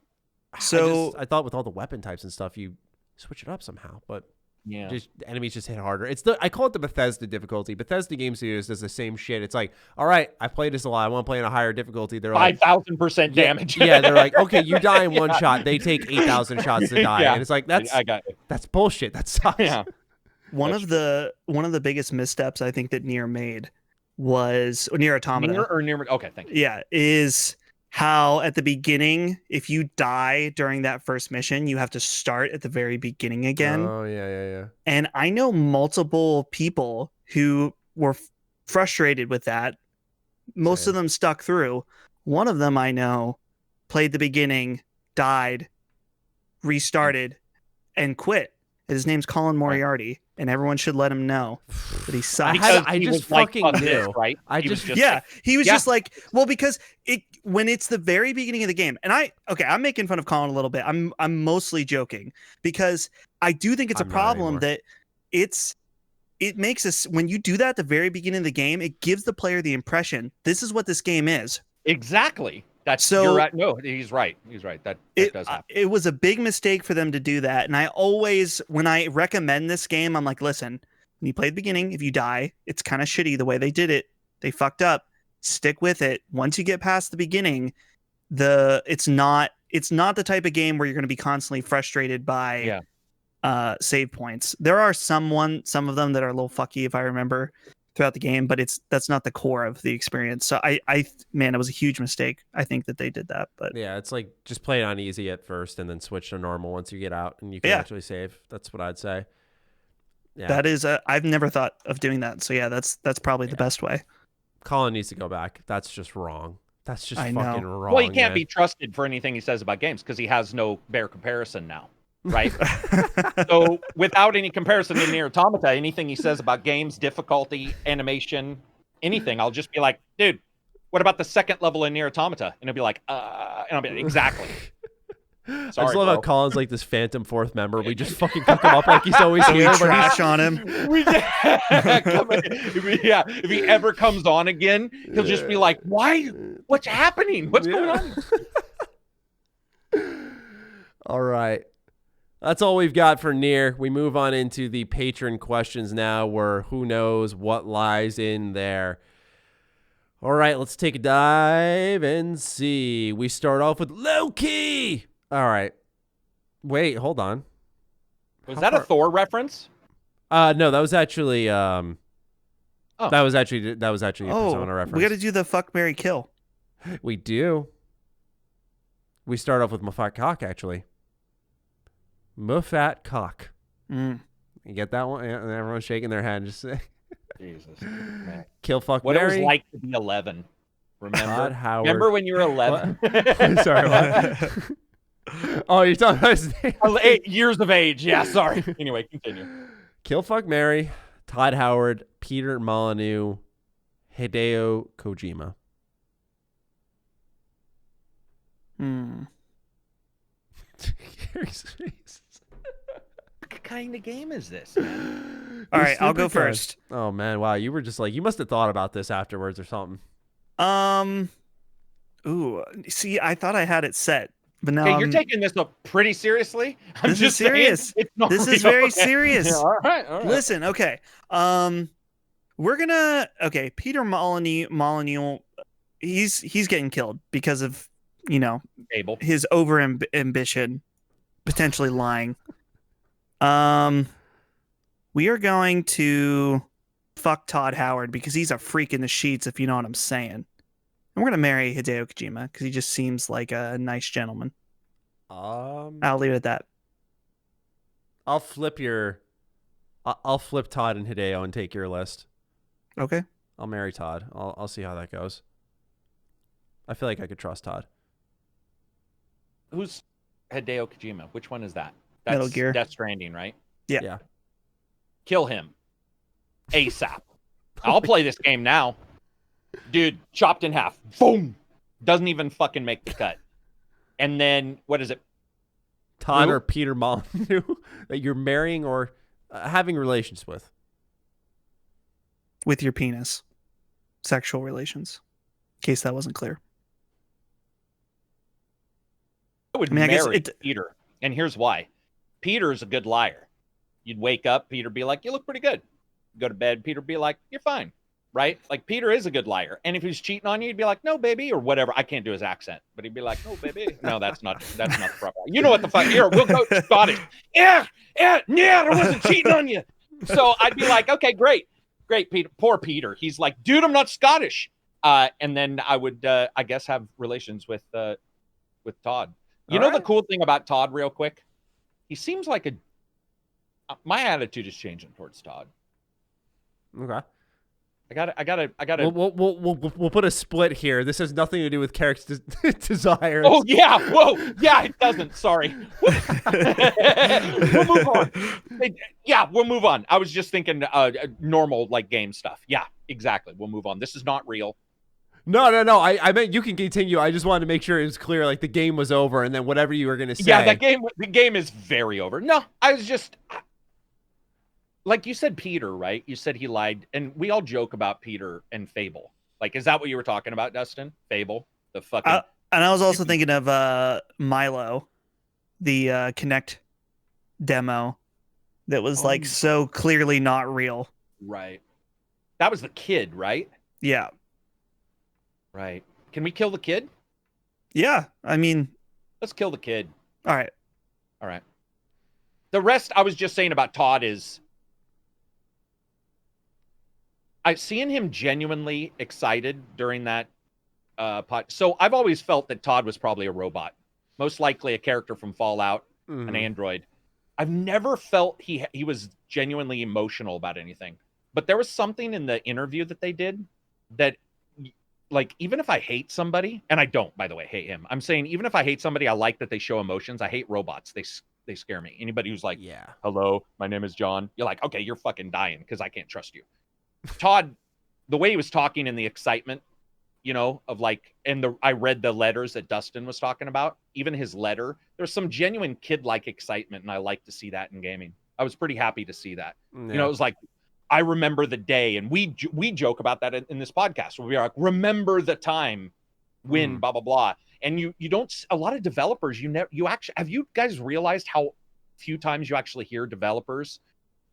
So I thought with all the weapon types and stuff, you switch it up somehow, but the enemies just hit harder. I call it the Bethesda difficulty. Bethesda Game Studios does the same shit. It's like, all right, I played this a lot. I want to play in a higher difficulty. They're like 5,000% damage. Yeah, they're like, okay, you die in one shot. They take 8,000 shots to die, and it's like that's bullshit. That sucks. Yeah. One of the biggest missteps I think that NieR made was NieR Automata. Okay, thank you. Yeah, is how at the beginning, if you die during that first mission, you have to start at the very beginning again. Oh, yeah. And I know multiple people who were frustrated with that. Most of them stuck through. One of them I know played the beginning, died, restarted, and quit. His name's Colin Moriarty, and everyone should let him know that he sucks. I just fucking knew. Right? He was just like, well, because when it's the very beginning of the game, and I'm making fun of Colin a little bit. I'm mostly joking because I do think it's a problem that it makes us, when you do that at the very beginning of the game, it gives the player the impression this is what this game is. Exactly. You're right. No, he's right. That does happen. It was a big mistake for them to do that. And I always, when I recommend this game, I'm like, listen, when you play the beginning, if you die, it's kind of shitty the way they did it. They fucked up. Stick with it. Once you get past the beginning, it's not the type of game where you're going to be constantly frustrated by save points. There are some of them that are a little fucky if I remember throughout the game, but that's not the core of the experience. So man, it was a huge mistake. I think that they did that, but yeah, it's like just play it on easy at first and then switch to normal once you get out and you can actually save. That's what I'd say. Yeah. That is I've never thought of doing that. So yeah, that's probably the best way. Colin needs to go back. That's just wrong. That's just fucking wrong. Well, he can't be trusted for anything he says about games because he has no bare comparison now. Right? So without any comparison to NieR Automata, anything he says about games, difficulty, animation, anything, I'll just be like, dude, what about the second level in NieR Automata? And he'll be like, and I'll be like, exactly. Sorry, I just love how Colin's like this phantom fourth member. We just fucking cook him up like he's always here. Trash on him. If he ever comes on again, he'll just be like, why? What's happening? What's going on? All right. That's all we've got for NieR. We move on into the patron questions now, where who knows what lies in there. All right, let's take a dive and see. We start off with Loki. All right. Wait, hold on. Was that a Thor reference? No, that was actually that was actually a Persona reference. We got to do the fuck, marry, kill. We do. We start off with Mufat Cock, actually. Mufat Cock. You get that one? And everyone's shaking their head. Just Jesus. Man. Kill, fuck, What marry. it was like to be 11. Remember? Todd Howard. Remember when you were 11? Sorry, what? Oh, you're talking about his name? 8 years of age. Yeah, sorry. Anyway, continue. Kill, fuck, marry. Todd Howard, Peter Molyneux, Hideo Kojima. What kind of game is this, man? All right, I'll go first. Oh man, wow, you were just like, you must have thought about this afterwards or something. Ooh, see, I thought I had it set, but now you're taking this up pretty seriously. This is serious. This is very serious. Yeah, all right. Listen, okay. We're gonna Peter Molyneux, he's getting killed because of Abel. his ambition, potentially lying. We are going to fuck Todd Howard because he's a freak in the sheets, if you know what I'm saying. And we're gonna marry Hideo Kojima because he just seems like a nice gentleman. I'll leave it at that. I'll flip Todd and Hideo and take your list. Okay. I'll marry Todd. I'll see how that goes. I feel like I could trust Todd. Who's Hideo Kojima? Which one is that? Metal Gear. Death Stranding, right? Yeah. Kill him. ASAP. I'll play this game now. Dude, chopped in half. Boom. Doesn't even fucking make the cut. And then, what is it? Todd or Peter Molyneux that you're marrying or having relations with? With your penis. Sexual relations. In case that wasn't clear. I would marry Peter. And here's why. Peter's a good liar. You'd wake up, Peter'd be like, you look pretty good. Go to bed, Peter'd be like, you're fine. Right? Like, Peter is a good liar. And if he's cheating on you, he'd be like, no, baby, or whatever. I can't do his accent, but he'd be like, no, baby. No, that's not the proper. You know what the fuck? Here, we'll go Scottish. Yeah, I wasn't cheating on you. So I'd be like, okay, great, Peter. Poor Peter. He's like, dude, I'm not Scottish. And then I would, I guess, have relations with Todd. You know the cool thing about Todd, real quick? He seems like my attitude is changing towards Todd. Okay. I gotta. We'll put a split here. This has nothing to do with Karak's desires. Oh yeah, whoa, yeah, it doesn't. Sorry. We'll move on. Yeah, we'll move on. I was just thinking normal like game stuff. Yeah, exactly. We'll move on. This is not real. No. I meant you can continue. I just wanted to make sure it was clear, like the game was over, and then whatever you were gonna say. Yeah, the game is very over. No, I was just. Like you said, Peter, right? You said he lied. And we all joke about Peter and Fable. Like, is that what you were talking about, Dustin? Fable? The fucking... and I was also thinking of Milo, the Kinect demo that was like so clearly not real. Right. That was the kid, right? Yeah. Right. Can we kill the kid? Yeah. I mean... Let's kill the kid. All right. The rest I was just saying about Todd is... I've seen him genuinely excited during that So I've always felt that Todd was probably a robot, most likely a character from Fallout, an android. I've never felt he was genuinely emotional about anything. But there was something in the interview that they did that, like, even if I hate somebody, and I don't, by the way, hate him. I'm saying even if I hate somebody, I like that they show emotions. I hate robots. They scare me. Anybody who's like, yeah, hello, my name is John. You're like, okay, you're fucking dying because I can't trust you. Todd, the way he was talking and the excitement, of like, and I read the letters that Dustin was talking about, even his letter, there's some genuine kid-like excitement, and I like to see that in gaming. I was pretty happy to see that. Yeah. It was like, I remember the day, and we joke about that in this podcast, where we are like, remember the time when blah, blah, blah. And you don't, a lot of developers, have you guys realized how few times you actually hear developers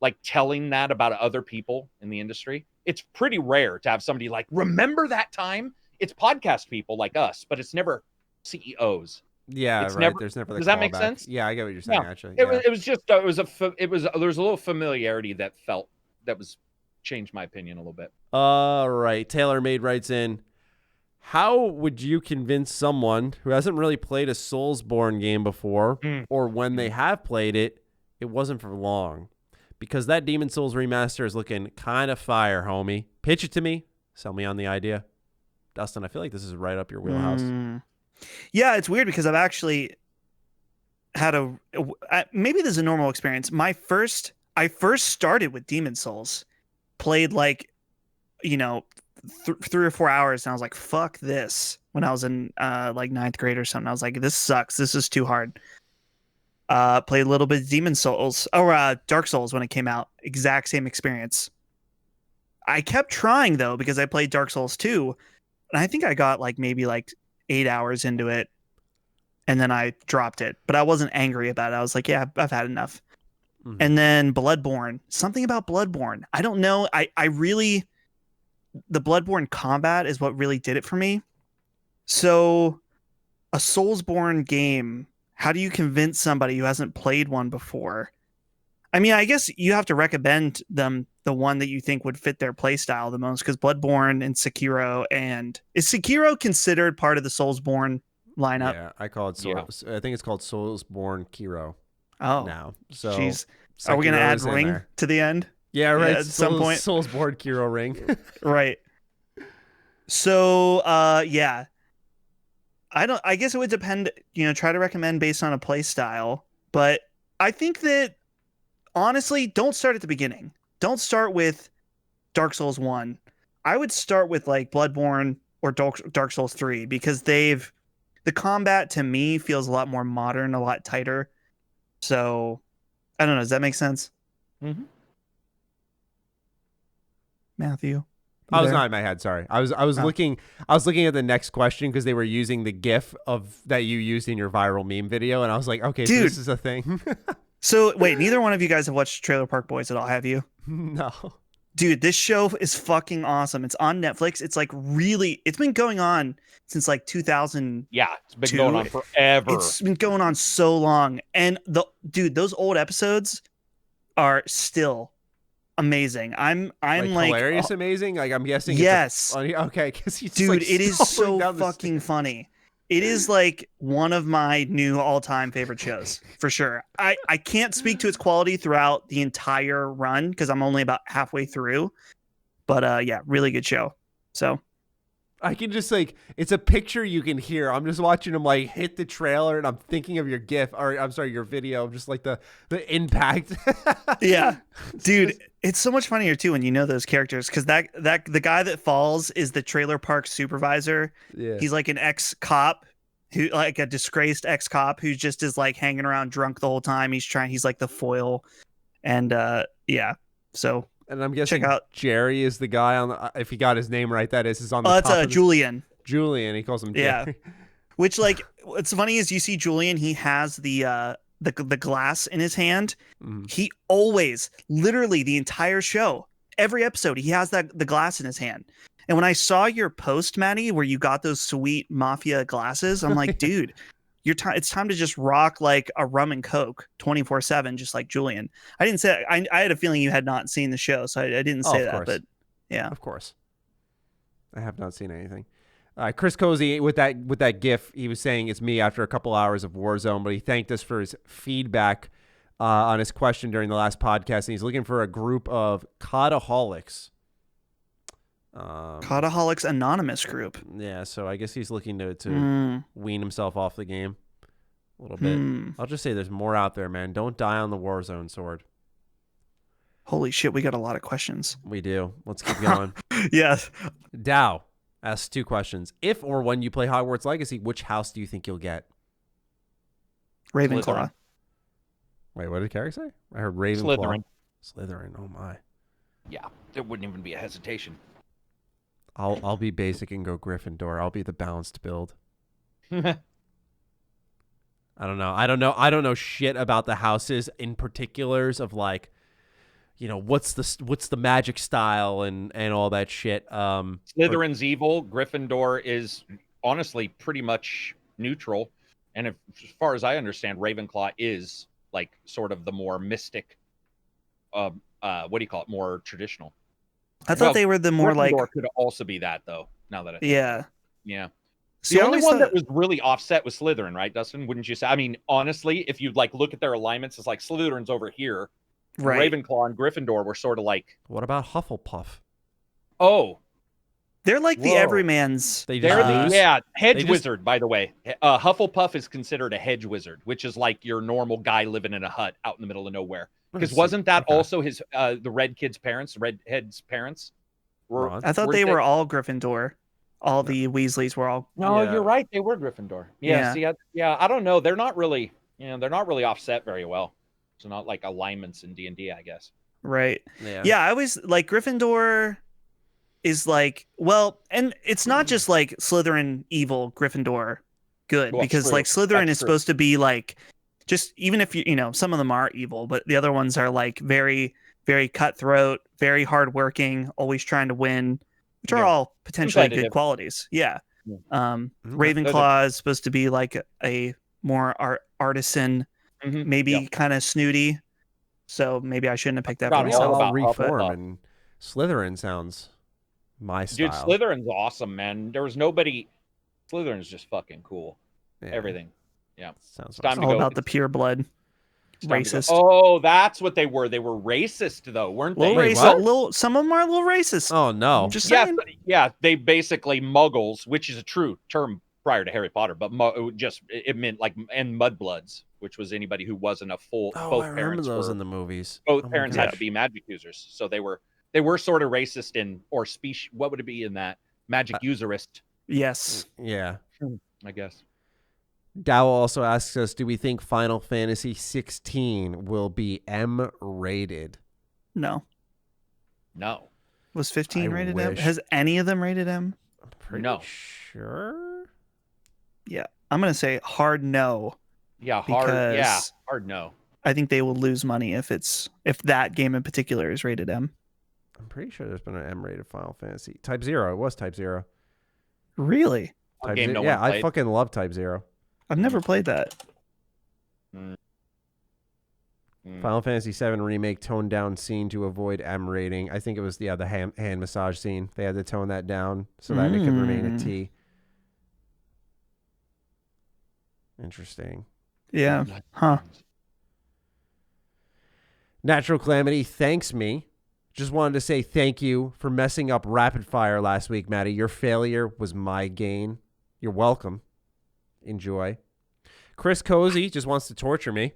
like telling that about other people in the industry? It's pretty rare to have somebody like, remember that time? It's podcast people like us, but it's never CEOs. Yeah, it's right. Never, There's never the does that make sense? Yeah, I get what you're saying. Yeah. Actually, it was just there was a little familiarity that changed my opinion a little bit. All right, TaylorMade writes in, how would you convince someone who hasn't really played a Soulsborne game before, or when they have played it, it wasn't for long? because that Demon Souls remaster is looking kind of fire, homie. Pitch it to me. Sell me on the idea. Dustin, I feel like this is right up your wheelhouse. Yeah, it's weird because I've actually had maybe this is a normal experience. I first started with Demon Souls, played like, 3 or 4 hours, and I was like, fuck this. When I was in like 9th grade or something, I was like, this sucks. This is too hard. Played a little bit of Demon Souls or Dark Souls when it came out. Exact same experience. I kept trying though because I played Dark Souls 2, and I think I got maybe 8 hours into it, and then I dropped it. But I wasn't angry about it. I was like, yeah, I've had enough. Mm-hmm. And then Bloodborne. Something about Bloodborne. I don't know. I really, the Bloodborne combat is what really did it for me. So, a Soulsborne game. How do you convince somebody who hasn't played one before? I mean, I guess you have to recommend them the one that you think would fit their playstyle the most, because Bloodborne and Sekiro, and is Sekiro considered part of the Soulsborne lineup? Yeah, I call it I think it's called Soulsborne Kiro. Oh, now. So, are we gonna add ring to the end? Yeah, right. At some point, Soulsborne Kiro ring. Right. So, yeah. I guess it would depend, try to recommend based on a play style, but I think that honestly, don't start at the beginning. Don't start with Dark Souls 1. I would start with Bloodborne or Dark Souls 3, because the combat to me feels a lot more modern, a lot tighter. So, I don't know. Does that make sense? Mm-hmm. Matthew? I was not in my head. Sorry, I was looking. I was looking at the next question because they were using the GIF that you used in your viral meme video, and I was like, okay, dude, so this is a thing. So wait, neither one of you guys have watched Trailer Park Boys at all, have you? No. Dude, this show is fucking awesome. It's on Netflix. It's it's been going on since 2000. Yeah, it's been going on forever. It's been going on so long, and those old episodes are still amazing. I'm hilarious, amazing. I'm guessing. Yes. Okay, because dude, it is so fucking funny. It is one of my new all-time favorite shows for sure. I can't speak to its quality throughout the entire run because I'm only about halfway through, but yeah, really good show. So I can just it's a picture you can hear. I'm just watching them hit the trailer, and I'm thinking of your GIF, or I'm sorry, your video. Just the impact. Yeah, dude, it's so much funnier too when you know those characters, because the guy that falls is the trailer park supervisor. Yeah, he's an ex-cop who a disgraced ex-cop who just is hanging around drunk the whole time. He's the foil, and yeah, so. And I'm guessing Jerry is the guy on if he got his name right, that is on the top. It's Julian. Julian, he calls him Jerry. Yeah. Which what's funny is you see Julian, he has the glass in his hand. Mm-hmm. He always, literally the entire show, every episode, he has the glass in his hand. And when I saw your post, Matty, where you got those sweet mafia glasses, I'm like, dude, it's time to just rock a rum and coke 24/7, just like Julian. I didn't say I had a feeling you had not seen the show, so I didn't say that. But yeah, of course, I have not seen anything. Chris Cozy with that GIF, he was saying it's me after a couple hours of Warzone, but he thanked us for his feedback on his question during the last podcast, and he's looking for a group of Codaholics. Codaholics Anonymous group. Yeah, so I guess he's looking to wean himself off the game a little bit. I'll just say there's more out there, man. Don't die on the Warzone sword. Holy shit, we got a lot of questions. We do. Let's keep going. Yes. Dow asks 2 questions. If or when you play Hogwarts Legacy, which house do you think you'll get? Ravenclaw. Wait, what did Karak say? I heard Ravenclaw. Slytherin. Oh my. Yeah, there wouldn't even be a hesitation. I'll be basic and go Gryffindor. I'll be the balanced build. I don't know. I don't know shit about the houses in particulars of what's the magic style and all that shit. Slytherin's evil. Gryffindor is honestly pretty much neutral. And as far as I understand, Ravenclaw is sort of the more mystic. What do you call it? More traditional. I thought they were the more Gryffindor could also be that though. Now that I think yeah. See, the only one that was really offset was Slytherin, right, Dustin? Wouldn't you say? I mean, honestly, if you look at their alignments, it's Slytherin's over here, Right. Ravenclaw and Gryffindor were sort of like, What about Hufflepuff? oh, They're like the Whoa. everyman's. They they're just lose? hedge They just- wizard, by the way. Hufflepuff is considered a hedge wizard, which is like your normal guy living in a hut out in the middle of nowhere. Because wasn't that also his the red kid's parents, the redhead's parents? I thought they were all Gryffindor. All the Weasleys were all. No, Yeah. you're right. They were Gryffindor. Yeah. Yeah. See, I don't know. They're not really, they're not really offset very well. So not like alignments in D&D, I guess. Right. Yeah. Yeah, I always like Gryffindor is like, well, and it's not just like Slytherin evil, Gryffindor good, Well, because true. like Slytherin That's is true. supposed to be like, just even if some of them are evil, but the other ones are like very, very cutthroat, very hardworking, always trying to win, which are Yeah. all potentially good Competitive. qualities. Yeah. Yeah. Ravenclaw is supposed to be like a more artisan, Mhm. maybe Yeah. kind of snooty. So maybe I shouldn't have picked that Forgot for Maybe all myself. I'll about reform, Hufflepuff. and Slytherin sounds my Dude, style. Slytherin's awesome, man. There was nobody. Slytherin's just fucking cool. Yeah, Everything. sounds It's time It's to all go. about the pure blood. It's time to go. Racist. Oh, that's what they were. They were racist, though, weren't they? Little Wait, racist. what? Some of them are a little racist. Oh no! Just Yeah, saying. yeah. They basically Muggles, which is a true term prior to Harry Potter, but it meant like and mudbloods, which was anybody who wasn't a full. Oh, both I remember parents those were, in the movies. both Oh my parents had gosh. to be magic users, so they were sort of racist in or species. What would it be in that magic userist? Yes. Yeah. I guess. Dow also asks us, do we think Final Fantasy 16 will be M rated? No. No. Was 15 I rated M? wish. Has any of them rated M? I'm pretty No. sure. Yeah. I'm going to say hard no. Yeah, hard. Yeah, Because- hard. No. I think they will lose money if that game in particular is rated M. I'm pretty sure there's been an M rated Final Fantasy. Type 0. It was Type 0. Really? A Type game Zero. no Yeah, one I played. fucking love Type 0. I've never played that. Mm. Final Fantasy 7 remake toned down scene to avoid M rating. I think it was the hand massage scene. They had to tone that down so that it could remain a T. Interesting. Yeah. Huh. Natural Calamity thanks me. Just wanted to say thank you for messing up rapid fire last week, Matty. Your failure was my gain. You're welcome. Enjoy. Chris Cozy just wants to torture me.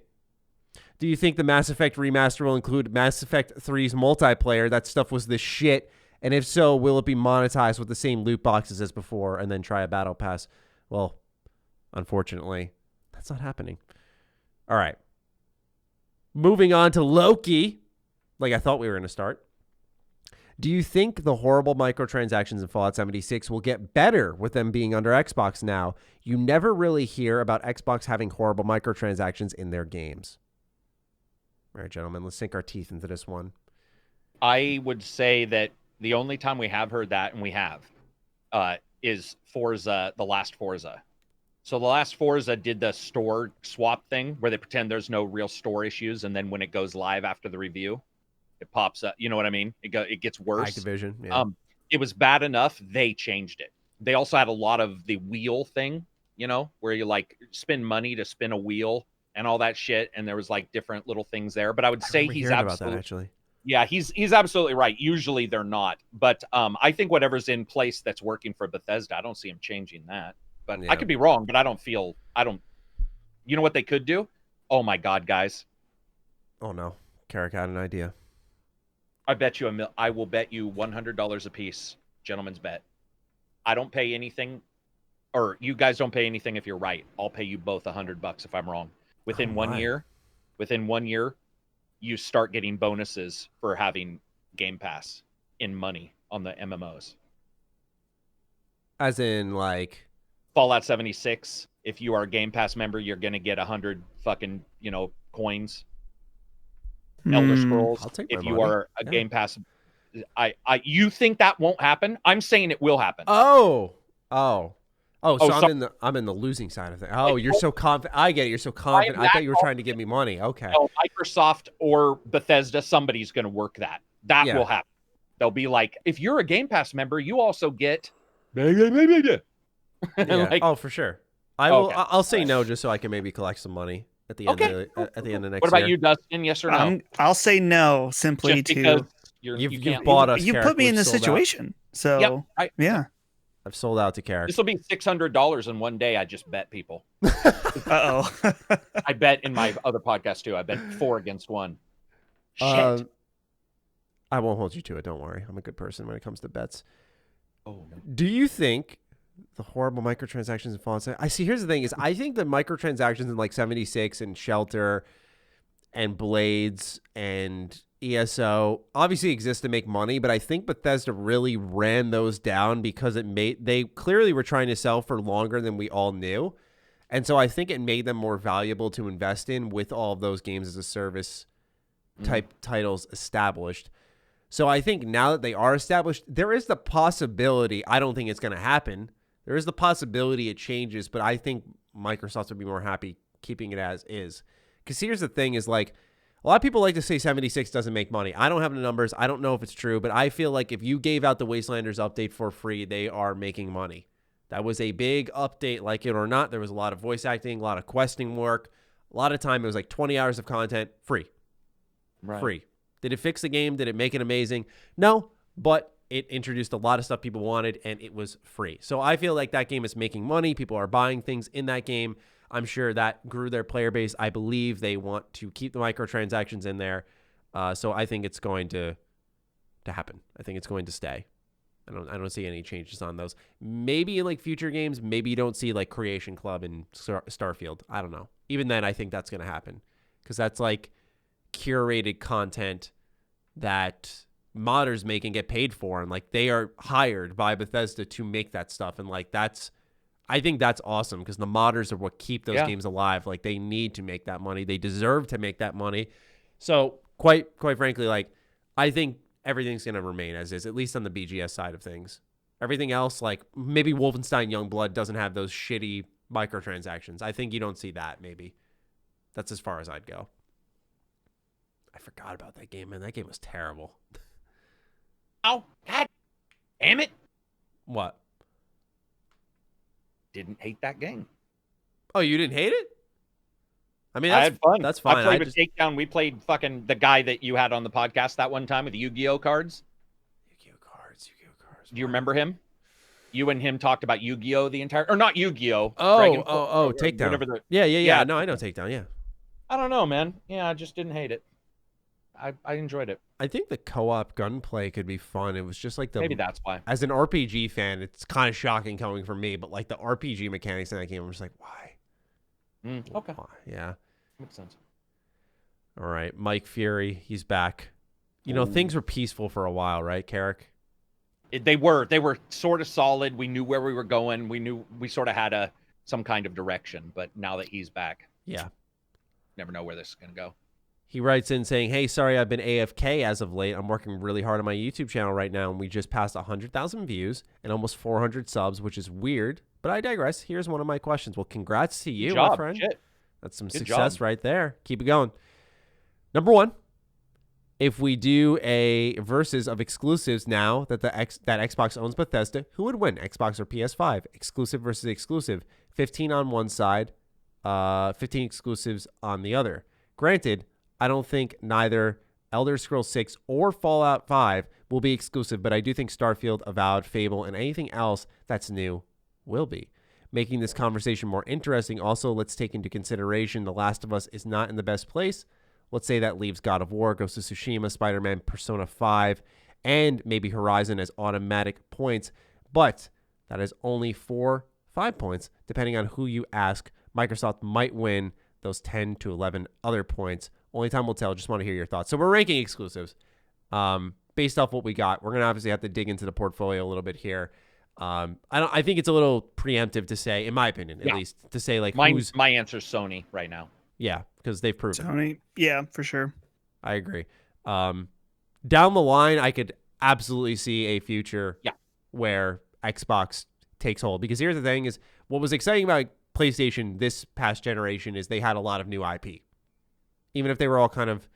Do you think the Mass Effect remaster will include Mass Effect 3's multiplayer? That stuff was the shit. And if so, will it be monetized with the same loot boxes as before and then try a battle pass? Well, unfortunately, that's not happening. All right. Moving on to Loki, like I thought we were going to start. Do you think the horrible microtransactions in Fallout 76 will get better with them being under Xbox now? You never really hear about Xbox having horrible microtransactions in their games. All right, gentlemen, let's sink our teeth into this one. I would say that the only time we have heard that, and we have, is Forza, the last Forza. So the last Forza did the store swap thing where they pretend there's no real store issues, and then when it goes live after the review, it pops up. You know what I mean? It gets worse. Activision, yeah. It was bad enough. They changed it. They also had a lot of the wheel thing, where you like spend money to spin a wheel and all that shit. And there was like different little things there. But I would say he's about that, absolutely, actually. yeah, he's absolutely right. Usually they're not. But I think whatever's in place that's working for Bethesda, I don't see him changing that. But Yeah. I could be wrong. But I don't. You know what they could do? Oh my God, guys! Oh no, Karak had an idea. I bet you I will bet you $100 a piece, gentleman's bet. I don't pay anything, or you guys don't pay anything if you're right. I'll pay you both $100 if I'm wrong. Within 1 year, you start getting bonuses for having Game Pass in money on the MMOs. As in, like, Fallout 76. If you are a Game Pass member, you're gonna get 100 fucking coins. Elder Scrolls. I'll take my If you money. are a Yeah. Game Pass, you think that won't happen? I'm saying it will happen. So so- I'm in the losing side of things. Oh, you're so confident. I get it. You're so confident. I thought you were trying to give me money. Okay. No, Microsoft or Bethesda, somebody's going to work that. That Yeah. will happen. They'll be like, if you're a Game Pass member, you also get. Yeah. Like, Oh, for sure. I will. Okay. I'll say no just so I can maybe collect some money. at the end at the end of next year. What about you, Dustin? Yes or no? I'll say no, simply Just because you've bought us. You Karak. put me in We've this sold out. situation, so yeah. I've sold out to Karak. This will be $600 in one day. I just bet people. Uh-oh. I bet in my other podcast too. I bet 4 against 1. Shit. I won't hold you to it. Don't worry. I'm a good person when it comes to bets. Oh, no. Do you think the horrible microtransactions in Fallout 7? I see. Here's the thing: is I think the microtransactions in like 76 and Shelter and Blades and ESO obviously exist to make money, but I think Bethesda really ran those down because they clearly were trying to sell for longer than we all knew, and so I think it made them more valuable to invest in with all of those games as a service type titles established. So I think now that they are established, there is the possibility. I don't think it's going to happen. There is the possibility it changes, but I think Microsoft would be more happy keeping it as is. Because here's the thing is like, a lot of people like to say 76 doesn't make money. I don't have the numbers. I don't know if it's true, but I feel like if you gave out the Wastelanders update for free, they are making money. That was a big update, like it or not. There was a lot of voice acting, a lot of questing work. A lot of time, it was like 20 hours of content, free. Right. Free. Did it fix the game? Did it make it amazing? No, but it introduced a lot of stuff people wanted, and it was free. So I feel like that game is making money. People are buying things in that game. I'm sure that grew their player base. I believe they want to keep the microtransactions in there. So I think it's going to happen. I think it's going to stay. I don't see any changes on those. Maybe in like future games, maybe you don't see like Creation Club and Starfield. I don't know. Even then, I think that's going to happen because that's like curated content that modders make and get paid for, and like they are hired by Bethesda to make that stuff, and like I think that's awesome because the modders are what keep those games alive. Like they need to make that money. They deserve to make that money. So quite frankly, like I think everything's going to remain as is, at least on the BGS side of things. Everything else, like maybe Wolfenstein Youngblood doesn't have those shitty microtransactions. I think you don't see that. Maybe that's as far as I'd go. I forgot about that game, man. That game was terrible. Oh, God damn it. What? Didn't hate that game. Oh, you didn't hate it? I mean, I had fun. That's fine. I played with Takedown. We played fucking the guy that you had on the podcast that one time with the Yu-Gi-Oh cards. Yu-Gi-Oh cards. Do you remember him? You and him talked about Yu-Gi-Oh the entire, or not Yu-Gi-Oh. Takedown. Yeah. No, I know Takedown. Yeah. I don't know, man. Yeah, I just didn't hate it. I enjoyed it. I think the co-op gunplay could be fun. It was just like maybe that's why. As an RPG fan, it's kind of shocking coming from me, but like the RPG mechanics in that game, I'm just like, why? Okay. Why? Yeah. Makes sense. All right. Mike Fury, he's back. You know, things were peaceful for a while, right, Karak? They were sort of solid. We knew where we were going. We sort of had some kind of direction, but now that he's back, yeah, never know where this is going to go. He writes in saying, hey, sorry I've been AFK as of late. I'm working really hard on my YouTube channel right now, and we just passed 100,000 views and almost 400 subs, which is weird, but I digress. Here's one of my questions. Well, congrats to you, my friend. Shit. That's some success right there. Keep it going. Number one, if we do a versus of exclusives now that that Xbox owns Bethesda, who would win, Xbox or PS5? Exclusive versus exclusive. 15 on one side, 15 exclusives on the other. Granted, I don't think neither Elder Scrolls 6 or Fallout 5 will be exclusive, but I do think Starfield, Avowed, Fable, and anything else that's new will be. Making this conversation more interesting, also, let's take into consideration The Last of Us is not in the best place. Let's say that leaves God of War, Ghost of Tsushima, Spider-Man, Persona 5, and maybe Horizon as automatic points, but that is only 4-5 points, depending on who you ask. Microsoft might win those 10 to 11 other points. Only time will tell. Just want to hear your thoughts. So we're ranking exclusives based off what we got. We're going to obviously have to dig into the portfolio a little bit here. I think it's a little preemptive to say, in my opinion, at least, to say like my answer is Sony right now. Yeah, because they've proven Sony. Yeah, for sure. I agree. Down the line, I could absolutely see a future where Xbox takes hold. Because here's the thing: is what was exciting about PlayStation this past generation is they had a lot of new IP. Even if they were all kind of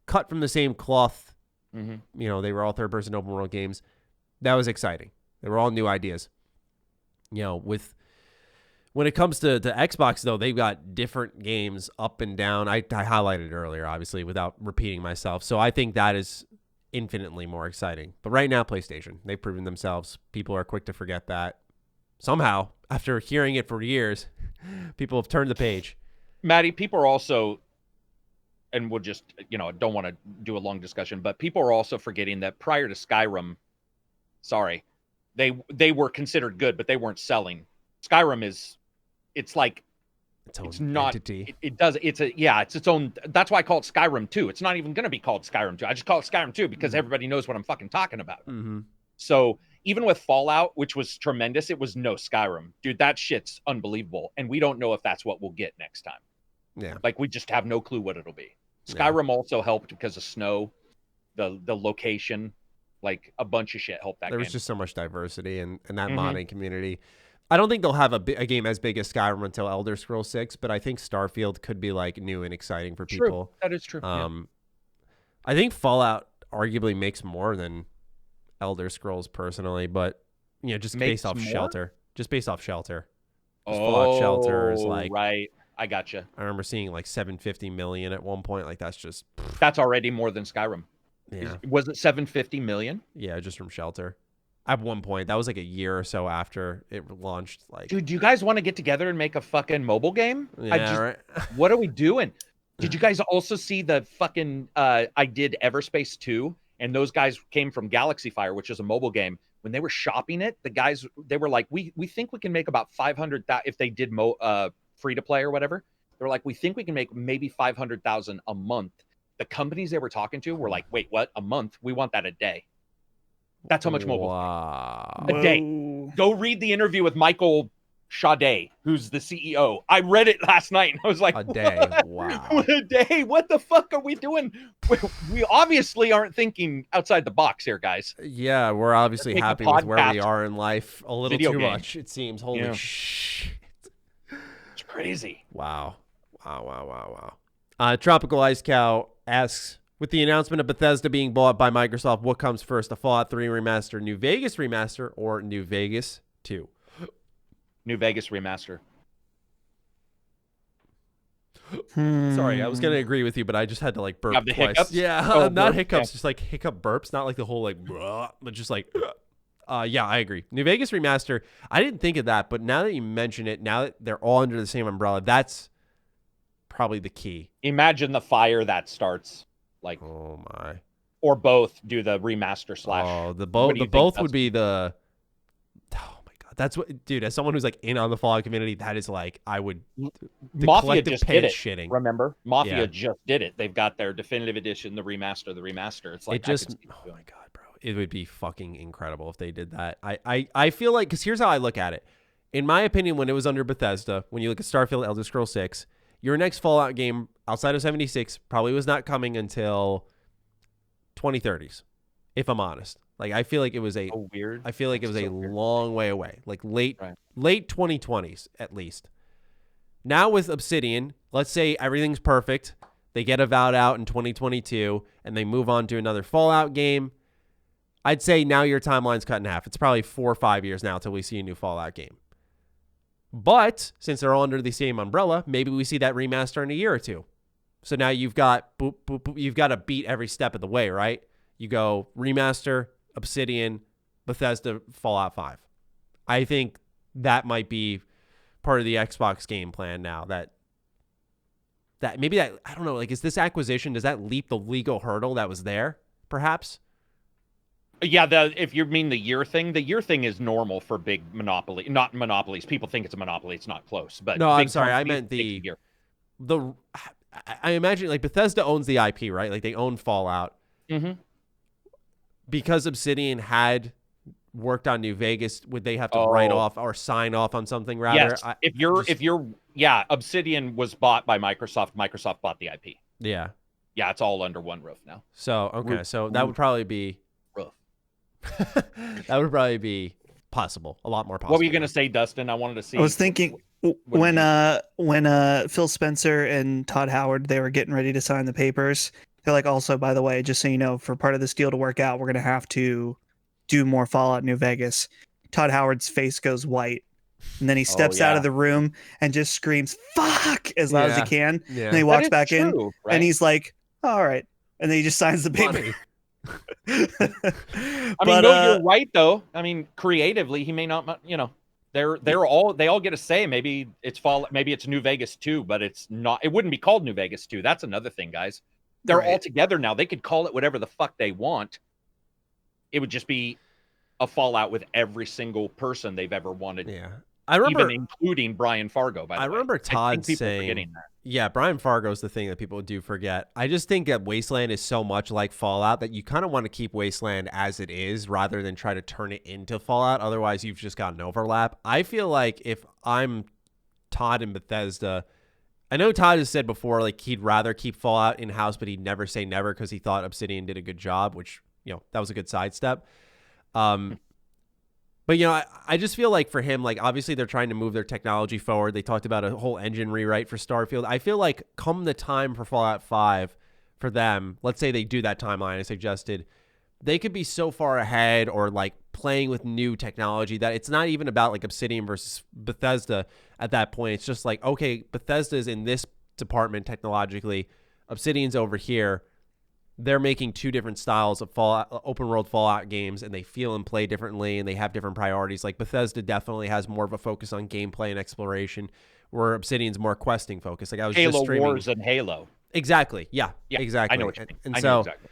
cut from the same cloth, you know, they were all third-person open world games. That was exciting. They were all new ideas. You know, with When it comes to Xbox, though, they've got different games up and down. I highlighted it earlier, obviously, without repeating myself. So I think that is infinitely more exciting. But right now, PlayStation, they've proven themselves. People are quick to forget that. Somehow, after hearing it for years, people have turned the page. Matty, people are also, and we'll just, don't want to do a long discussion, but people are also forgetting that prior to Skyrim, they were considered good, but they weren't selling. Skyrim it's like, it's not, entity. It's its own, that's why I call it Skyrim 2. It's not even going to be called Skyrim 2. I just call it Skyrim 2 because everybody knows what I'm fucking talking about. Mm-hmm. So even with Fallout, which was tremendous, it was no Skyrim. Dude, that shit's unbelievable. And we don't know if that's what we'll get next time. Yeah. Like, we just have no clue what it'll be. Skyrim also helped because of snow, the location, like a bunch of shit helped that There game. was just so much diversity in that modding community. I don't think they'll have a game as big as Skyrim until Elder Scrolls 6, but I think Starfield could be like new and exciting for people. That is true. I think Fallout arguably makes more than Elder Scrolls personally, but just based off Shelter. Just based off Shelter. Fallout Shelter is like, right. I gotcha. I remember seeing like 750 million at one point. Like that's already more than Skyrim. Yeah. Was it 750 million? Yeah, just from Shelter. At one point, that was like a year or so after it launched. Like, dude, do you guys want to get together and make a fucking mobile game? Yeah, right. What are we doing? Did you guys also see the fucking? I did Everspace 2, and those guys came from Galaxy Fire, which is a mobile game. When they were shopping it, the guys they were like, we think we can make about 500,000 if they did free to play or whatever. They were like, we think we can make maybe 500,000 a month. The companies they were talking to were like, wait, what? A month? We want that a day. That's how much mobile. Wow. A day. Go read the interview with Michael Sade, who's the CEO. I read it last night and I was like, a day. Wow. A day? What the fuck are we doing? We obviously aren't thinking outside the box here, guys. Yeah, we're obviously happy with where we are in life. A little too much, it seems. Holy shit. It's crazy. Wow. Tropical Ice Cow asks, with the announcement of Bethesda being bought by Microsoft, what comes first, a Fallout 3 remaster, New Vegas remaster, or New Vegas 2? New Vegas remaster. Sorry, I was going to agree with you, but I just had to like burp twice. Hiccups? Yeah, not hiccups, just like hiccup burps, not like the whole like, but just like, yeah, I agree. New Vegas remaster, I didn't think of that, but now that you mention it, now that they're all under the same umbrella, that's probably the key. Imagine the fire that starts. Like, oh my, or both do the remaster slash. Oh, the both would be the. Oh my god, that's what, dude. As someone who's like in on the Fallout community, that is like I would. Mafia just did it. Shitting. Remember, Mafia just did it. They've got their definitive edition, the remaster. It's like it just. Oh my god, bro! It would be fucking incredible if they did that. I feel like, because here's how I look at it. In my opinion, when it was under Bethesda, when you look at Starfield, Elder Scrolls 6. Your next Fallout game outside of 76 probably was not coming until 2030s, if I'm honest. Like, I feel like it was a weird. I feel like it was a long way away, like late 2020s at least. Now with Obsidian, let's say everything's perfect, they get Avowed out in 2022, and they move on to another Fallout game. I'd say now your timeline's cut in half. It's probably 4 or 5 years now till we see a new Fallout game. But since they're all under the same umbrella, maybe we see that remaster in a year or two. So now you've got you've got to beat every step of the way, right? You go remaster, Obsidian, Bethesda, Fallout 5. I think that might be part of the Xbox game plan now. That maybe that, I don't know, like, is this acquisition, does that leap the legal hurdle that was there, perhaps? Yeah, if you mean the year thing is normal for big monopoly, not monopolies. People think it's a monopoly. It's not close. But no, I'm sorry. I meant I imagine like Bethesda owns the IP, right? Like they own Fallout. Mm-hmm. Because Obsidian had worked on New Vegas, would they have to write off or sign off on something rather? Yes. Obsidian was bought by Microsoft. Microsoft bought the IP. Yeah. Yeah, it's all under one roof now. So, okay. So that would probably be that would probably be possible. A lot more possible. What were you going to say, Dustin? I wanted to see. I was thinking when Phil Spencer and Todd Howard, they were getting ready to sign the papers. They're like, also, by the way, just so you know, for part of this deal to work out, we're going to have to do more Fallout New Vegas. Todd Howard's face goes white And then he steps out of the room and just screams "fuck" as loud as he can. Yeah. And he walks back true, in, right? and he's like, "All right," and then he just signs the paper. I mean, no, you're right though. I mean, creatively, he may not. You know, they all get a say. Maybe it's New Vegas 2, but it's not. It wouldn't be called New Vegas 2. That's another thing, guys. They're all together now. They could call it whatever the fuck they want. It would just be a Fallout with every single person they've ever wanted. Yeah. I remember, even including Brian Fargo, by the way. I remember Todd saying, yeah, Brian Fargo's the thing that people do forget. I just think that Wasteland is so much like Fallout that you kind of want to keep Wasteland as it is rather than try to turn it into Fallout. Otherwise, you've just got an overlap. I feel like if I'm Todd and Bethesda, I know Todd has said before, like, he'd rather keep Fallout in-house, but he'd never say never because he thought Obsidian did a good job, which, you know, that was a good sidestep. But, you know, I just feel like for him, like, obviously they're trying to move their technology forward. They talked about a whole engine rewrite for Starfield. I feel like come the time for Fallout 5 for them, let's say they do that timeline I suggested, they could be so far ahead or, like, playing with new technology that it's not even about, like, Obsidian versus Bethesda at that point. It's just like, okay, Bethesda's in this department technologically. Obsidian's over here. They're making two different styles of Fallout, open world Fallout games, and they feel and play differently, and they have different priorities. Like Bethesda definitely has more of a focus on gameplay and exploration, where Obsidian's more questing focused. Like I was Halo just streaming Wars and Halo. Exactly. Yeah. Exactly. I know what you mean. And I so know exactly.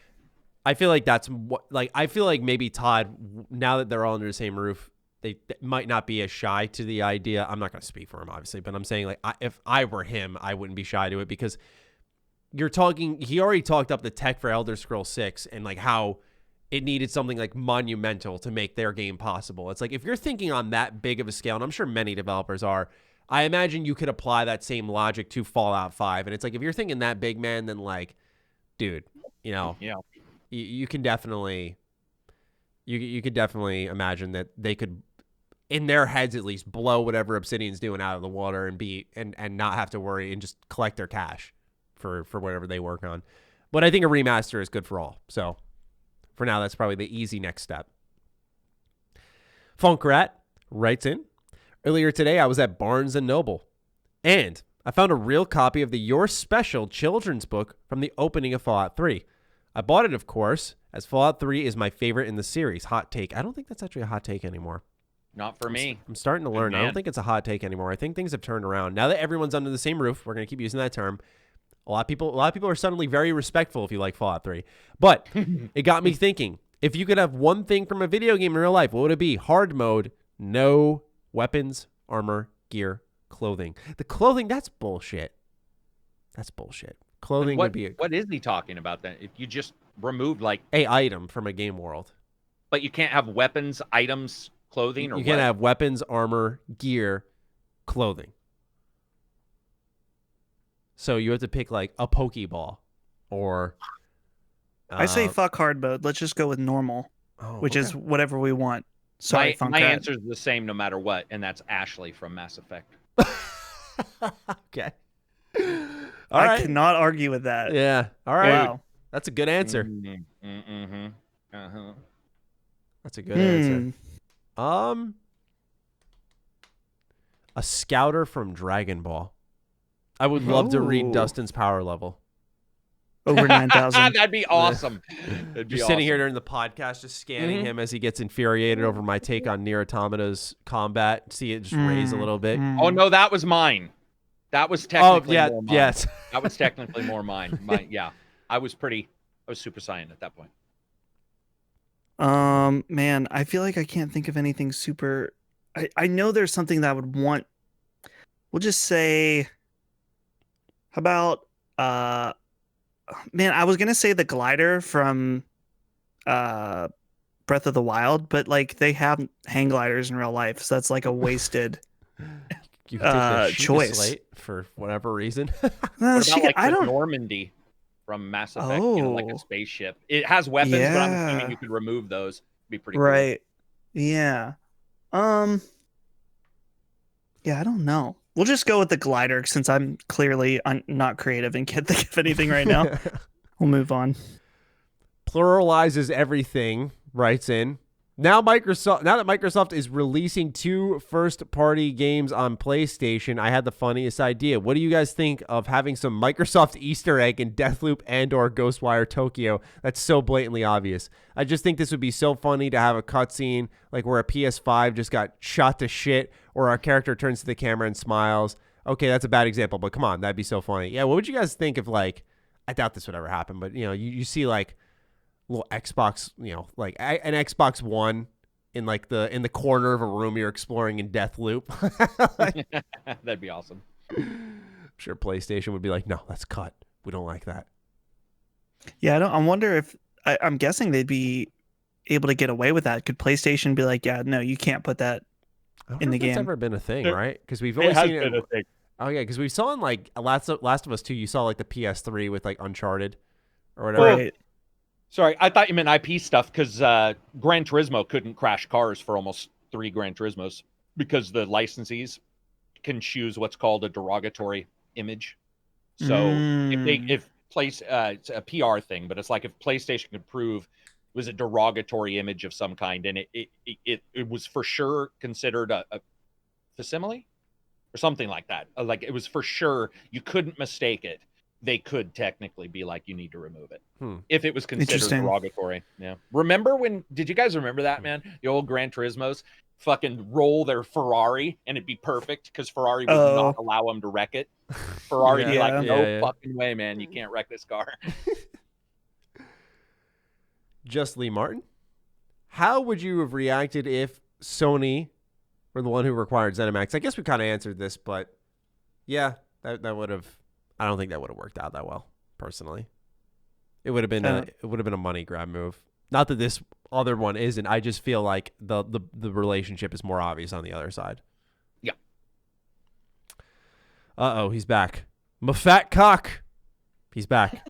I feel like that's what. Like I feel like maybe Todd, now that they're all under the same roof, they might not be as shy to the idea. I'm not going to speak for him, obviously, but I'm saying like if I were him, I wouldn't be shy to it because. You're talking, he already talked up the tech for Elder Scrolls 6 and like how it needed something like monumental to make their game possible. It's like, if you're thinking on that big of a scale, and I'm sure many developers are, I imagine you could apply that same logic to Fallout 5. And it's like, if you're thinking that big, man, then like, dude, you know, you can definitely, you could definitely imagine that they could, in their heads at least, blow whatever Obsidian's doing out of the water and not have to worry and just collect their cash for whatever they work on. But I think a remaster is good for all. So for now, that's probably the easy next step. Funkrat writes in, earlier today I was at Barnes & Noble and I found a real copy of the Your Special children's book from the opening of Fallout 3. I bought it, of course, as Fallout 3 is my favorite in the series. Hot take. I don't think that's actually a hot take anymore. Not for me. I'm starting to learn. I don't think it's a hot take anymore. I think things have turned around. Now that everyone's under the same roof, we're going to keep using that term. A lot of people are suddenly very respectful if you like Fallout 3. But it got me thinking, if you could have one thing from a video game in real life, what would it be? Hard mode, no weapons, armor, gear, clothing. The clothing, that's bullshit. That's bullshit. Clothing would be what is he talking about then? If you just removed like a item from a game world. But you can't have weapons, items, clothing, or you can't have weapons, armor, gear, clothing. So you have to pick like a Pokeball or... I say fuck hard mode. Let's just go with normal, which is whatever we want. Sorry, my answer is the same no matter what, and that's Ashley from Mass Effect. Okay. I cannot argue with that. Yeah. All right. Wow. That's a good answer. Mm-hmm. Uh-huh. That's a good answer. A scouter from Dragon Ball. I would love to read Dustin's power level. Over 9,000. That'd be awesome. Just sitting here during the podcast, just scanning him as he gets infuriated over my take on NieR Automata's combat. See it just raise a little bit. Oh, no, that was mine. That was technically more mine. Yes. That was technically more mine. Yeah. I was Super Saiyan at that point. Man, I feel like I can't think of anything super... I know there's something that I would want... We'll just say... How about... Man, I was going to say the glider from Breath of the Wild, but like they have hang gliders in real life, so that's like a wasted you take the choice slate for whatever reason. What about like the Normandy from Mass Effect, like a spaceship? It has weapons, but I'm assuming you could remove those. It'd be pretty cool. Right. Yeah. Yeah, I don't know. We'll just go with the glider since I'm clearly not creative and can't think of anything right now. We'll move on. Pluralizes everything, writes in. Now that Microsoft is releasing 2 first-party games on PlayStation, I had the funniest idea. What do you guys think of having some Microsoft Easter egg in Deathloop and/or Ghostwire Tokyo? That's so blatantly obvious. I just think this would be so funny to have a cutscene like where a PS5 just got shot to shit, or our character turns to the camera and smiles. Okay, that's a bad example, but come on, that'd be so funny. Yeah, what would you guys think if, like, I doubt this would ever happen, but you see like little Xbox, like an Xbox One in like in the corner of a room you're exploring in Deathloop. That'd be awesome. I'm sure PlayStation would be like, no, that's cut. We don't like that. Yeah, I wonder if I'm guessing they'd be able to get away with that. Could PlayStation be like, yeah, no, you can't put that in the game? That's never been a thing, right? Because we've always seen it. A thing. Oh yeah, because we saw in like Last of Us 2, you saw like the PS3 with like Uncharted or whatever. Right. Sorry, I thought you meant IP stuff because Gran Turismo couldn't crash cars for almost 3 Gran Turismos because the licensees can choose what's called a derogatory image. So it's a PR thing, but it's like if PlayStation could prove it was a derogatory image of some kind, and it was for sure considered a facsimile or something like that. Like it was for sure, you couldn't mistake it. They could technically be like, you need to remove it if it was considered derogatory. Yeah. Did you guys remember that, man? The old Gran Turismos fucking roll their Ferrari and it'd be perfect because Ferrari would not allow them to wreck it. Ferrari would be like, no fucking way, man. You can't wreck this car. Just Lee Martin. How would you have reacted if Sony were the one who required ZeniMax? I guess we kind of answered this, but yeah, that would have. I don't think that would have worked out that well, personally. It would have been a money grab move. Not that this other one isn't. I just feel like the relationship is more obvious on the other side. Yeah. He's back. Fat cock. He's back.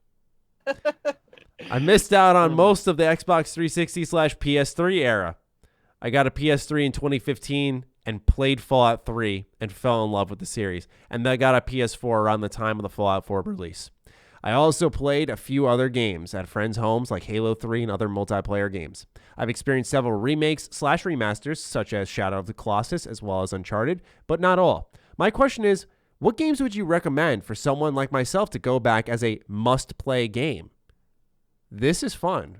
I missed out on most of the Xbox 360/PS3 era. I got a PS3 in 2015 and played Fallout 3 and fell in love with the series. And then I got a PS4 around the time of the Fallout 4 release. I also played a few other games at friends' homes like Halo 3 and other multiplayer games. I've experienced several remakes/remasters such as Shadow of the Colossus as well as Uncharted, but not all. My question is, what games would you recommend for someone like myself to go back as a must-play game? This is fun.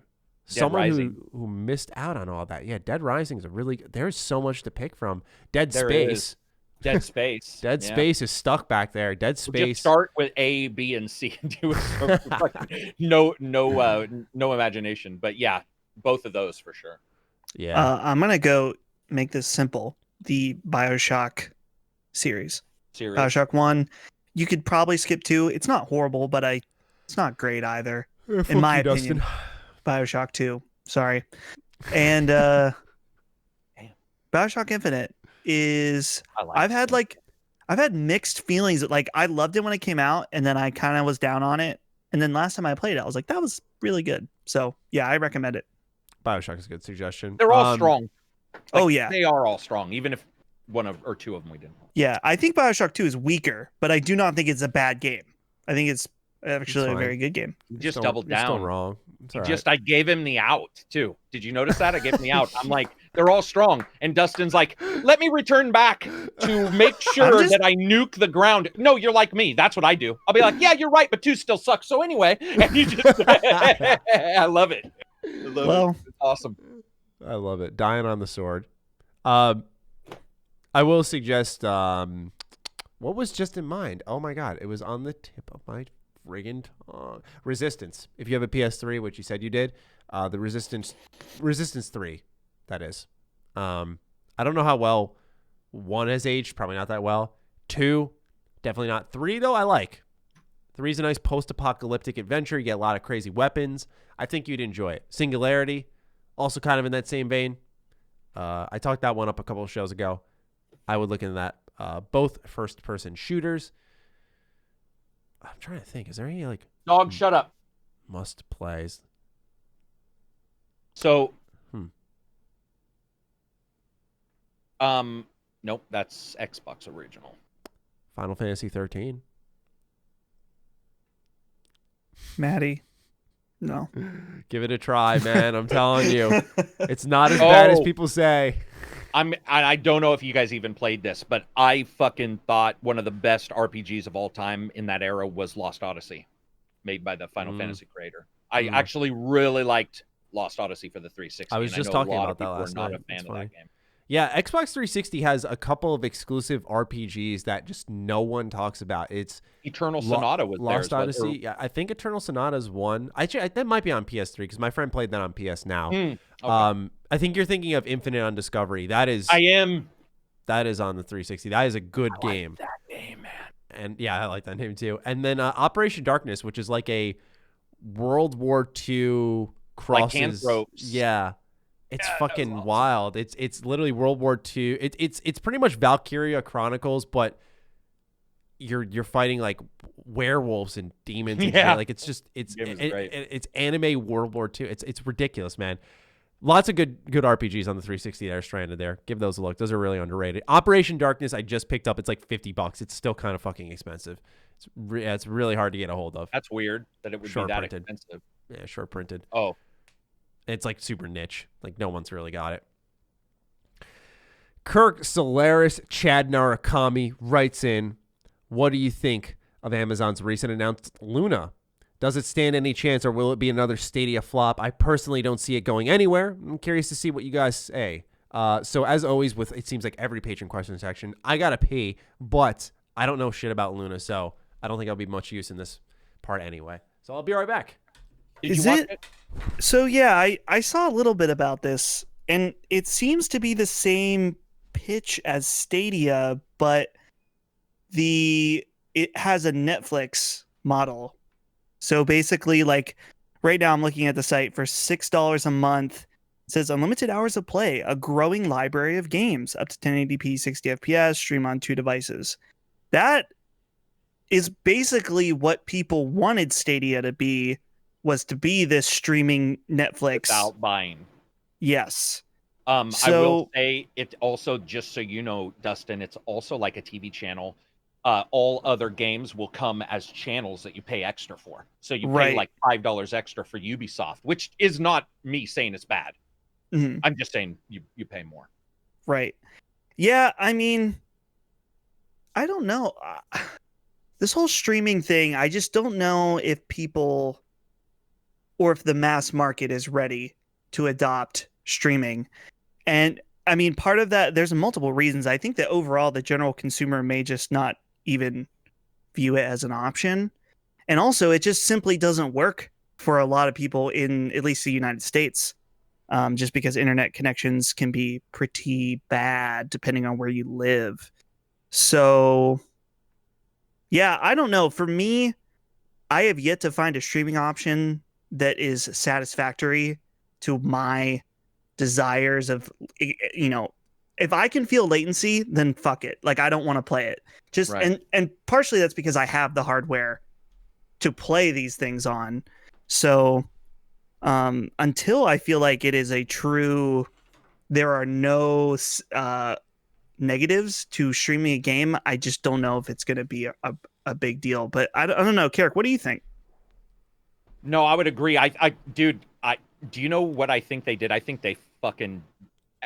Someone who missed out on all that. Yeah, Dead Rising is there's so much to pick from. Dead Space. Dead Space. Dead Space is stuck back there. Dead Space. We'll just start with A, B, and C and do it. No imagination. But yeah, both of those for sure. Yeah. I'm gonna go make this simple. The BioShock series. BioShock 1. You could probably skip 2. It's not horrible, but it's not great either. In my opinion. BioShock 2. Sorry. And BioShock Infinite is I've had mixed feelings. Like I loved it when it came out, and then I kind of was down on it. And then last time I played it, I was like, that was really good. So yeah, I recommend it. BioShock is a good suggestion. They're all strong. Yeah. They are all strong, even if one or two of them we didn't. Yeah, I think BioShock 2 is weaker, but I do not think it's a bad game. I think it's actually a very good game. You just doubled down. You're still wrong. I gave him the out too. Did you notice that? I gave him the out. I'm like, they're all strong. And Dustin's like, let me return back to make sure that I nuke the ground. No, you're like me. That's what I do. I'll be like, yeah, you're right, but 2 still sucks. So anyway, and you just, I love it. It. It's awesome. I love it. Dying on the sword. I will suggest, what was just in mind? Oh my God. It was on the tip of my friggin' Resistance. If you have a PS3, which you said you did, the Resistance 3, that is. I don't know how well 1 has aged, probably not that well. 2, definitely not. 3 though, I like. 3 is a nice post-apocalyptic adventure. You get a lot of crazy weapons. I think you'd enjoy it. Singularity, also kind of in that same vein. I talked that one up a couple of shows ago. I would look into that. Both first-person shooters. I'm trying to think. Is there any like dog? Shut up. Must plays. So, nope. That's Xbox original. Final Fantasy 13. Maddie, No. Give it a try, man. I'm telling you. It's not as bad as people say. I don't know if you guys even played this, but I fucking thought one of the best RPGs of all time in that era was Lost Odyssey, made by the Final Fantasy creator. I actually really liked Lost Odyssey for the 360. I was just talking about that last night. Not a fan of that game. Yeah, Xbox 360 has a couple of exclusive RPGs that just no one talks about. It's Eternal Sonata was Lost Odyssey. Yeah, I think Eternal Sonata is one. Actually, that might be on PS3 because my friend played that on PS Now. Okay. I think you're thinking of Infinite Undiscovery. That is. I am. That is on the 360. That is a good game. Like that name, man. And yeah, I like that name too. And then Operation Darkness, which is like a World War II crosses. Like yeah. It's fucking awesome. Wild. It's literally World War II. It's pretty much Valkyria Chronicles, but you're fighting like werewolves and demons. And shit. Like it's anime World War II. It's ridiculous, man. Lots of good RPGs on the 360 that are stranded there. Give those a look. Those are really underrated. Operation Darkness I just picked up. It's like $50. It's still kind of fucking expensive. It's really hard to get a hold of. That's weird that it would be that expensive. Yeah, short printed. Oh. It's like super niche. Like no one's really got it. Kirk Solaris Chad Narakami writes in, what do you think of Amazon's recent announced Luna? Does it stand any chance or will it be another Stadia flop? I personally don't see it going anywhere. I'm curious to see what you guys say. So as always with it seems like every patron question section, I got to pee, but I don't know shit about Luna, so I don't think I'll be much use in this part anyway. So I'll be right back. Is it? So yeah, I saw a little bit about this, and it seems to be the same pitch as Stadia, but it has a Netflix model. So basically, like right now, I'm looking at the site for $6 a month. It says unlimited hours of play, a growing library of games, up to 1080p, 60 FPS, stream on 2 devices. That is basically what people wanted Stadia to be. Was to be this streaming Netflix without buying. Yes. I will say it also, just so you know, Dustin, it's also like a TV channel. All other games will come as channels that you pay extra for. So you pay like $5 extra for Ubisoft, which is not me saying it's bad. Mm-hmm. I'm just saying you pay more. Right. Yeah, I mean, I don't know. This whole streaming thing, I just don't know if people or if the mass market is ready to adopt streaming. And I mean, part of that, there's multiple reasons. I think that overall, the general consumer may just not even view it as an option. And also, it just simply doesn't work for a lot of people in at least the United States, just because internet connections can be pretty bad depending on where you live. So, yeah, I don't know. For me, I have yet to find a streaming option that is satisfactory to my desires of, you know, if I can feel latency, then fuck it. Like, I don't want to play it. Just and partially that's because I have the hardware to play these things on. So until I feel like it is a true, there are no negatives to streaming a game, I just don't know if it's going to be a big deal. But I don't know. Karak, what do you think? No, I would agree. Dude, do you know what I think they did? I think they fucking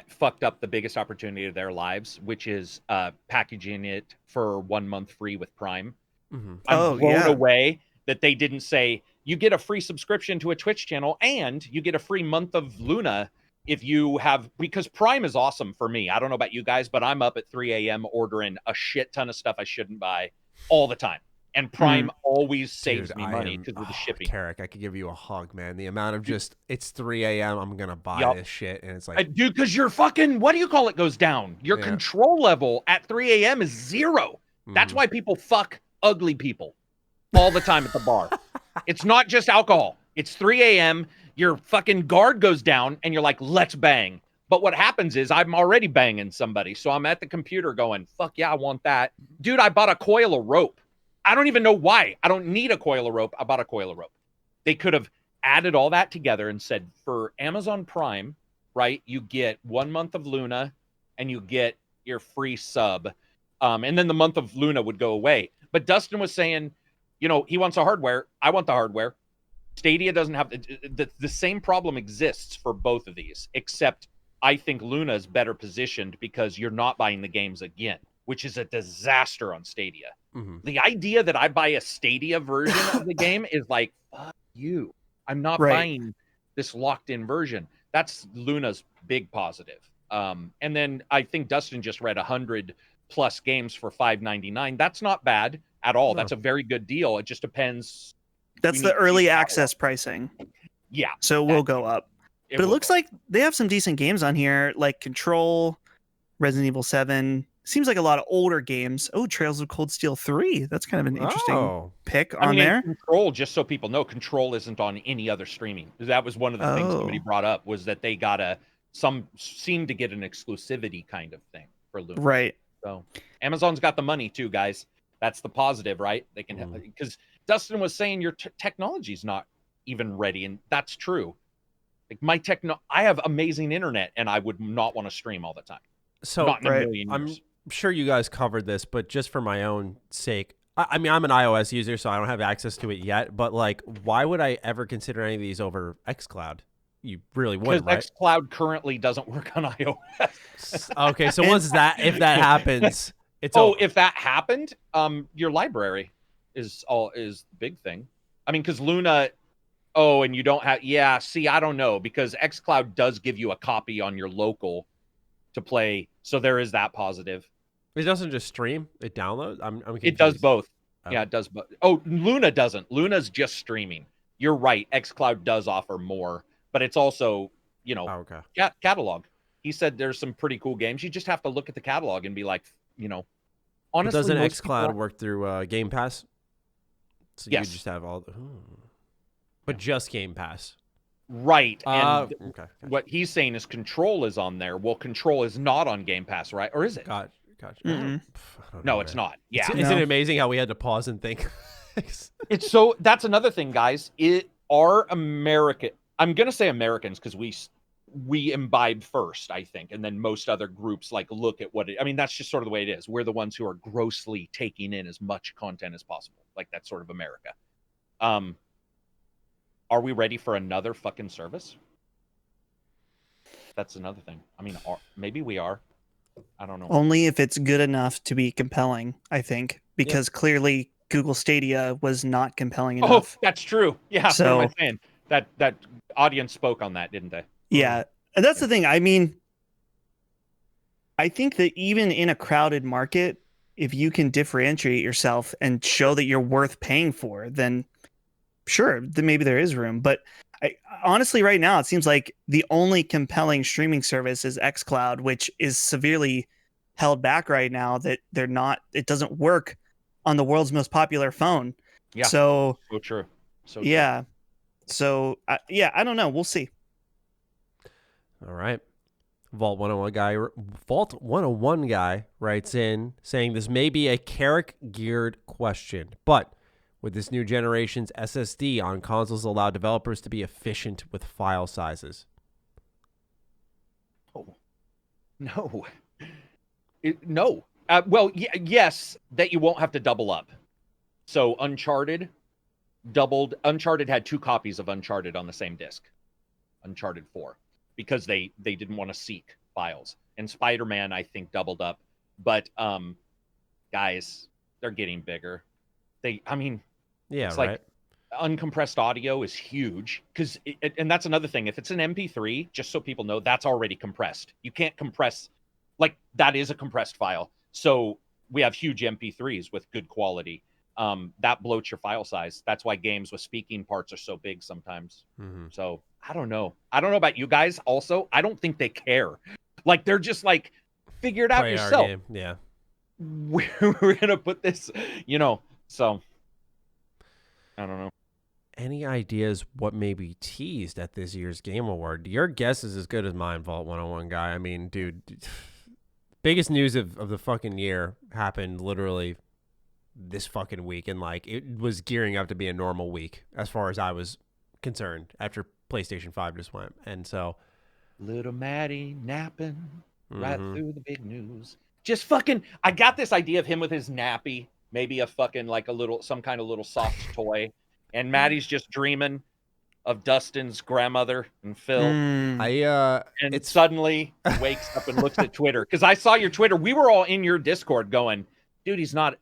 fucked up the biggest opportunity of their lives, which is packaging it for 1 month free with Prime. Mm-hmm. I'm blown away that they didn't say, you get a free subscription to a Twitch channel and you get a free month of Luna if you have, because Prime is awesome for me. I don't know about you guys, but I'm up at 3 a.m. ordering a shit ton of stuff I shouldn't buy all the time. And Prime always saves me money because of the shipping. Karak, I could give you a hug, man. The amount of just, it's 3 a.m. I'm going to buy this shit. And it's like, dude, because your fucking, what do you call it, goes down. Your control level at 3 a.m. is 0. That's why people fuck ugly people all the time at the bar. It's not just alcohol. It's 3 a.m. Your fucking guard goes down and you're like, let's bang. But what happens is I'm already banging somebody. So I'm at the computer going, fuck yeah, I want that. Dude, I bought a coil of rope. I don't even know why. I don't need a coil of rope. I bought a coil of rope. They could have added all that together and said, for Amazon Prime, right, you get 1 month of Luna and you get your free sub. And then the month of Luna would go away. But Dustin was saying, you know, he wants the hardware. I want the hardware. Stadia doesn't have the same problem exists for both of these, except I think Luna is better positioned because you're not buying the games again, which is a disaster on Stadia. Mm-hmm. The idea that I buy a Stadia version of the game is like, fuck you. I'm not buying this locked-in version. That's Luna's big positive. And then I think Dustin just read 100 plus games for $5.99. That's not bad at all. No. That's a very good deal. It just depends. That's the early access pricing. Yeah. So we'll go up. But it looks like they have some decent games on here, like Control, Resident Evil 7. Seems like a lot of older games. Oh, Trails of Cold Steel 3. That's kind of an interesting pick on there. Control, just so people know, Control isn't on any other streaming. That was one of the things somebody brought up, was that they got seemed to get an exclusivity kind of thing for Luna. Right. So Amazon's got the money too, guys. That's the positive, right? They can, because Dustin was saying your technology's not even ready, and that's true. Like I have amazing internet, and I would not want to stream all the time. So not in a million years. I'm sure you guys covered this, but just for my own sake, I mean, I'm an iOS user, so I don't have access to it yet. But like, why would I ever consider any of these over xCloud? You really wouldn't, right? Because xCloud currently doesn't work on iOS. Okay, so if that happens, it's over. If that happened, your library is the big thing. I mean, because Luna. Oh, and you don't have... Yeah, see, I don't know, because xCloud does give you a copy on your local to play, so there is that positive. It doesn't just stream, it downloads? I'm confused. It does both. Oh. Yeah, it does both. Oh, Luna doesn't. Luna's just streaming. You're right, xCloud does offer more, but it's also, catalog. He said there's some pretty cool games. You just have to look at the catalog and be like, honestly... But doesn't xCloud work through Game Pass? So yes. You just have all... But just Game Pass. Right. And okay. What he's saying is Control is on there. Well, Control is not on Game Pass, right? Or is it? Gotcha. No, it's not. Yeah. Isn't it amazing how we had to pause and think? It's so... That's another thing, guys. I'm going to say Americans because we imbibe first, I think. And then most other groups look at that's just sort of the way it is. We're the ones who are grossly taking in as much content as possible. Like, that's sort of America. Are we ready for another fucking service? That's another thing. I mean, maybe we are. I don't know. Only if it's good enough to be compelling, I think, because clearly Google Stadia was not compelling enough. Oh, that's true. Yeah. So what am I saying? That audience spoke on that, didn't they? Yeah, and that's the thing. I mean, I think that even in a crowded market, if you can differentiate yourself and show that you're worth paying for, then sure, then maybe there is room. But honestly, right now, it seems like the only compelling streaming service is xCloud, which is severely held back right now. That it doesn't work on the world's most popular phone. Yeah. So true. So yeah. So I don't know. We'll see. All right. Vault 101 guy writes in saying this may be a Karak geared question, but would this new generation's SSD on consoles allow developers to be efficient with file sizes? Oh, no. No. Yes, that you won't have to double up. So Uncharted had 2 copies of Uncharted on the same disc. Uncharted 4. Because they didn't want to seek files. And Spider-Man, I think, doubled up. But, guys, they're getting bigger. Yeah, like uncompressed audio is huge and that's another thing. If it's an MP3, just so people know, that's already compressed. You can't compress, that is a compressed file. So we have huge MP3s with good quality. That bloats your file size. That's why games with speaking parts are so big sometimes. Mm-hmm. So I don't know about you guys. Also, I don't think they care. They're just figure it out Play yourself. Our game. Yeah. We're gonna put this, so I don't know. Any ideas what may be teased at this year's Game Award? Your guess is as good as mine, Vault 101 guy. I mean, dude, biggest news of the fucking year happened literally this fucking week, and it was gearing up to be a normal week as far as I was concerned after PlayStation 5 just went. And so little Matty napping right through the big news. Just fucking, I got this idea of him with his nappy. Maybe a fucking some kind of little soft toy, and Maddie's just dreaming, of Dustin's grandmother and Phil. And suddenly wakes up and looks at Twitter. Because I saw your Twitter. We were all in your Discord going, dude, he's not.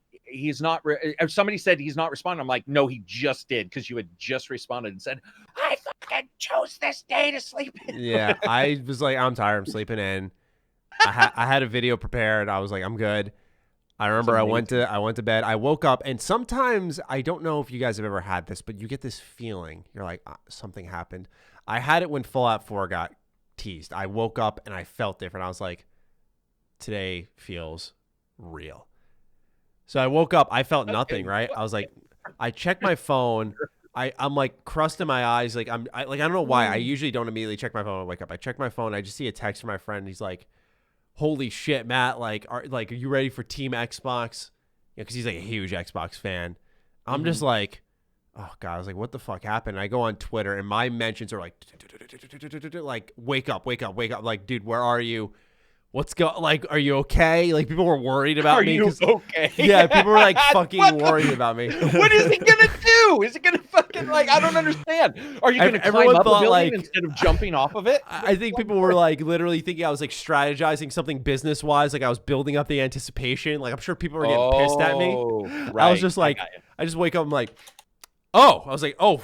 Somebody said he's not responding. I'm like, no, he just did, because you had just responded and said, I fucking chose this day to sleep in. Yeah, I was like, I'm tired. I'm sleeping in. I had a video prepared. I was like, I'm good. I remember I went to bed. I woke up, and sometimes, I don't know if you guys have ever had this, but you get this feeling. You're like, something happened. I had it when Fallout 4 got teased. I woke up and I felt different. I was like, today feels real. So I woke up, I felt nothing, right? I was like, I checked my phone. I'm like crust in my eyes. Like I don't know why. I usually don't immediately check my phone when I wake up. I check my phone. I just see a text from my friend. He's like, holy shit, Matt. Are you ready for Team Xbox? Yeah, because he's like a huge Xbox fan. I'm just like, oh God. I was like, what the fuck happened? And I go on Twitter and my mentions are like, wake up. Like, dude, where are you? Are you okay? Like, people were worried about me. Are you okay? Yeah, people were like fucking worried about me. What is he gonna do? Is he gonna fucking I don't understand. Are you gonna climb up a building instead of jumping off of it? I think people were like literally thinking I was like strategizing something business wise. Like I was building up the anticipation. Like I'm sure people were getting pissed at me. Right. I was just like, I just wake up. I'm like, oh, I was like, oh,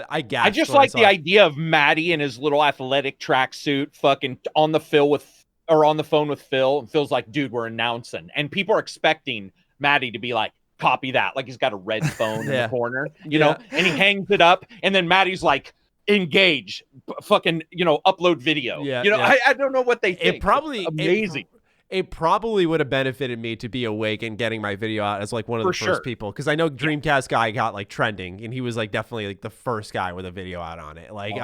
I gasped. I just like the idea of Matty in his little athletic tracksuit, fucking on the phone with Phil, and Phil's like, dude, we're announcing. And people are expecting Matty to be like, copy that. Like he's got a red phone in the corner, you know, and he hangs it up. And then Matty's like, engage, fucking, upload video. Yeah, I don't know what they think. It probably, amazing. It probably would have benefited me to be awake and getting my video out as like one of the first people. Because I know Dreamcast guy got like trending, and he was like definitely like the first guy with a video out on it. Like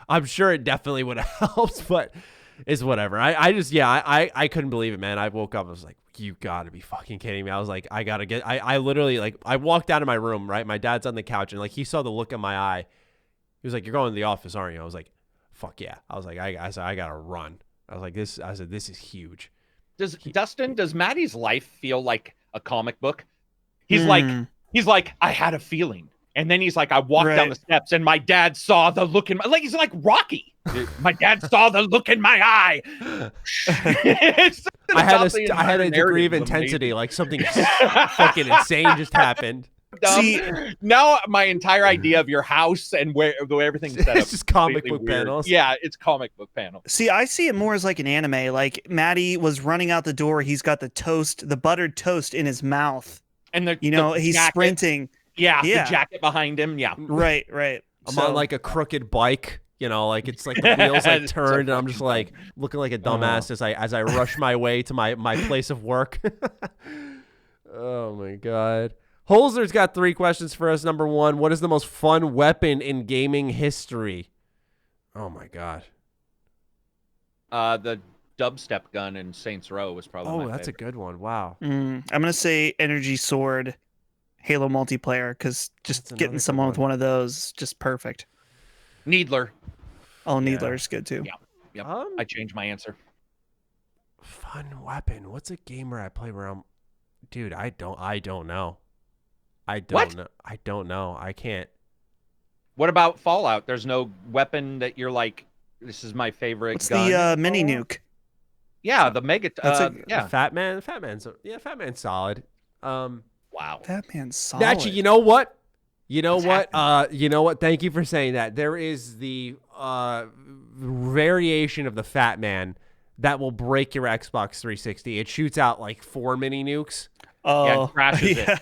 I'm sure it definitely would have helped, but it's whatever. I couldn't believe it, man. I woke up. I was like, you got to be fucking kidding me. I was like, I literally, like, I walked out of my room, right? My dad's on the couch, and like, he saw the look in my eye. He was like, you're going to the office, aren't you? I was like, fuck yeah. I was like, I got to run. I was like, this is huge. Does Matty's life feel like a comic book? He's like, I had a feeling. And then he's like, I walked down the steps and my dad saw the look in my, like, he's like Rocky. My dad saw the look in my eye. I had a degree of intensity, like something fucking insane just happened. See, now my entire idea of your house and the way everything's set up, it's just comic book panels. Yeah, it's comic book panels. See, I see it more as like an anime. Like Matty was running out the door. He's got the buttered toast in his mouth, and he's jacket. sprinting. Yeah, the jacket behind him. Yeah, right. I'm on like a crooked bike. Like it's like the wheels like turned, and I'm just like looking like a dumbass as I rush my way to my place of work. Oh my God. Holzer's got 3 questions for us. Number 1, what is the most fun weapon in gaming history? Oh my God. The dubstep gun in Saints Row was probably my that's favorite. A good one. Wow. I'm gonna say energy sword, Halo multiplayer, because just getting someone with one of those just perfect. Needler. Oh, Needler's good too. Yeah. Yep. I changed my answer. Fun weapon. What's a game where I play where I'm, dude? I don't know. I don't know. I can't. What about Fallout? There's no weapon that you're like, this is my favorite gun. The mini nuke. Yeah, the mega. The Fat Man. Fat Man's solid. Wow. Fat Man's solid. Actually, you know what? You know what? Thank you for saying that. There is the variation of the Fat Man that will break your Xbox 360. It shoots out like 4 mini nukes. Oh, yeah, it crashes it.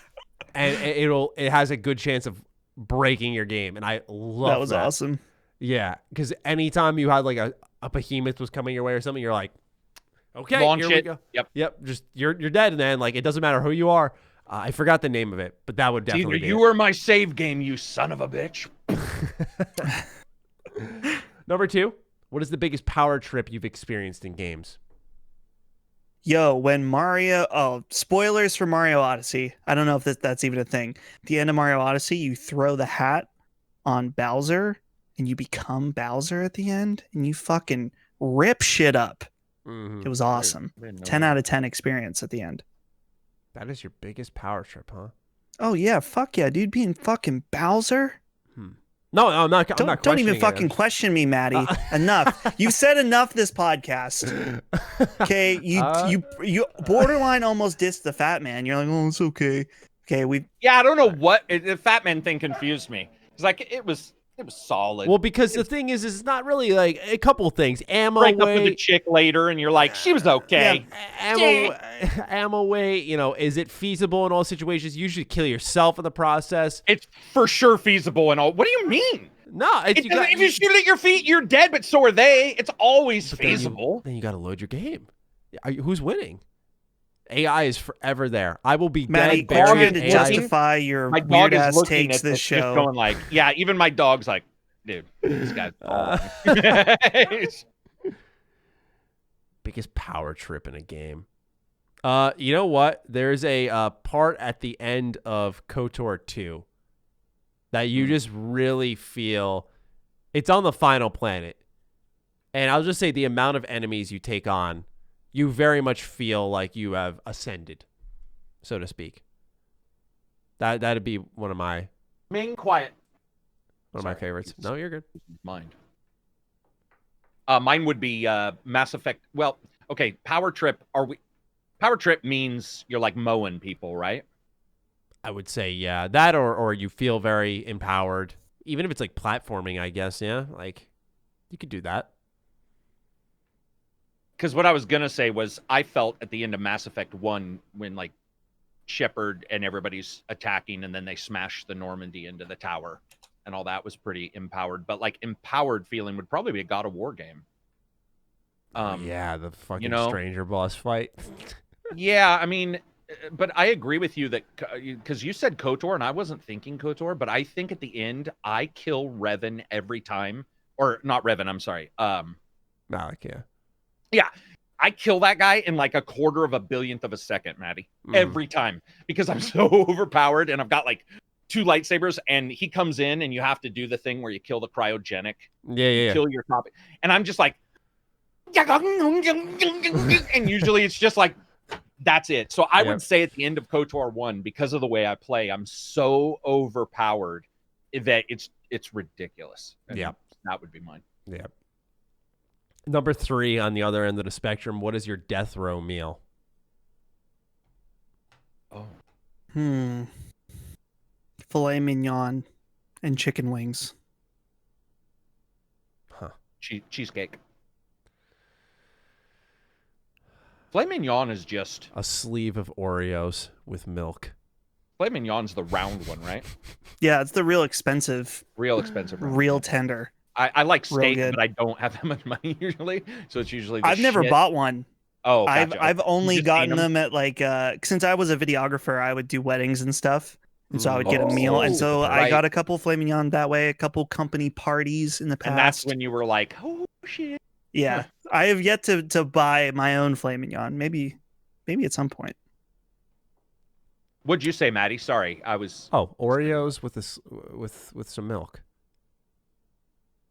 And it has a good chance of breaking your game, and I love that. That was awesome. Yeah, because anytime you had like a behemoth was coming your way or something, you're like, okay, launch here it. we go. Yep. Just you're dead, and then like it doesn't matter who you are. I forgot the name of it, but that would definitely be you or my save game, you son of a bitch. Number 2, what is the biggest power trip you've experienced in games? Yo, when spoilers for Mario Odyssey. I don't know if that's even a thing. At the end of Mario Odyssey, you throw the hat on Bowser and you become Bowser at the end and you fucking rip shit up. Mm-hmm. It was awesome. 10 out of 10 experience at the end. That is your biggest power trip, huh? Oh yeah, fuck yeah, dude, being fucking Bowser. No, I'm not. I'm not Don't even questioning fucking it. question me, Maddie. Enough. You've said enough this podcast. Okay, you borderline almost dissed the fat man. You're like, oh, it's okay. Okay, Yeah, I don't know what the fat man thing confused me. It's like it was solid. Well, because the thing is, it's not really like a couple things. Ammo break up with the weight, chick later, and you're like, she was okay. ammo weight. You know, is it feasible in all situations? You should kill yourself in the process. It's for sure feasible and all. What do you mean? No, If you shoot at your feet, you're dead, but so are they. It's always feasible. Then you got to load your game. Who's winning? AI is forever there. I will be Maddie, dead, buried. to AI. justify your My dog weird is ass looking takes at this just show. going like, yeah, even my dog's like, dude, this guy's Biggest power trip in a game. You know what? There's a part at the end of KOTOR 2 that you just really feel. It's on the final planet. And I'll just say the amount of enemies you take on, you very much feel like you have ascended, so to speak. That'd be one of my Ming, quiet. One of my favorites. No, you're good. Mine. Mine would be Mass Effect. Well, okay, Power Trip. Power Trip means you're like mowing people, right? I would say, yeah. That or you feel very empowered. Even if it's like platforming, I guess, yeah. Like, you could do that. Because what I was going to say was I felt at the end of Mass Effect 1 when, like, Shepard and everybody's attacking and then they smash the Normandy into the tower and all that was pretty empowered. But, like, empowered feeling would probably be a God of War game. Yeah, the fucking you stranger boss fight. Yeah, I mean, but I agree with you that because you said KOTOR and I wasn't thinking KOTOR, but I think at the end I kill Revan every time, or not Revan. I'm sorry. Malik, yeah. Yeah, I kill that guy in like a quarter of a billionth of a second, Maddie, every time because I'm so overpowered and I've got like 2 lightsabers and he comes in and you have to do the thing where you kill the cryogenic. Yeah. Kill your topic, and I'm just like, and usually it's just like. That's it. So I would say at the end of KOTOR 1, because of the way I play, I'm so overpowered that it's ridiculous. Yeah. That would be mine. Yeah. Number 3 on the other end of the spectrum, what is your death row meal? Oh. Filet mignon and chicken wings. Huh. Cheesecake. Filet mignon is just a sleeve of Oreos with milk. Filet mignon's the round one, right? Yeah, it's the real expensive. Real tender. I like steak, but I don't have that much money usually, so it's usually. I've never bought one. Oh, gotcha. I've only gotten them at like since I was a videographer, I would do weddings and stuff, and so I would get a meal, and so I got a couple filet mignon that way, a couple company parties in the past. And that's when you were like, oh shit. Yeah, I have yet to buy my own filet mignon. Maybe at some point. What'd you say, Maddie? Sorry, I was. Oh, Oreos with this with some milk.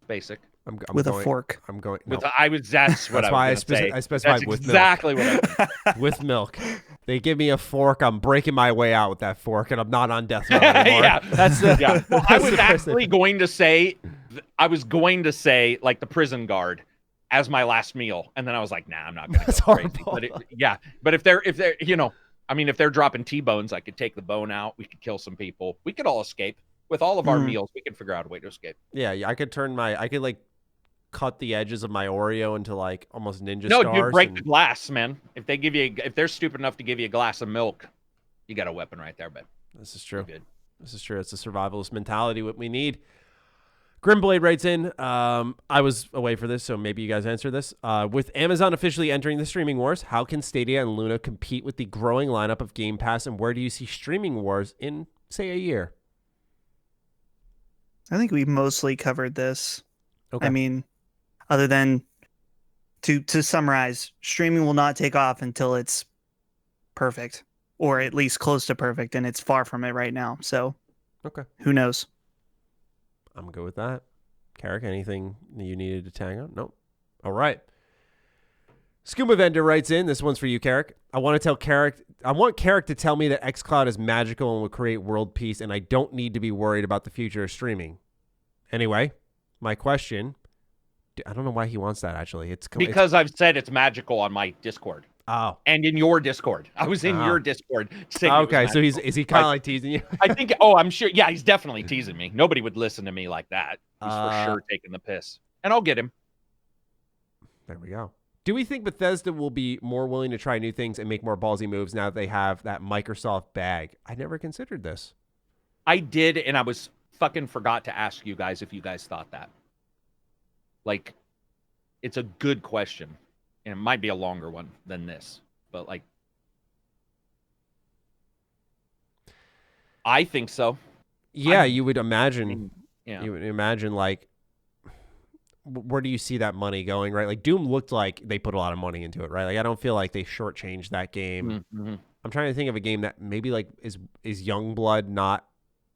Basic. I'm with going, a fork. I'm going. No. That's what I was going to say. I specified that's with exactly milk. What I with milk. They give me a fork. I'm breaking my way out with that fork, and I'm not on death row anymore. Yeah, that's the. Yeah. Well, I was actually going to say, like the prison guard as my last meal, and then I was like, nah, I'm not going to go crazy. But but if they're if they're dropping T-bones, I could take the bone out. We could kill some people. We could all escape with all of our meals. We could figure out a way to escape. Yeah, I could like cut the edges of my Oreo into like almost ninja stars. No, you break the glass, man. If they're stupid enough to give you a glass of milk, you got a weapon right there, bud. This is true. Good. This is true. It's a survivalist mentality. What we need. Grimblade writes in, I was away for this, so maybe you guys answer this. With Amazon officially entering the streaming wars, how can Stadia and Luna compete with the growing lineup of Game Pass, and where do you see streaming wars in, say, a year? I think we mostly covered this. Okay. I mean, other than to summarize, streaming will not take off until it's perfect, or at least close to perfect, and it's far from it right now. So, okay, who knows? I'm good with that. Karak, anything you needed to tag on? Nope. All right. Scuba Vendor writes in. This one's for you, Karak. I want Karak to tell me that xCloud is magical and will create world peace, and I don't need to be worried about the future of streaming. Anyway, my question. I don't know why he wants that, actually. Because I've said it's magical on my Discord. Oh. And in your Discord. I was in your Discord saying okay, so is he kind of like teasing you? I think, I'm sure. Yeah, he's definitely teasing me. Nobody would listen to me like that. He's for sure taking the piss. And I'll get him. There we go. Do we think Bethesda will be more willing to try new things and make more ballsy moves now that they have that Microsoft bag? I never considered this. I did, and I was fucking forgot to ask you guys if you guys thought that. Like, it's a good question. And it might be a longer one than this. But, like, I think so. Yeah, you would imagine. Yeah. You would imagine, like, where do you see that money going, right? Like, Doom looked like they put a lot of money into it, right? Like, I don't feel like they shortchanged that game. Mm-hmm. I'm trying to think of a game that maybe, like, is Youngblood not...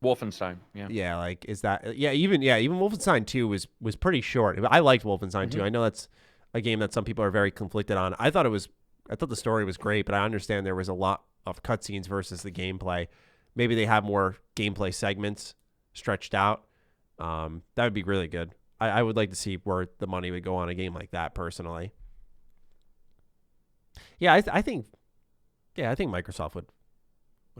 Wolfenstein, yeah. Yeah, like, is that... Yeah, even Wolfenstein 2 was pretty short. I liked Wolfenstein 2. I know that's a game that some people are very conflicted on. I thought the story was great, but I understand there was a lot of cutscenes versus the gameplay. Maybe they have more gameplay segments stretched out. That would be really good. I would like to see where the money would go on a game like that, personally. Yeah, I think Microsoft would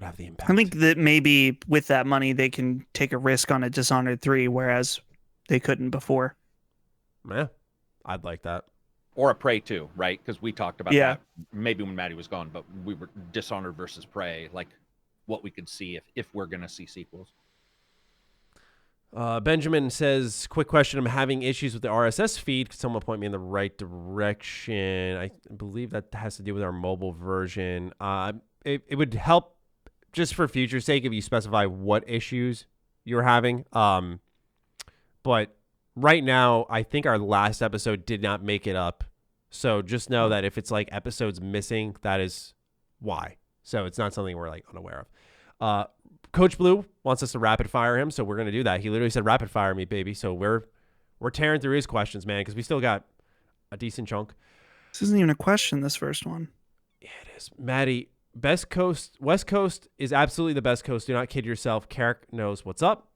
have the impact. I think that maybe with that money they can take a risk on a Dishonored 3, whereas they couldn't before. Yeah, I'd like that. Or a Prey 2, right? Because we talked about that maybe when Maddie was gone, but we were Dishonored versus Prey, like what we could see if we're going to see sequels. Benjamin says, quick question. I'm having issues with the RSS feed. Could someone point me in the right direction? I believe that has to do with our mobile version. It would help just for future sake if you specify what issues you're having. But right now, I think our last episode did not make it up. So just know that if it's like episodes missing, that is why. So it's not something we're like unaware of. Coach Blue wants us to rapid fire him, so we're going to do that. He literally said, rapid fire me, baby. So we're tearing through his questions, man, because we still got a decent chunk. This isn't even a question, this first one. Yeah, it is. Maddie, West Coast is absolutely the best coast. Do not kid yourself. Karak knows what's up.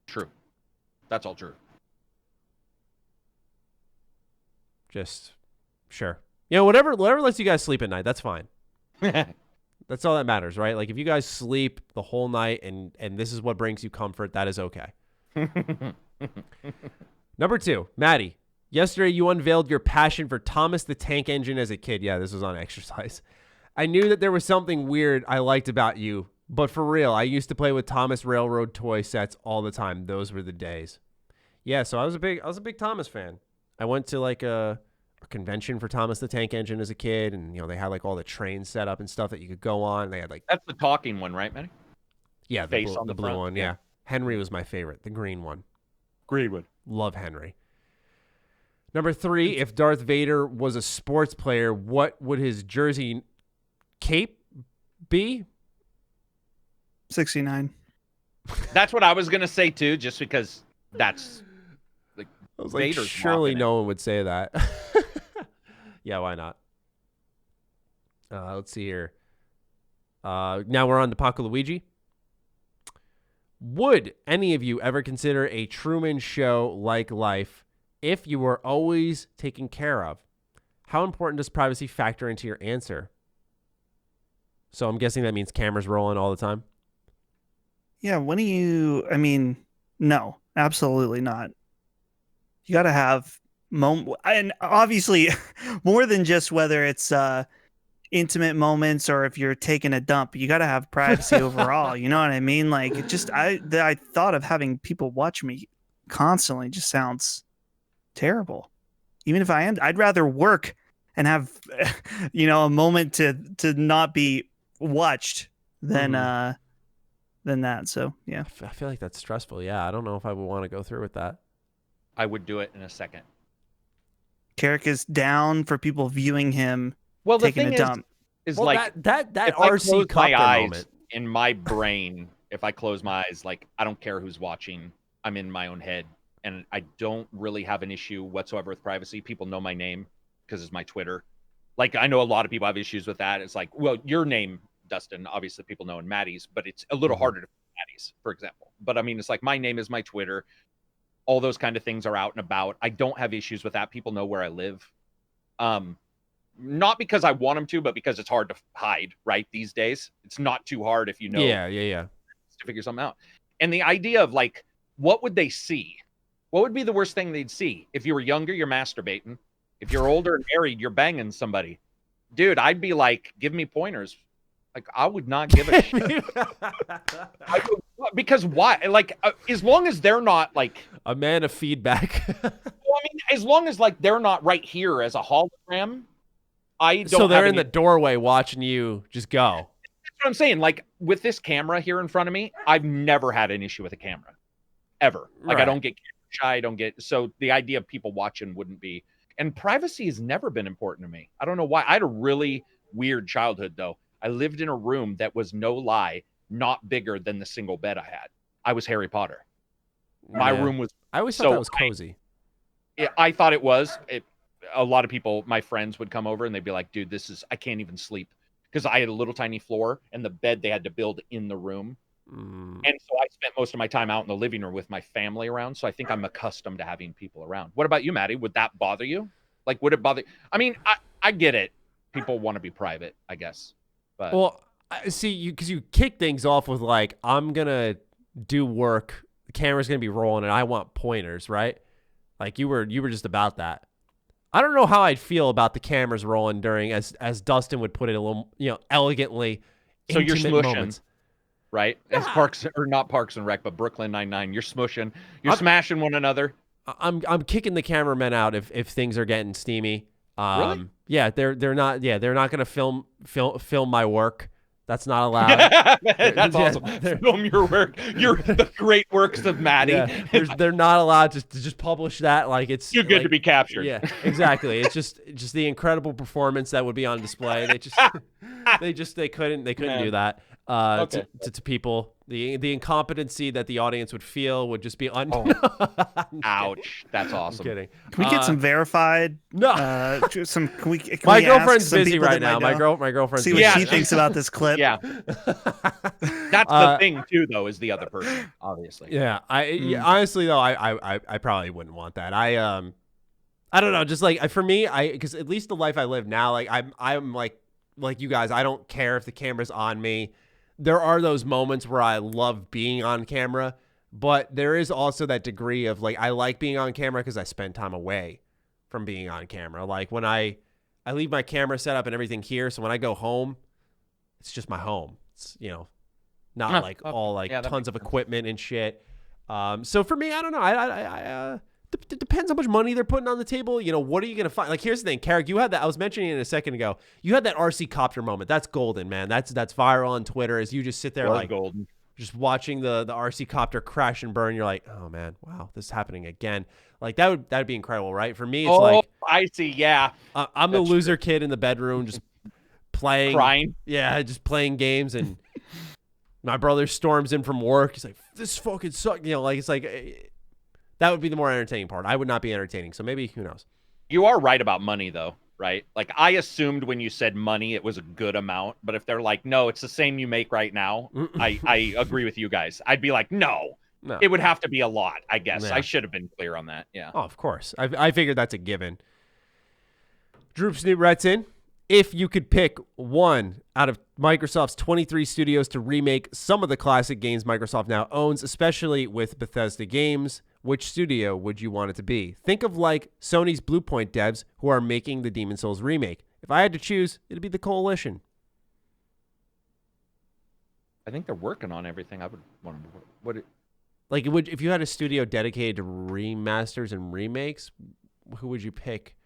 True. That's all true. Just, sure. You know, whatever lets you guys sleep at night, that's fine. That's all that matters, right? Like, if you guys sleep the whole night and this is what brings you comfort, that is okay. Number 2, Maddie. Yesterday, you unveiled your passion for Thomas the Tank Engine as a kid. Yeah, this was on Exercise. I knew that there was something weird I liked about you, but for real, I used to play with Thomas Railroad toy sets all the time. Those were the days. Yeah, so I was a big Thomas fan. I went to like a convention for Thomas the Tank Engine as a kid, and they had like all the trains set up and stuff that you could go on. They had like that's the talking one, right, Manny? Yeah, the blue front. one. Yeah, Henry was my favorite. The green one. Greenwood. Love Henry. Number 3, if Darth Vader was a sports player, what would his jersey cape be? 69. That's what I was gonna say too, just because that's like I was like, Vader's surely no one would say that. Yeah, why not? Let's see here. Now we're on to Paco Luigi. Would any of you ever consider a Truman Show-like life if you were always taken care of? How important does privacy factor into your answer? So I'm guessing that means cameras rolling all the time? Yeah, no, absolutely not. You got to have and obviously more than just whether it's intimate moments or if you're taking a dump, you got to have privacy overall. You know what I mean? Like, it just, I thought of having people watch me constantly just sounds terrible. Even if I'd rather work and have, a moment to not be watched than that. So, yeah. I feel like that's stressful. Yeah. I don't know if I would want to go through with that. I would do it in a second. Karak is down for people viewing him taking a dump. Is well, like that if RC I close my eyes moment. In my brain, if I close my eyes, like I don't care who's watching, I'm in my own head, and I don't really have an issue whatsoever with privacy. People know my name because it's my Twitter. Like, I know a lot of issues with that. It's like, well, your name, Dustin, obviously people know, and Maddie's, but it's a little harder Matty's, for example. But I mean, it's like my name is my Twitter. All those kind of things are out and about. I don't have issues with that. People know where I live. Not because I want them to, but because it's hard to hide, right? These days, it's not too hard if you know. Yeah. To figure something out. And the idea of like, what would they see? What would be the worst thing they'd see? If you were younger, you're masturbating. If you're older and married, you're banging somebody. Dude, I'd be like, give me pointers. Like, I would not give a shit. Because why? Like, as long as they're not like a man of feedback. Well, I mean, as long as like they're not right here as a hologram, I don't. So they're in the doorway watching you just go. That's what I'm saying. Like with this camera here in front of me, I've never had an issue with a camera, ever. Like I don't get shy. I don't get. So the idea of people watching wouldn't be. And privacy has never been important to me. I don't know why. I had a really weird childhood though. I lived in a room that was, no lie, not bigger than the single bed I had. I was Harry Potter. My room was. I always thought that was cozy. I thought it was. A lot of people, my friends, would come over and they'd be like, "Dude, I can't even sleep," because I had a little tiny floor and the bed they had to build in the room. And so I spent most of my time out in the living room with my family around. So I think I'm accustomed to having people around. What about you, Matty? Would that bother you? Like, would it bother? I mean, I get it. People want to be private, I guess. But well, see, because you kick things off with like, I'm gonna do work. The camera's gonna be rolling, and I want pointers, right? Like you were just about that. I don't know how I'd feel about the cameras rolling during, as Dustin would put it a little, elegantly. So you're smushing. Moments. Right? As not Parks and Rec, but Brooklyn Nine-Nine. You're smushing. You're smashing one another. I'm kicking the cameramen out if things are getting steamy. Really? Yeah, they're not gonna film my work. That's not allowed. That's awesome. Film your work. The great works of Matty. Yeah, they're not allowed to just publish that. Like it's too good to be captured. Yeah, exactly. It's just the incredible performance that would be on display. They couldn't do that. Okay. To people, the incompetency that the audience would feel would just be Ouch! That's awesome. I'm kidding. Can we get some verified? No. My girlfriend's busy right now. My girlfriend's see what she thinks about this clip. Yeah. That's the thing too, though, is the other person, obviously. Yeah. Honestly though, I probably wouldn't want that. I don't know. Just like for me, because at least the life I live now, like I'm like you guys, I don't care if the camera's on me. There are those moments where I love being on camera, but there is also that degree of like, I like being on camera because I spend time away from being on camera. Like when I leave my camera set up and everything here. So when I go home, it's just my home. It's, not like all like tons of equipment and shit. So for me, I don't know. It depends how much money they're putting on the table. What are you going to find? Like, here's the thing, Karak, you had that. I was mentioning it a second ago. You had that RC copter moment. That's golden, man. That's viral on Twitter as you just sit there like golden, just watching the RC copter crash and burn. You're like, oh man, wow, this is happening again. Like that'd be incredible, right? For me, it's like, I see. Yeah. I'm the loser kid in the bedroom, just playing, crying. Yeah. Just playing games. And my brother storms in from work. He's like, this fucking sucks. It's like, that would be the more entertaining part. I would not be entertaining. So maybe, who knows? You are right about money, though, right? Like, I assumed when you said money, it was a good amount. But if they're like, no, it's the same you make right now, I agree with you guys. I'd be like, no, it would have to be a lot, I guess. Yeah. I should have been clear on that. Yeah. Oh, of course. I figured that's a given. Droop Snoop writes in, if you could pick one out of Microsoft's 23 studios to remake some of the classic games Microsoft now owns, especially with Bethesda games, which studio would you want it to be? Think of like Sony's Bluepoint devs who are making the Demon's Souls remake. If I had to choose, it'd be the Coalition. I think they're working on everything. I would want to. If you had a studio dedicated to remasters and remakes, who would you pick?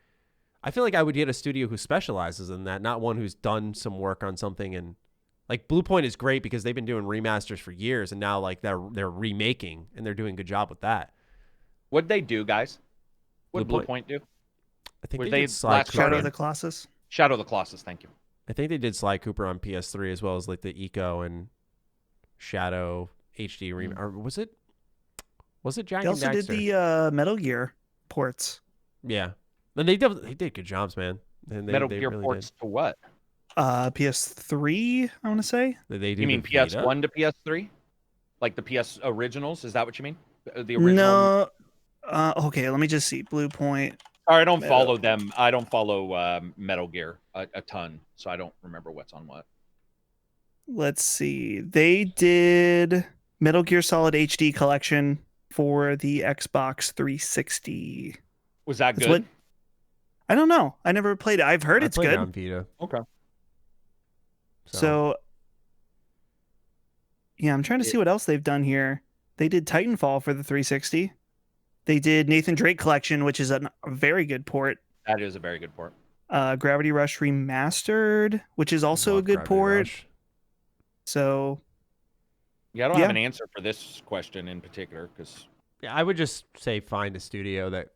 I feel like I would get a studio who specializes in that, not one who's done some work on something. And like Bluepoint is great because they've been doing remasters for years, and now like they're remaking and they're doing a good job with that. What'd they do, guys? What did Bluepoint do? I think they did Shadow of the Colossus. Shadow of the Colossus, thank you. I think they did Sly Cooper on PS3 as well as like the Eco and Shadow HD or was it Jack They and also Daxter? did the Metal Gear ports. Yeah. And they did good jobs, man. And Metal Gear really ports to what? PS3, I want to say. They do. You mean PS1 to PS3? Like the PS originals? Is that what you mean? The original? No. Okay, let me just see. Blue Point. Or I don't follow them. I don't follow Metal Gear a ton, so I don't remember what's on what. Let's see. They did Metal Gear Solid HD Collection for the Xbox 360. Was that good? I don't know. I never played it. I've heard it's good. On Vita. Okay. So yeah, I'm trying to see what else they've done here. They did Titanfall for the 360. They did Nathan Drake Collection, which is a very good port. That is a very good port. Gravity Rush Remastered, which is also a good port. Rush. So yeah, I don't have an answer for this question in particular because I would just say find a studio that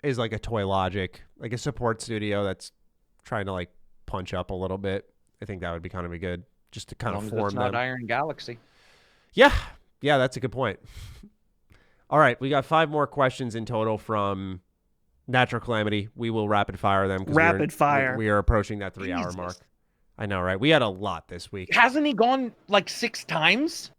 is like a Toy Logic, like a support studio that's trying to like punch up a little bit. I think that would be kind of good, just to kind of form it's not Iron Galaxy. Yeah, that's a good point. All right, we got 5 more questions in total from Natural Calamity. We will rapid fire them. Rapid fire. We are approaching that 3-hour mark. I know, right? We had a lot this week. Hasn't he gone like 6 times?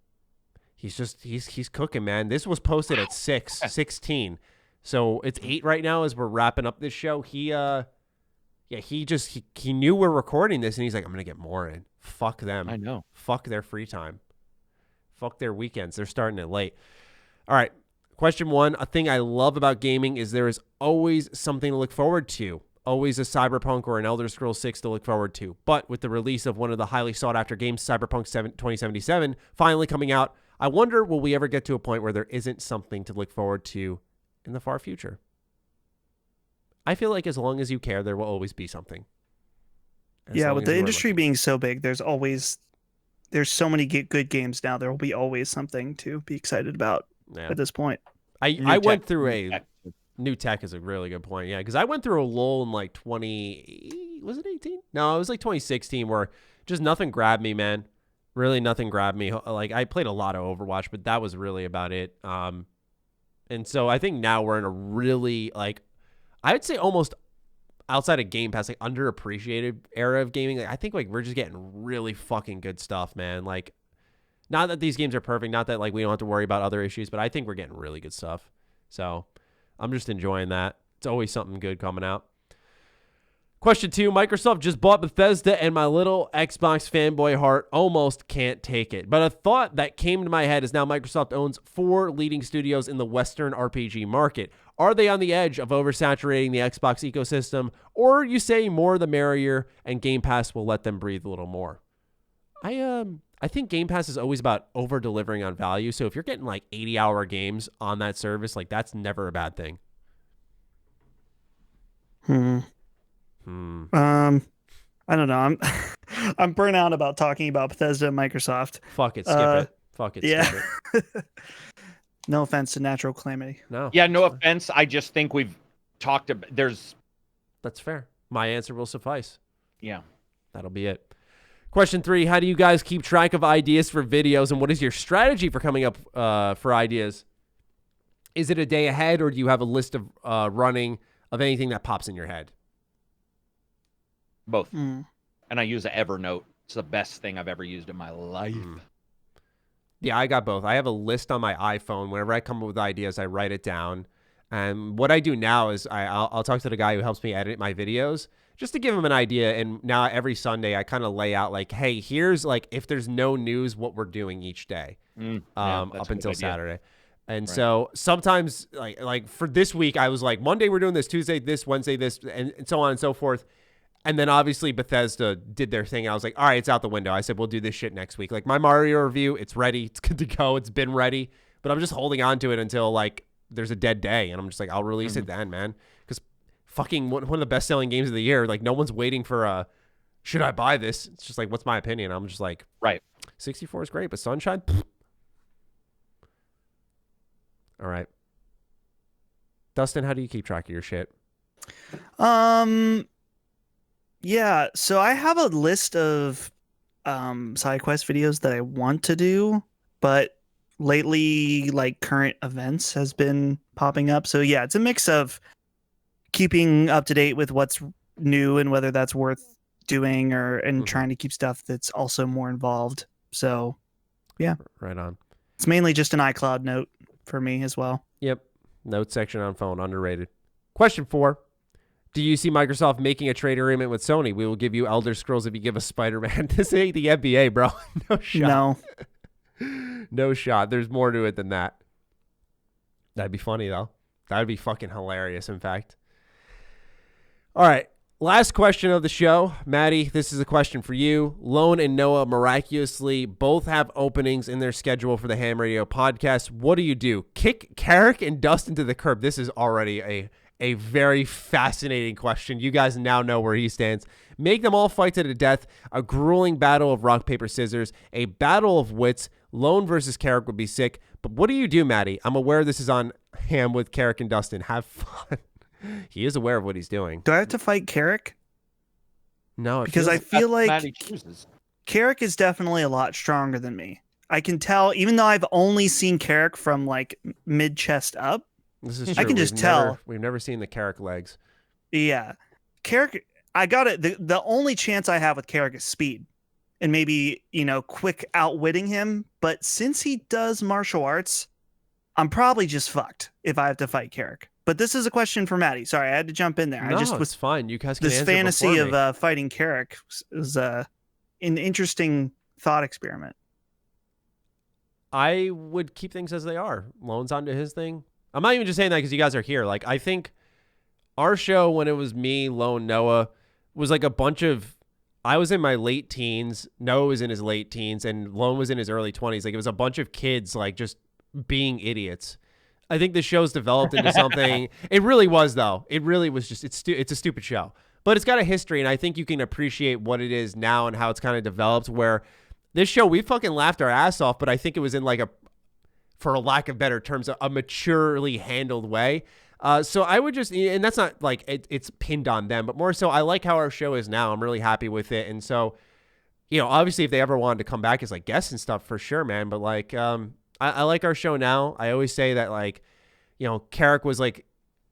He's cooking, man. This was posted at 16. So it's 8 right now as we're wrapping up this show. He knew we're recording this and he's like, I'm gonna get more in. Fuck them. I know. Fuck their free time. Fuck their weekends. They're starting it late. All right. Question 1. A thing I love about gaming is there is always something to look forward to. Always a Cyberpunk or an Elder Scrolls 6 to look forward to. But with the release of one of the highly sought after games, Cyberpunk 2077, finally coming out, I wonder, will we ever get to a point where there isn't something to look forward to in the far future? I feel like as long as you care, there will always be something. With the industry being so big, there's so many good games now. There will be always something to be excited about at this point. I went through a new tech is a really good point. Yeah, because I went through a lull in like 18? No, it was like 2016 where just nothing grabbed me, man. Really nothing grabbed me. Like I played a lot of Overwatch, but that was really about it. And so I think now we're in a really like, I would say almost outside of Game Pass, like underappreciated era of gaming. Like, I think like we're just getting really fucking good stuff, man. Like, not that these games are perfect, not that like we don't have to worry about other issues, but I think we're getting really good stuff. So I'm just enjoying that. It's always something good coming out. Question 2, Microsoft just bought Bethesda and my little Xbox fanboy heart almost can't take it. But a thought that came to my head is now Microsoft owns 4 leading studios in the Western RPG market. Are they on the edge of oversaturating the Xbox ecosystem? Or you say more the merrier and Game Pass will let them breathe a little more? I think Game Pass is always about over-delivering on value. So if you're getting like 80-hour games on that service, like that's never a bad thing. I don't know. I'm burnt out about talking about Bethesda and Microsoft. Fuck it, skip it. Fuck it, skip it. No offense to Natural Calamity. No. Yeah, no offense. I just think we've talked about That's fair. My answer will suffice. Yeah. That'll be it. Question 3, how do you guys keep track of ideas for videos and what is your strategy for coming up for ideas? Is it a day ahead or do you have a list of running of anything that pops in your head? Both. And I use Evernote. It's the best thing I've ever used in my life. Yeah, I got both. I have a list on my iPhone. Whenever I come up with ideas, I write it down. And what I do now is I'll talk to the guy who helps me edit my videos just to give him an idea. And now every Sunday I kind of lay out like, hey, here's like if there's no news, what we're doing each day up until Saturday. And so sometimes like for this week, I was like, Monday we're doing this, Tuesday this, Wednesday this, and so on and so forth. And then obviously Bethesda did their thing. I was like, all right, it's out the window. I said, we'll do this shit next week. Like my Mario review, it's ready. It's good to go. It's been ready. But I'm just holding on to it until like there's a dead day. And I'm just like, I'll release it then, man. Because fucking one of the best selling games of the year. Like no one's waiting for should I buy this? It's just like, what's my opinion? I'm just like, right. 64 is great, but Sunshine? All right. Dustin, how do you keep track of your shit? Yeah, so I have a list of side quest videos that I want to do, but lately like current events has been popping up. So yeah, it's a mix of keeping up to date with what's new and whether that's worth doing and trying to keep stuff that's also more involved. So yeah. Right on. It's mainly just an iCloud note for me as well. Yep. Note section on phone, underrated. Question 4. Do you see Microsoft making a trade agreement with Sony? We will give you Elder Scrolls if you give us Spider-Man. This ain't the NBA, bro. No shot. No. No shot. There's more to it than that. That'd be funny, though. That would be fucking hilarious, in fact. All right. Last question of the show. Maddie, this is a question for you. Lone and Noah miraculously both have openings in their schedule for the H.A.M Radio podcast. What do you do? Kick Karak and Dustin to the curb. This is already a very fascinating question. You guys now know where he stands. Make them all fight to the death. A grueling battle of rock, paper, scissors. A battle of wits. Lone versus Karak would be sick. But what do you do, Maddie? I'm aware this is on H.A.M with Karak and Dustin. Have fun. He is aware of what he's doing. Do I have to fight Karak? No, because I feel like chooses. Karak is definitely a lot stronger than me. I can tell, even though I've only seen Karak from like mid chest up. This is true. I can just tell. We've never seen the Karak legs. Yeah. Karak, I got it. The only chance I have with Karak is speed and maybe, quick outwitting him. But since he does martial arts, I'm probably just fucked if I have to fight Karak. But this is a question for Maddie. Sorry, I had to jump in there. No, I just it's fine. You guys can this answer fantasy before me. of fighting Karak was an interesting thought experiment. I would keep things as they are. Lone's onto his thing. I'm not even just saying that because you guys are here. Like, I think our show, when it was me, Lone, Noah, was like a bunch of... I was in my late teens. Noah was in his late teens. And Lone was in his early 20s. Like, it was a bunch of kids, like, just being idiots. I think the show's developed into something. It really was, though. It really was just... It's a stupid show. But it's got a history, and I think you can appreciate what it is now and how it's kind of developed, where this show, we fucking laughed our ass off, but I think it was in like for a lack of better terms, a maturely handled way. So I would just, and that's not like it's pinned on them, but more so I like how our show is now. I'm really happy with it. And so, obviously if they ever wanted to come back as like guests and stuff, for sure, man. But like, I like our show now. I always say that like, Karak was like,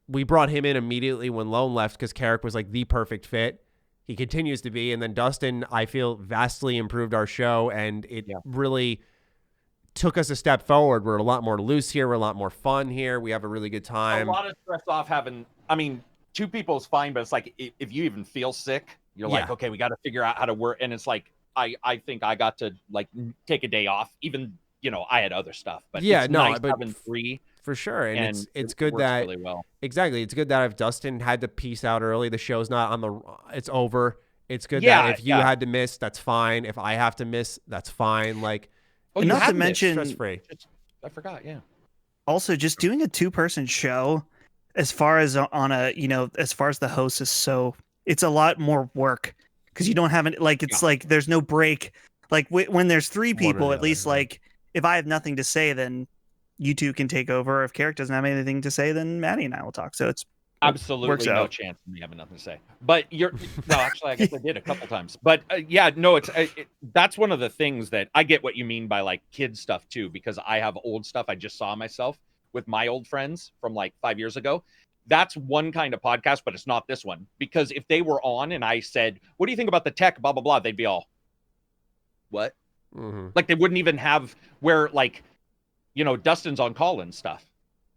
we brought him in immediately when Lone left because Karak was like the perfect fit. He continues to be. And then Dustin, I feel, vastly improved our show, and it really took us a step forward. We're a lot more loose here. We're a lot more fun here. We have a really good time. A lot of stress off having, two people is fine, but it's like if you even feel sick, you're like, okay, we got to figure out how to work. And it's like, I think I got to like take a day off. Even, I had other stuff, but it's nice having free. For sure. And it's good that really well. Exactly. It's good that if Dustin had to peace out early, the show's not on it's over. It's good that if you had to miss, that's fine. If I have to miss, that's fine. Like, not to mention stress free. I forgot. Yeah. Also, just doing a 2-person show, as far as on a, as far as the host is it's a lot more work because you don't have it. Like, it's like, there's no break. Like when there's 3 people, at least like if I have nothing to say, then you two can take over. If Karak doesn't have anything to say, then Maddie and I will talk. So it's absolutely no chance of me having nothing to say. But actually, I guess I did a couple times. But that's one of the things that I get what you mean by like kid stuff too, because I have old stuff I just saw myself with my old friends from like 5 years ago. That's one kind of podcast, but it's not this one, because if they were on and I said, "What do you think about the tech?" Blah blah blah, they'd be all, "What?" Mm-hmm. Like they wouldn't even have where like. Dustin's on call and stuff.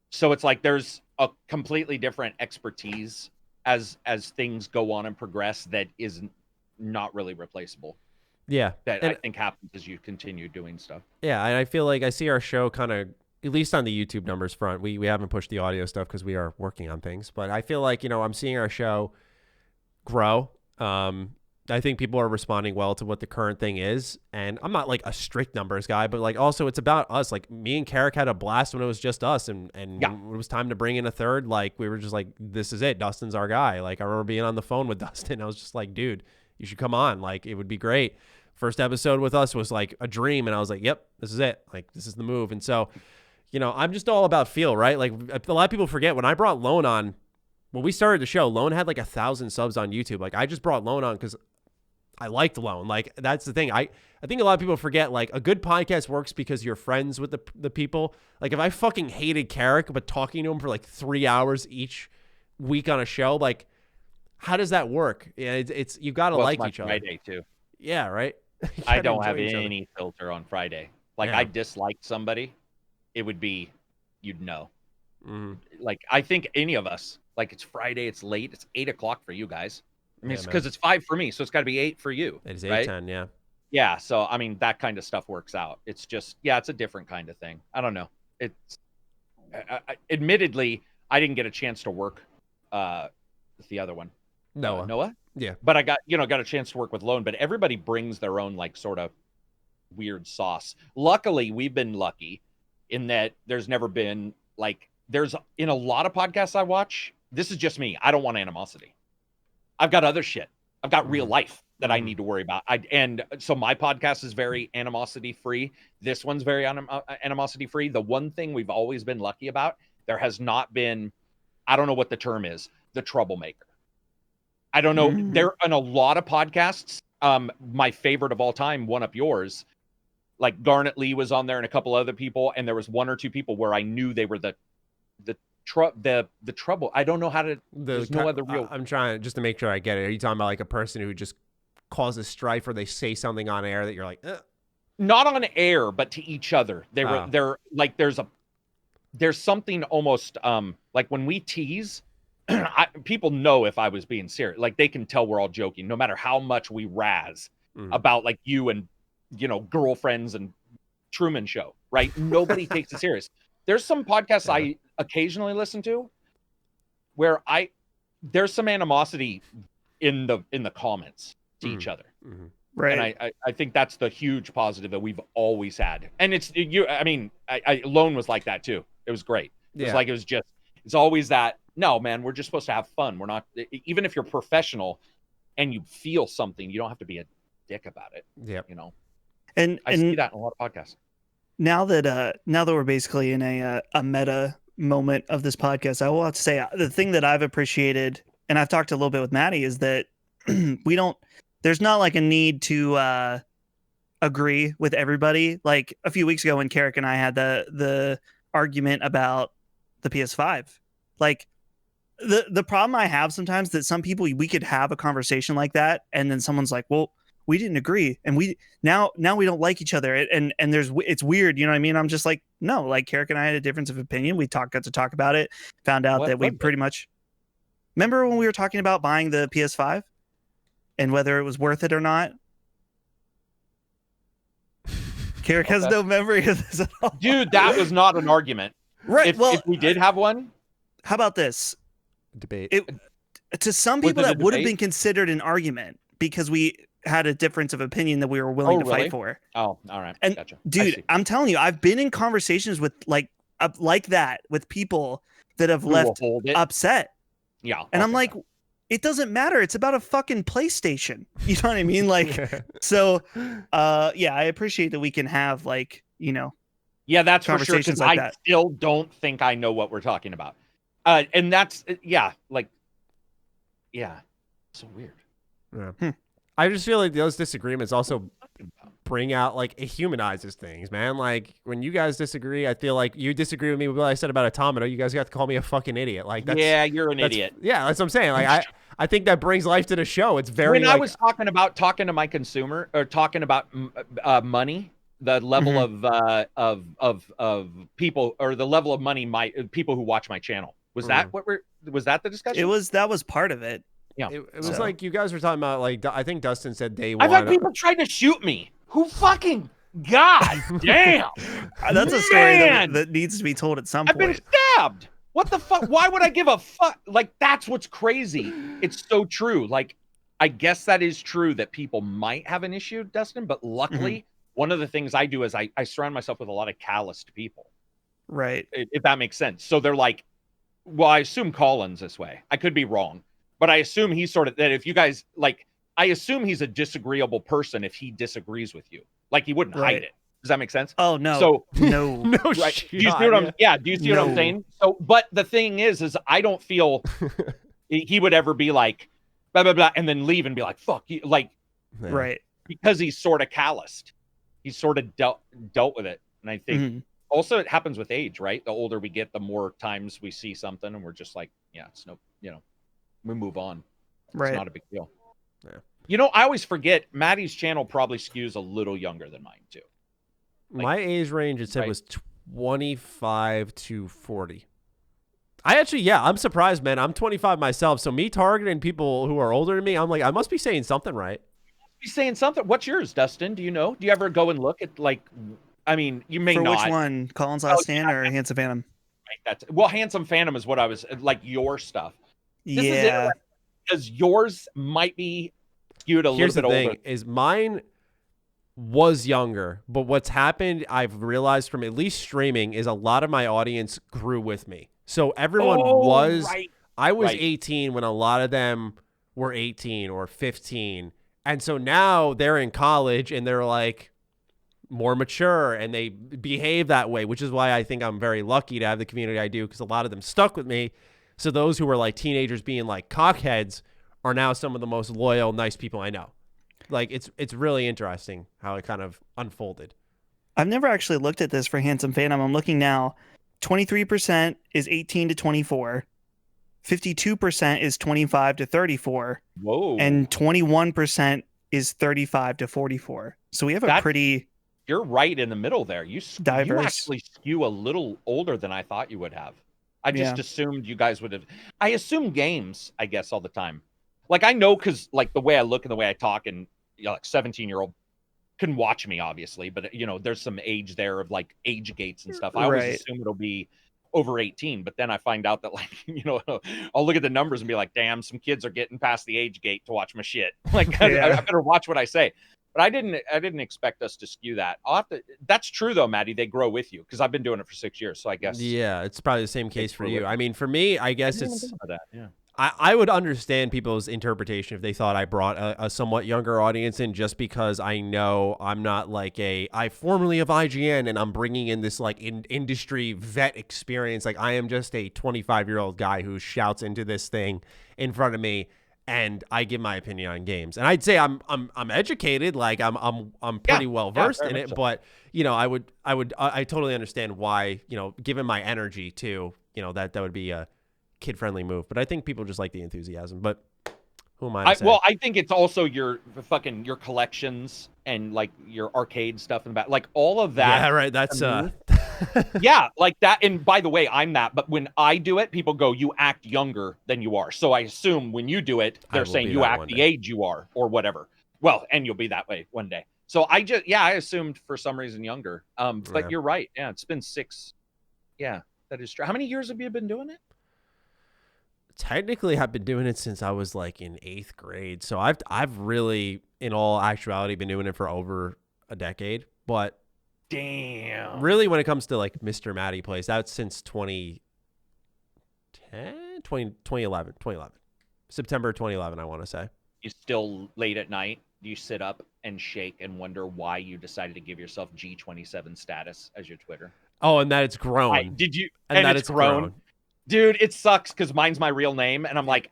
So it's like there's a completely different expertise as things go on and progress that is not really replaceable. Yeah. That I think happens as you continue doing stuff. Yeah, and I feel like I see our show kind of, at least on the YouTube numbers front, we haven't pushed the audio stuff because we are working on things. But I feel like, I'm seeing our show grow. I think people are responding well to what the current thing is. And I'm not like a strict numbers guy, but like also it's about us. Like me and Karak had a blast when it was just us. And when it was time to bring in a third, like we were just like, this is it. Dustin's our guy. Like I remember being on the phone with Dustin. I was just like, dude, you should come on. Like it would be great. First episode with us was like a dream. And I was like, yep, this is it. Like this is the move. And so, I'm just all about feel, right? Like a lot of people forget when I brought Lone on, when we started the show, Lone had like 1,000 subs on YouTube. Like I just brought Lone on because I liked Lone. Like that's the thing. I think a lot of people forget like a good podcast works because you're friends with the people. Like if I fucking hated Karak, but talking to him for like 3 hours each week on a show, like how does that work? Yeah, it's you got to like each other. Friday too. Yeah, right. I don't have any filter on Friday. Like I disliked somebody it would be, you'd know. Mm-hmm. Like, I think any of us, like, it's Friday, it's late, it's 8 o'clock for you guys. I mean, Yeah, it's because it's 5 for me, so it's got to be 8 for you. It is right? 8:10, yeah. Yeah, so I mean, that kind of stuff works out. It's just, yeah, it's a different kind of thing. I don't know. It's admittedly, I didn't get a chance to work with the other one, Noah. Yeah, but I got a chance to work with Lone. But everybody brings their own like sort of weird sauce. Luckily, we've been lucky in that there's never been like in a lot of podcasts I watch. This is just me. I don't want animosity. I've got other shit. I've got real life that I need to worry about. And so my podcast is very animosity free. This one's very animosity free. The one thing we've always been lucky about, there has not been, I don't know what the term is, the troublemaker. I don't know. There in a lot of podcasts, my favorite of all time, One Up Yours, like Garnet Lee was on there and a couple other people, and there was 1 or 2 people where I knew they were the trouble. I don't know how to. There's no other real. I'm trying just to make sure I get it. Are you talking about like a person who just causes strife, or they say something on air that you're like, ugh? Not on air, but to each other. They're like there's something almost like when we tease. People know if I was being serious. Like they can tell we're all joking, no matter how much we razz about like you and girlfriends and Truman Show. Right? Nobody takes it serious. There's some podcasts I occasionally listen to where there's some animosity in the comments to each other. Right. And I think that's the huge positive that we've always had. And it's I mean, Lone was like that too. It was great. It's always that, no, man, we're just supposed to have fun. We're not, even if you're professional and you feel something, you don't have to be a dick about it. Yeah. And I see that in a lot of podcasts. Now that we're basically in a meta moment of this podcast, I will have to say the thing that I've appreciated, and I've talked a little bit with Maddie, is that there's not like a need to agree with everybody. Like a few weeks ago when Karak and I had the argument about the PS5, like the problem I have sometimes that some people, we could have a conversation like that, and then someone's like, well, we didn't agree, and we now we don't like each other, and it's weird, you know what I mean? I'm just like, no, like Karak and I had a difference of opinion. We got to talk about it, found out that we pretty much remember when we were talking about buying the PS5 and whether it was worth it or not. Karak has no memory of this at all. Dude, that was not an argument. Right. If we did have one, how about this debate? To some people that would have been considered an argument because we had a difference of opinion that we were willing to fight for. Oh, all right. And gotcha. Dude, I'm telling you, I've been in conversations with like that with people that have left upset. Yeah. And I'm like, it doesn't matter. It's about a fucking PlayStation. You know what I mean? Like, so, yeah, I appreciate that we can have like, yeah, that's for sure. Because like I still don't think I know what we're talking about. And that's, so weird. Yeah. I just feel like those disagreements also bring out, like, it humanizes things, man. Like, when you guys disagree, I feel like you disagree with me with what I said about Automata. You guys got to call me a fucking idiot. Like, you're an idiot. Yeah, that's what I'm saying. Like, I think that brings life to the show. It's very. When I was talking to my consumer, or talking about money, the level of people, or the level of money people who watch my channel, was that the discussion? That was part of it. Yeah, it was like you guys were talking about, like, I think Dustin said I've had people try to shoot me. Who fucking God damn? That's a story that needs to be told at some point. I've been stabbed. What the fuck? Why would I give a fuck? Like, that's what's crazy. It's so true. Like, I guess that is true that people might have an issue, Dustin, but luckily, one of the things I do is I surround myself with a lot of calloused people. Right. If that makes sense. So they're like, well, I assume Colin's this way. I could be wrong. But I assume he's sort of that if you guys like, I assume he's a disagreeable person if he disagrees with you. Like, he wouldn't hide it. Does that make sense? Oh, no. So, no. Right. Do you see what I'm, do you see what I'm saying? So, but the thing is I don't feel he would ever be like, blah, blah, blah, and then leave and be like, fuck you. Like, right. Because he's sort of calloused. He's sort of dealt with it. And I think also it happens with age, right? The older we get, the more times we see something and we're just like, yeah, it's no, we move on. It's not a big deal. Yeah. I always forget Maddie's channel probably skews a little younger than mine too. Like, my age range, it said, was 25 to 40. I'm surprised, man. I'm 25 myself, so me targeting people who are older than me, I'm like, I must be saying something right. You saying something? What's yours, Dustin? Do you know? Do you ever go and look at like? I mean, you may For not. which one? Colin's Last Stand or Handsome Phantom? Well, Handsome Phantom is what I was like. Your stuff. This is Yeah. because yours might be skewed a Here's little bit the thing, older. is mine was younger, but what's happened, I've realized from at least streaming, is a lot of my audience grew with me. So everyone I was 18 when a lot of them were 18 or 15. And so now they're in college and they're like more mature and they behave that way, which is why I think I'm very lucky to have the community I do, because a lot of them stuck with me. So those who were like teenagers being like cockheads are now some of the most loyal, nice people I know. Like it's really interesting how it kind of unfolded. I've never actually looked at this for Handsome Phantom. I'm looking now. 23% is 18 to 24. 52% is 25 to 34. Whoa. And 21% is 35 to 44. So we have a pretty... You're right in the middle there. You diverse. actually skew a little older than I thought you would have. I just assumed you guys would have. I assume games, I guess, all the time. Like, I know because, like, the way I look and the way I talk, and, you know, like, 17-year-old can watch me, obviously, but, you know, there's some age there of, like, age gates and stuff. I always assume it'll be over 18, but then I find out that, like, you know, I'll look at the numbers and be like, damn, some kids are getting past the age gate to watch my shit. Like, I better watch what I say. But I didn't expect us to skew that. That's true though, Maddie. They grow with you because I've been doing it for 6 years. So I guess it's probably the same case for you. I mean, for me, I guess it's yeah. I would understand people's interpretation if they thought I brought a somewhat younger audience in, just because I know I'm not like I formerly of IGN and I'm bringing in this like industry vet experience. Like, I am just a 25-year-old guy who shouts into this thing in front of me, and I give my opinion on games. And I'd say I'm educated, like I'm pretty well versed in it, so. But you know, I totally understand why, you know, given my energy too, you know, that would be a kid-friendly move. But I think people just like the enthusiasm. But who am I to say? Well, I think it's also your collections and like your arcade stuff in the back, like all of that. Yeah, right. That's yeah, like that. And by the way, I'm that. But when I do it, people go, "You act younger than you are." So I assume when you do it, they're saying you act the age you are, or whatever. Well, and you'll be that way one day. So I assumed for some reason younger. But you're right. Yeah, it's been 6. Yeah, that is true. How many years have you been doing it? Technically, I've been doing it since I was like in 8th grade. So I've really, in all actuality, been doing it for over a decade. But damn, really, when it comes to like MrMattyPlays, that's since 2011, September 2011, I want to say. You still late at night? Do you sit up and shake and wonder why you decided to give yourself G27 status as your Twitter? Oh, and that it's grown. Did you? And that it's grown. Dude, it sucks because mine's my real name, and I'm like,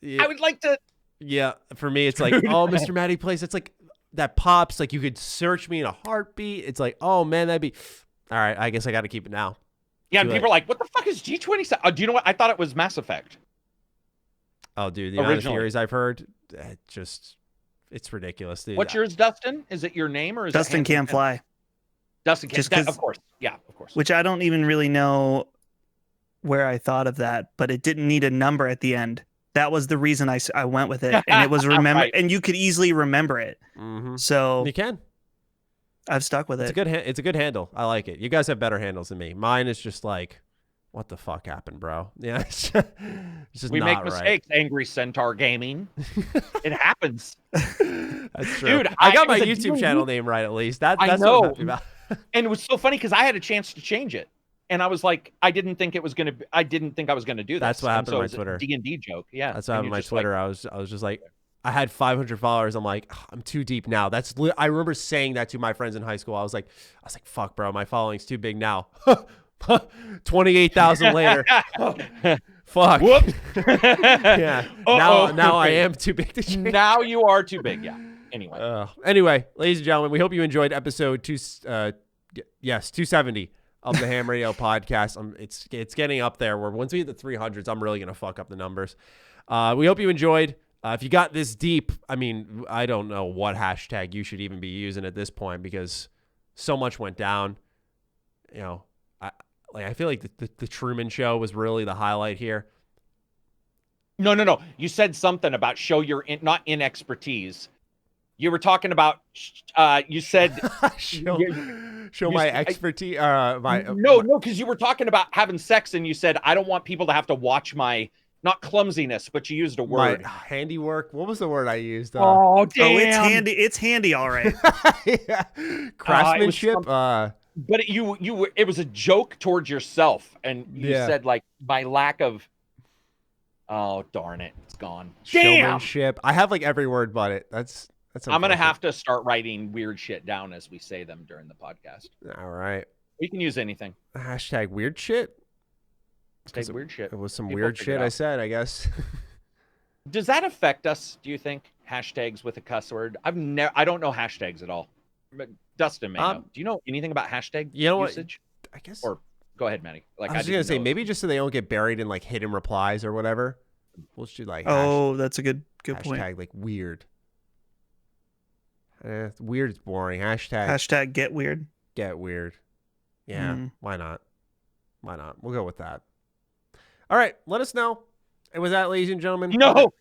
yeah. I would like to. Yeah, for me, it's like, oh, MrMattyPlays. It's like that pops. Like, you could search me in a heartbeat. It's like, oh man, that'd be. All right, I guess I got to keep it now. Yeah, and people are like, what the fuck is G27? Do you know what? I thought it was Mass Effect. Oh, dude, the amount of theories I've heard, it's ridiculous, dude. What's yours, Dustin? Is it your name or is Dustin it Can't Fly? Dustin Can't Fly, of course. Yeah, of course. Which I don't even really know where I thought of that, but it didn't need a number at the end. That was the reason I went with it, and it was right. And you could easily remember it. Mm-hmm. So you can. I've stuck with it. It's a good handle. I like it. You guys have better handles than me. Mine is just like, what the fuck happened, bro? Yeah, it's just we not make mistakes. Right. AngryCentaurGaming. It happens. That's true. Dude, I got my YouTube channel name right at least. That's I know. What I'm happy about. And it was so funny because I had a chance to change it. And I was like, I didn't think I was gonna do this. That's what happened on my Twitter. D&D joke, yeah. That's what happened on my Twitter. Like, I was just like, I had 500 followers. I'm like, I'm too deep now. I remember saying that to my friends in high school. I was like, fuck, bro, my following's too big now. 28,000 later. Fuck. Whoop. Yeah. Now I am too big to change. Now you are too big. Yeah. Anyway, ladies and gentlemen, we hope you enjoyed episode 270. Of the H.A.M Radio Podcast. It's getting up there where once we hit the 300s, I'm really going to fuck up the numbers. We hope you enjoyed. If you got this deep, I mean, I don't know what hashtag you should even be using at this point because so much went down. You know, Like, I feel like the Truman Show was really the highlight here. No. You said something about show your not in expertise. You were talking about. You said show my expertise. No, because you were talking about having sex, and you said I don't want people to have to watch my not clumsiness, but you used a word. My handiwork. What was the word I used? Damn! Oh, it's handy. It's handy, all right. Yeah. Craftsmanship. But it was a joke towards yourself, and you said like my lack of. Oh darn it! It's gone. Showmanship. I have like every word but it. That's. I'm gonna have to start writing weird shit down as we say them during the podcast. All right. We can use anything. Hashtag weird shit. Hashtag weird shit. It was some weird shit I said, I guess. Does that affect us? Do you think hashtags with a cuss word? I don't know hashtags at all. But Dustin may know. Do you know anything about hashtag usage? I guess. Or go ahead, Matty. Like I was gonna say maybe just so they don't get buried in like hidden replies or whatever. We'll shoot like. That's a good point. Hashtag like weird. Weird is boring. Hashtag get weird. Get weird. Yeah. Why not? We'll go with that. All right. Let us know. And with that, ladies and gentlemen. No.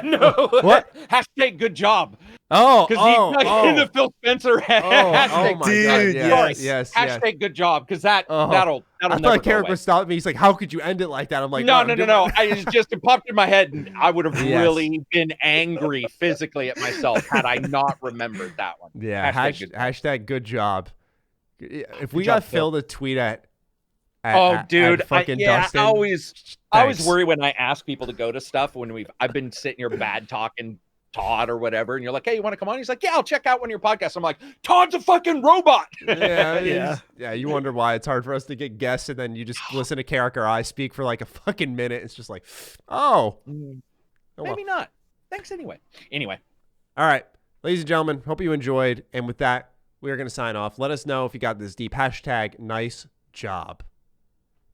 No. What? Hashtag good job. Oh. Because in the Phil Spencer hashtag. Oh my God. Yes. Hashtag good job. Because that'll I thought Karak would stop me. He's like, how could you end it like that? I'm like, no. It popped in my head, and I would have really been angry physically at myself had I not remembered that one. Yeah. Hashtag good job. If we got Phil to tweet at dude, fucking Dustin, I always worry when I ask people to go to stuff when I've been sitting here bad talking Todd or whatever, and you're like, hey, you want to come on? He's like, yeah, I'll check out one of your podcasts. I'm like, Todd's a fucking robot. Yeah. You wonder why it's hard for us to get guests, and then you just listen to Karak or I speak for like a fucking minute. It's just like, maybe not. Thanks anyway. All right, ladies and gentlemen, hope you enjoyed, and with that, we are going to sign off. Let us know if you got this deep. Hashtag nice job.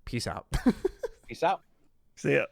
Peace out. Peace out. See ya.